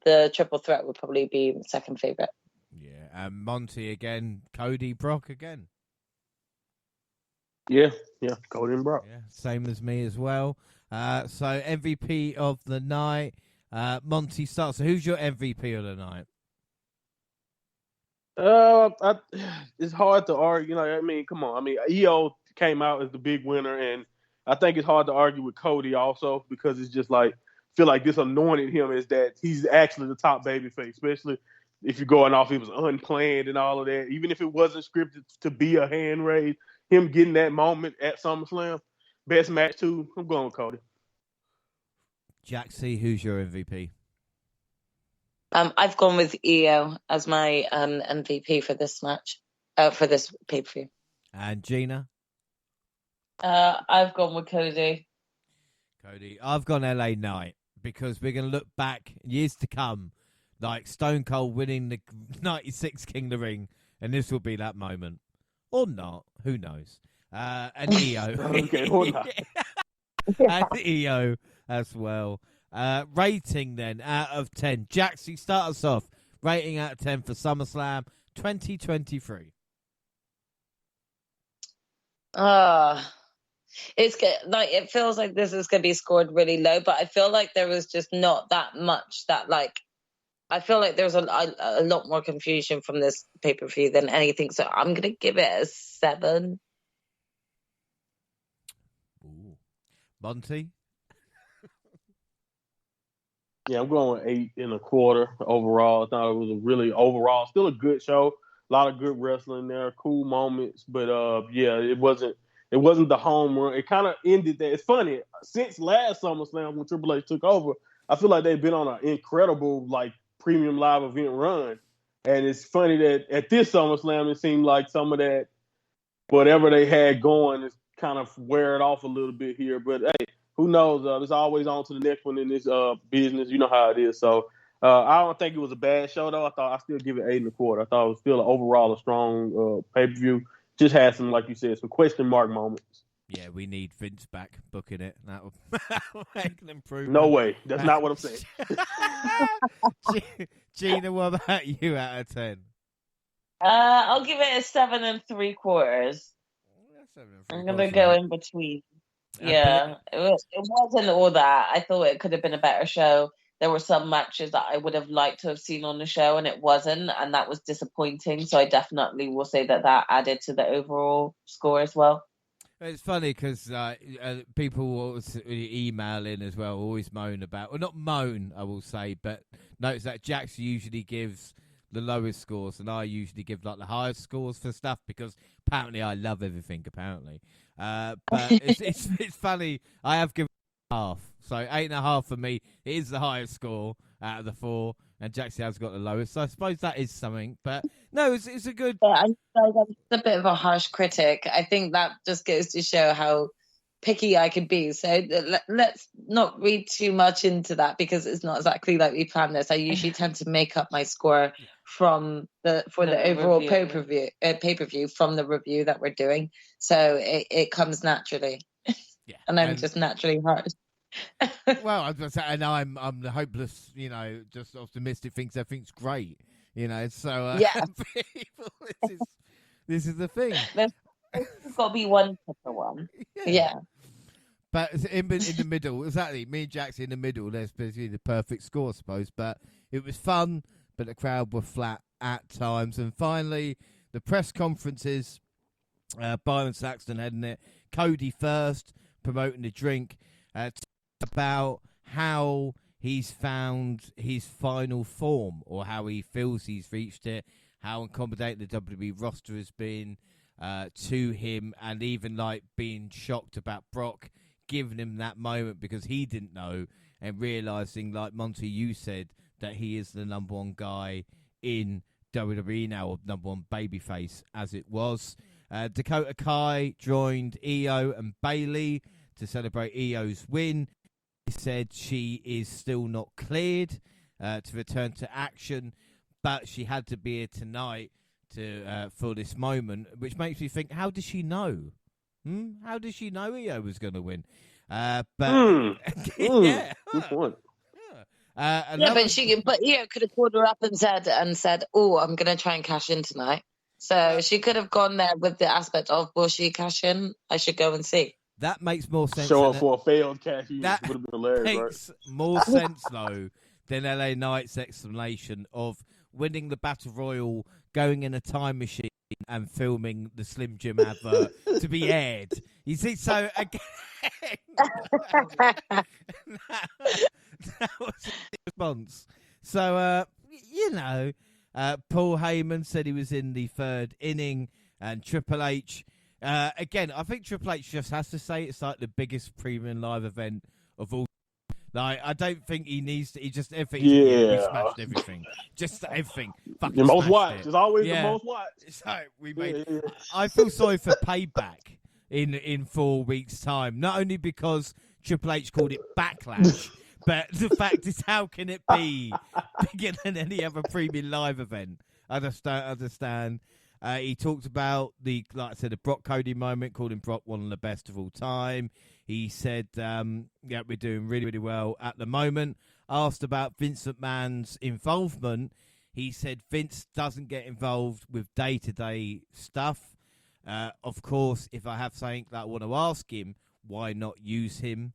The triple threat would probably be my second favorite. Yeah, and Monty again, Cody, Brock again. Yeah, Cody and Brock. Yeah, same as me as well. So MVP of the night, Monty starts. So who's your MVP of the night? It's hard to argue. I mean, come on. I mean, EO came out as the big winner, and I think it's hard to argue with Cody also because it's just like feel like this anointed him as that he's actually the top babyface, especially if you're going off it was unplanned and all of that. Even if it wasn't scripted to be a hand raise, him getting that moment at SummerSlam, best match too. I'm going with Cody. Jaxie, who's your MVP? I've gone with EO as my MVP for this match, for this pay-per-view. And Gina? I've gone with Cody. I've gone LA Knight because we're going to look back years to come, like Stone Cold winning the 96 King of the Ring, and this will be that moment. Or not, who knows. And EO. Okay, or not. And EO as well. Rating then out of 10. Jaxie, start us off. Rating out of 10 for SummerSlam 2023. It's good. Like it feels like this is going to be scored really low, but I feel like there was just not that much that like. I feel like there's a lot more confusion from this pay-per-view than anything, so I'm going to give it a 7. Ooh. Monty? Yeah, I'm going with 8.25 overall. I thought it was a really overall, still a good show. A lot of good wrestling there, cool moments, but yeah, it wasn't the home run. It kind of ended there. It's funny since last SummerSlam when Triple H took over, I feel like they've been on an incredible like premium live event run, and it's funny that at this SummerSlam it seemed like some of that whatever they had going is kind of wearing off a little bit here. But hey, who knows? It's always on to the next one in this business. You know how it is. So I don't think it was a bad show, though. I still give it 8.25. I thought it was still overall a strong pay-per-view. Just had some, like you said, some question mark moments. Yeah, we need Vince back booking it. That'll make an improvement. No way. That's not what I'm saying. Gina, what about you out of 10? I'll give it a 7.75. I'm gonna go in between. Yeah, it wasn't all that. I thought it could have been a better show. There were some matches that I would have liked to have seen on the show, and it wasn't, and that was disappointing. So I definitely will say that added to the overall score as well. It's funny because people will email in as well, always moan about, well, not moan, I will say, but notice that Jax usually gives the lowest scores, and I usually give like the highest scores for stuff because apparently I love everything. Apparently, but it's funny. I have given half, so 8.5 for me. It is the highest score out of the 4, and Jaxie has got the lowest. So I suppose that is something. But no, it's a good. Yeah, I'm a bit of a harsh critic. I think that just goes to show how picky I could be. So let's not read too much into that because it's not exactly like we planned this. I usually tend to make up my score from the overall pay-per-view from the review that we're doing. So it comes naturally. Yeah. And I'm just naturally harsh. Well, I was going to say, and I'm the hopeless, just optimistic, thinks everything's great, so yeah. People, this is the thing. There's got to be one for one. Yeah. But in the middle, exactly, me and Jaxie in the middle, there's basically the perfect score, I suppose. But it was fun, but the crowd were flat at times. And finally, the press conferences, Byron Saxton heading it, Cody first, promoting the drink, about how he's found his final form or how he feels he's reached it, how accommodating the WWE roster has been to him, and even like being shocked about Brock giving him that moment because he didn't know, and realizing, like Monty, you said, that he is the number one guy in WWE now, or number one babyface as it was. Dakota Kai joined Io and Bayley to celebrate Io's win. He said she is still not cleared to return to action, but she had to be here tonight for this moment, which makes me think, how does she know? How did she know Io was going to win? Yeah. Good point. But Io could have called her up and said, "Oh, I'm going to try and cash in tonight." So she could have gone there with the aspect of, "Will she cash in? I should go and see." That makes more sense. Show up for a failed cash in would have been hilarious. Makes more sense though then LA Knight's explanation of winning the Battle Royal, going in a time machine and filming the Slim Jim advert to be aired. You see, so again, that was the response. So, Paul Heyman said he was in the third inning, and Triple H, again, I think Triple H just has to say it's like the biggest premium live event of all. Like, I don't think he needs to. He just everything. We smashed everything. Just everything. Fucking the most watched watched. It's always the most watched. So we made. I feel sorry for Payback in 4 weeks' time. Not only because Triple H called it Backlash, but the fact is, how can it be bigger than any other premium live event? I just don't understand. He talked about the Brock Cody moment, called him Brock one of the best of all time. He said, we're doing really, really well at the moment. Asked about Vince McMahon's involvement, he said Vince doesn't get involved with day-to-day stuff. Of course, if I have something that I want to ask him, why not use him?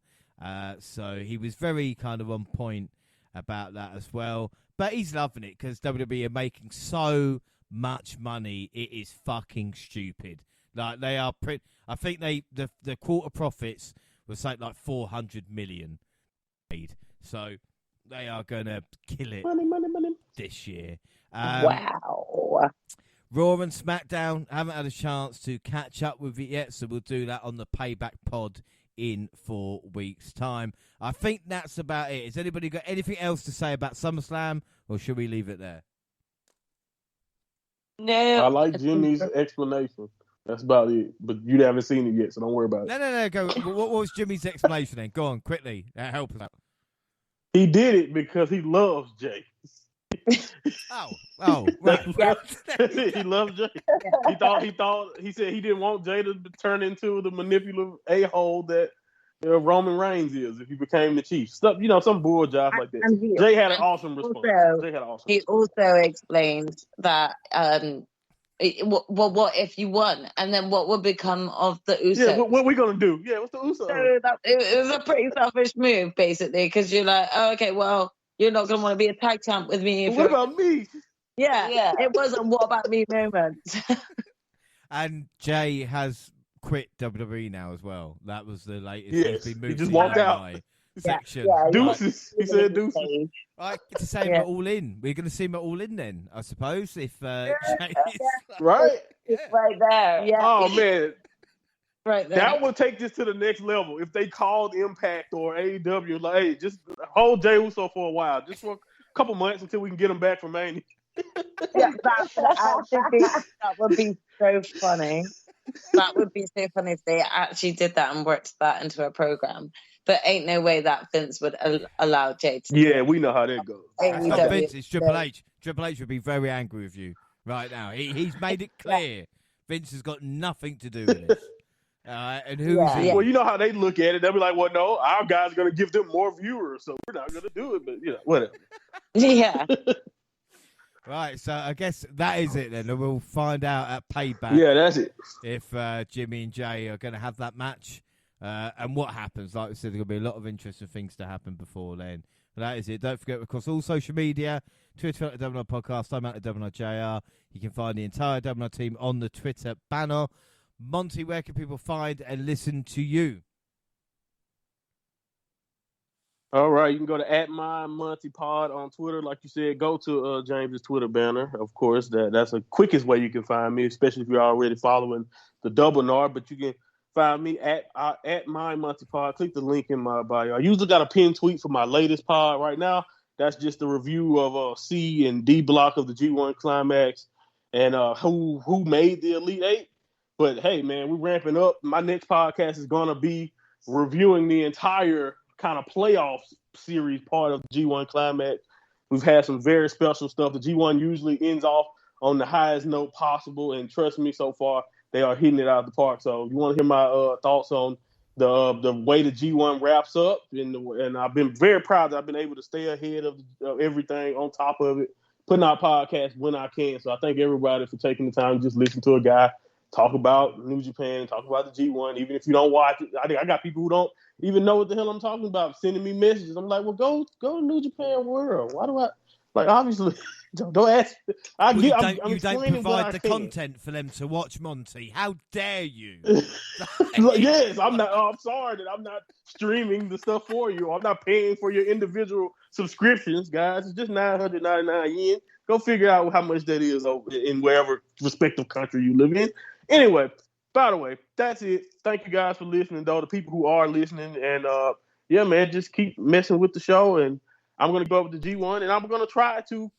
So he was very kind of on point about that as well. But he's loving it because WWE are making so much money. It is fucking stupid. Like, they are I think the quarter profits was something like 400 million made. So they are going to kill it money. this year. Wow. Raw and SmackDown, haven't had a chance to catch up with it yet, so we'll do that on the Payback pod in 4 weeks' time. I think that's about it. Has anybody got anything else to say about SummerSlam, or should we leave it there? No. I like Jimmy's explanation. That's about it. But you haven't seen it yet, so don't worry about it. No. Go. What was Jimmy's explanation then? Go on, quickly. Help us out. He did it because he loves Jay. Right. He loves Jay. He said he didn't want Jay to turn into the manipulative a-hole that Roman Reigns is if he became the chief. Stuff, some bull job like that. Jay had an awesome response. He also explained that what if you won, and then what would become of the Usos? Yeah, what we gonna do? Yeah, what's the Usos? So it was a pretty selfish move, basically, because you're like, oh, okay, well, you're not gonna want to be a tag champ with me. What about me? Yeah. It was a what about me moment. And Jay has quit WWE now as well. That was the latest. Yes, he just walked out. Section. Deuces. He said deuces. I get to say him at All In. We're going to see him at All In then, I suppose. If Jay is right, it's right there. Yeah. Oh man, right there. That would take this to the next level. If they called Impact or AEW, like, hey, just hold Jey Uso for a while, just for a couple months until we can get him back from Mania. That would be so funny. That would be so funny if they actually did that and worked that into a program. But ain't no way that Vince would allow Jay to. Yeah, we know how that goes. It's not Vince, it's Triple H. Triple H would be very angry with you right now. He's made it clear Vince has got nothing to do with this. And who is he? Well, you know how they look at it. They'll be like, well, no, our guy's going to give them more viewers, so we're not going to do it. But, whatever. Yeah. Right, so I guess that is it then. We'll find out at Payback. Yeah, that's it. If Jimmy and Jay are going to have that match. And what happens, like I said, there's going to be a lot of interesting things to happen before then. But that is it. Don't forget, of course, all social media, Twitter at the WNR Podcast, I'm at the WNR JR. You can find the entire WNR team on the Twitter banner. Monty, where can people find and listen to you? All right, you can go to @MyMontyPod on Twitter. Like you said, go to James's Twitter banner. Of course, that's the quickest way you can find me, especially if you're already following the WNR. But you can find me at MyMontyPod. Click the link in my bio. I usually got a pinned tweet for my latest pod right now. That's just a review of C and D block of the G1 Climax and who made the Elite Eight. But hey, man, we're ramping up. My next podcast is gonna be reviewing the entire kind of playoff series part of the G1 Climax. We've had some very special stuff. The G1 usually ends off on the highest note possible, and trust me, so far they are hitting it out of the park. So if you want to hear my thoughts on the way the G1 wraps up, and I've been very proud that I've been able to stay ahead of everything, on top of it, putting out podcasts when I can. So I thank everybody for taking the time to just listen to a guy talk about New Japan, talk about the G1, even if you don't watch it. I got people who don't even know what the hell I'm talking about sending me messages. I'm like, well, go to New Japan World. Why do I like? Obviously, don't ask. I'm you don't explaining provide the can. content for them to watch, Monty. How dare you? Yes, I'm not. I'm sorry that I'm not streaming the stuff for you. I'm not paying for your individual subscriptions, guys. It's just 999 yen. Go figure out how much that is in wherever respective country you live in. Anyway, by the way, that's it. Thank you guys for listening, though. The people who are listening, and yeah, man, just keep messing with the show. And I'm gonna go up with the G1, and I'm gonna try to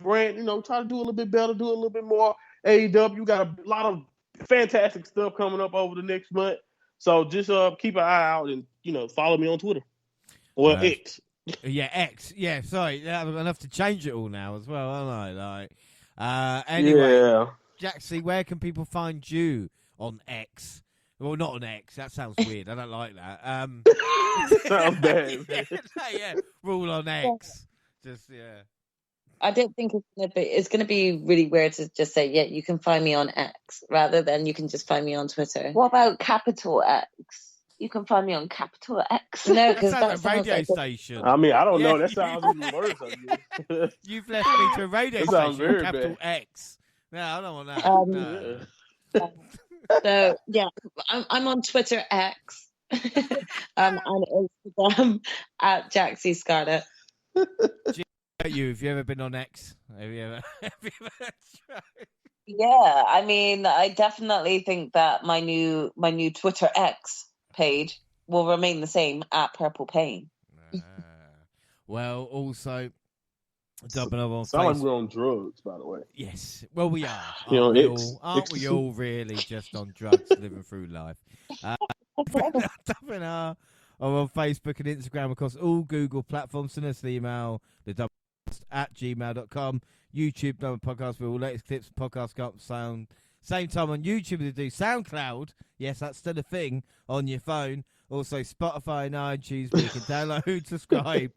try to do a little bit better, do a little bit more AEW. You got a lot of fantastic stuff coming up over the next month. So just keep an eye out and follow me on Twitter or X. Yeah, X. Yeah, sorry. Yeah, I'm gonna have to change it all now as well, aren't I? Anyway, yeah. Jaxie, where can people find you on X? Well, not on X. That sounds weird. I don't like that. Sounds bad. Yeah, rule on X. Just I don't think it's gonna be really weird to just say, yeah, you can find me on X rather than you can just find me on Twitter. What about capital X? You can find me on capital X. No, because that sounds like a radio station. I mean, I don't know. That sounds even worse. You've left me to a radio station with capital X. No, I don't want that. So yeah, I'm on Twitter X. On Instagram at Jaxie Scarlett. Have you ever been on X? Have you ever tried? Yeah, I mean, I definitely think that my new Twitter X page will remain the same at Purple Pain. Well, also dubbing up on Facebook. Sound like we're on drugs, by the way. Yes, well, we are. Aren't we all really just on drugs, living through life? Dubbing are on Facebook and Instagram, across all Google platforms. Send us an email, thedubcast@gmail.com. YouTube, Double Podcast, with all latest clips, podcasts go up same time on YouTube as they do SoundCloud. Yes, that's still a thing on your phone. Also Spotify and iTunes, where you can download, subscribe,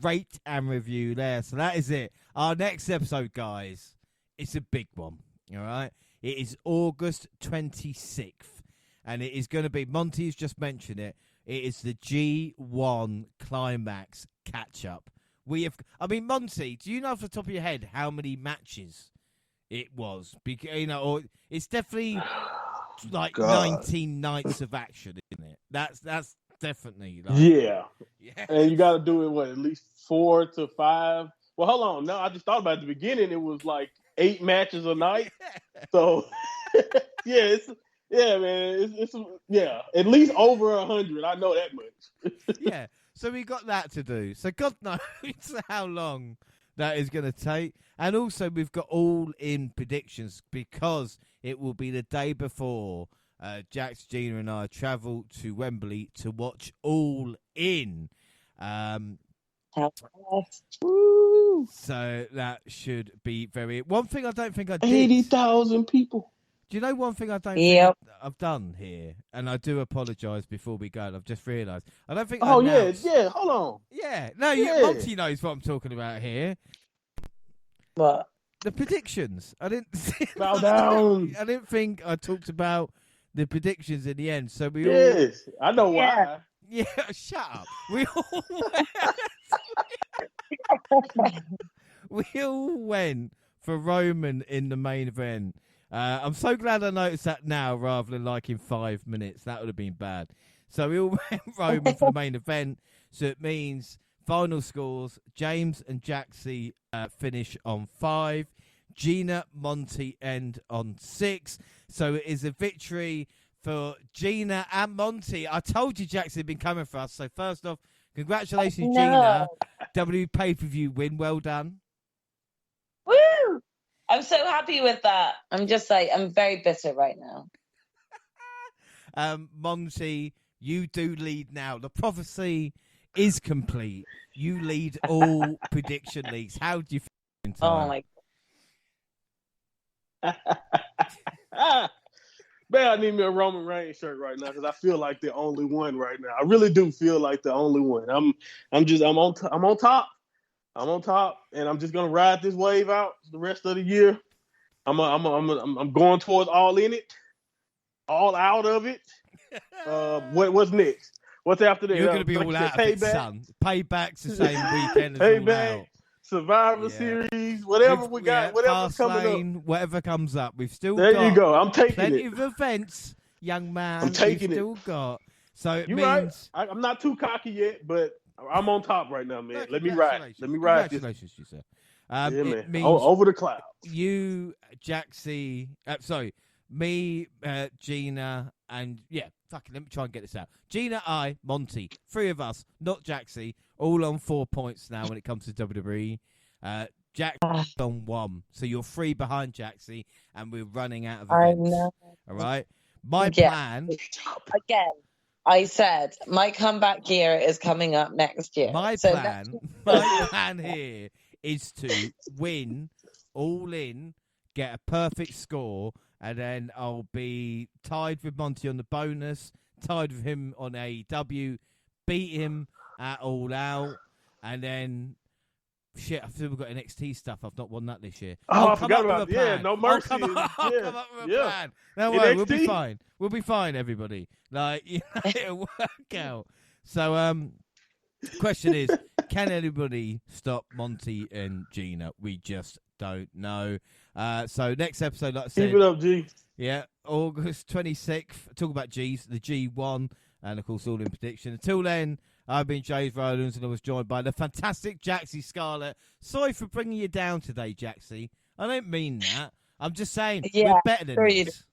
rate and review there. So that is it. Our next episode, guys, it's a big one. All right, it is August 26th, and it is going to be, Monty's just mentioned it. It is the G1 Climax catch-up. Monty, do you know off the top of your head how many matches it was? Or it's definitely like 19 nights of action, isn't it? That's definitely yeah. And you got to do it at least 4 to 5. Well, hold on. No, I just thought about it. At the beginning. It was like 8 matches a night. So yeah, it's at least over 100. I know that much. Yeah. So we got that to do. So God knows how long that is going to take. And also we've got all in predictions, because it will be the day before Jax, Gina and I travel to Wembley to watch All In. So that should be very... One thing I don't think I did... 80,000 people. Do you know one thing I don't think I've done here? And I do apologise before we go. I've just realised. I don't think hold on. Yeah. No, Monty knows what I'm talking about here. What? The predictions. I didn't... Bow down. I didn't think I talked about the predictions in the end. So I know why. Yeah, shut up. We all went for Roman in the main event. I'm so glad I noticed that now rather than like in 5 minutes. That would have been bad. So we all went Roman for the main event. So it means final scores: James and Jaxie finish on 5. Gina, Monty end on 6. So it is a victory for Gina and Monty. I told you Jaxie had been coming for us. So first off, congratulations, Gina. W pay-per-view win. Well done. Woo! I'm so happy with that. I'm very bitter right now. Monty, you do lead now. The prophecy is complete. You lead all prediction leagues. How do you feel in time? Oh my God. Man, I need me a Roman Reigns shirt right now, because I feel like the only one right now. I really do feel like the only one. I'm on top. I'm on top, and I'm just gonna ride this wave out the rest of the year. I'm going towards All In It. all out of it. What's next? What's after that? You're going to be all out of it, son. Payback's the same weekend as All Out. Survivor Series, whatever we got, whatever's coming up. Whatever comes up. We've still there got you go. I'm taking plenty it. of events, young man. I'm taking we've still got. So it You're means... right. I'm not too cocky yet, but I'm on top right now, man. No, Let me ride. Congratulations, you sir. Yeah, man. It means over the clouds. You, Jaxie, me, Gina, and fucking let me try and get this out. Gina, I, Monty, 3 of us, not Jaxie, all on 4 points now when it comes to WWE. Jaxie's on 1, so you're 3 behind Jaxie, and we're running out of events. I know. All right? My plan... Again, I said my comeback year is coming up next year. My plan here is to win all in, get a perfect score, and then I'll be tied with Monty on the bonus, tied with him on AEW, beat him at All Out, and then shit, I've still got NXT stuff. I've not won that this year. I forgot about it. No mercy. I'll come up with a plan. No way, we'll be fine. We'll be fine, everybody. It'll work out. So, question is, can anybody stop Monty and Gina? We just don't know. So next episode, like I said, keep it up, G. Yeah, August 26th. Talk about G's, the G1, and of course all in prediction. Until then, I've been James Rowlands, and I was joined by the fantastic Jaxie Scarlett. Sorry for bringing you down today, Jaxie. I don't mean that. I'm just saying we're better than this.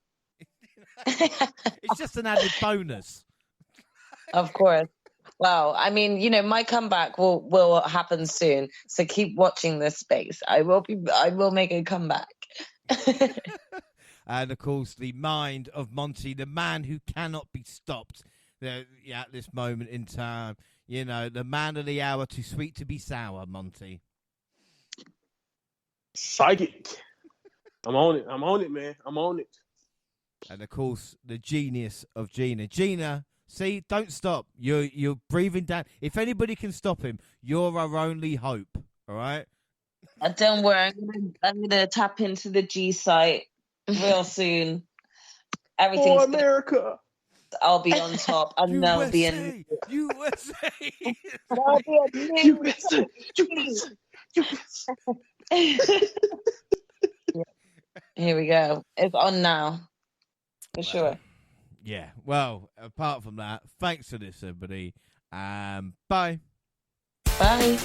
It's just an added bonus. Of course. Well, I mean, my comeback will happen soon. So keep watching this space. I will make a comeback. And of course, the mind of Monty, the man who cannot be stopped at this moment in time. The man of the hour, too sweet to be sour, Monty. Psychic. I'm on it, man. I'm on it. And of course, the genius of Gina. Gina, see, don't stop. You're breathing down. If anybody can stop him, you're our only hope. All right? Don't worry. I'm gonna tap into the G site real soon. Everything's for America. I'll be on top. And there'll be a USA. There'll be a new USA. Here we go. It's on now. For sure. Yeah. Well, apart from that, thanks for this, everybody. Bye. Bye.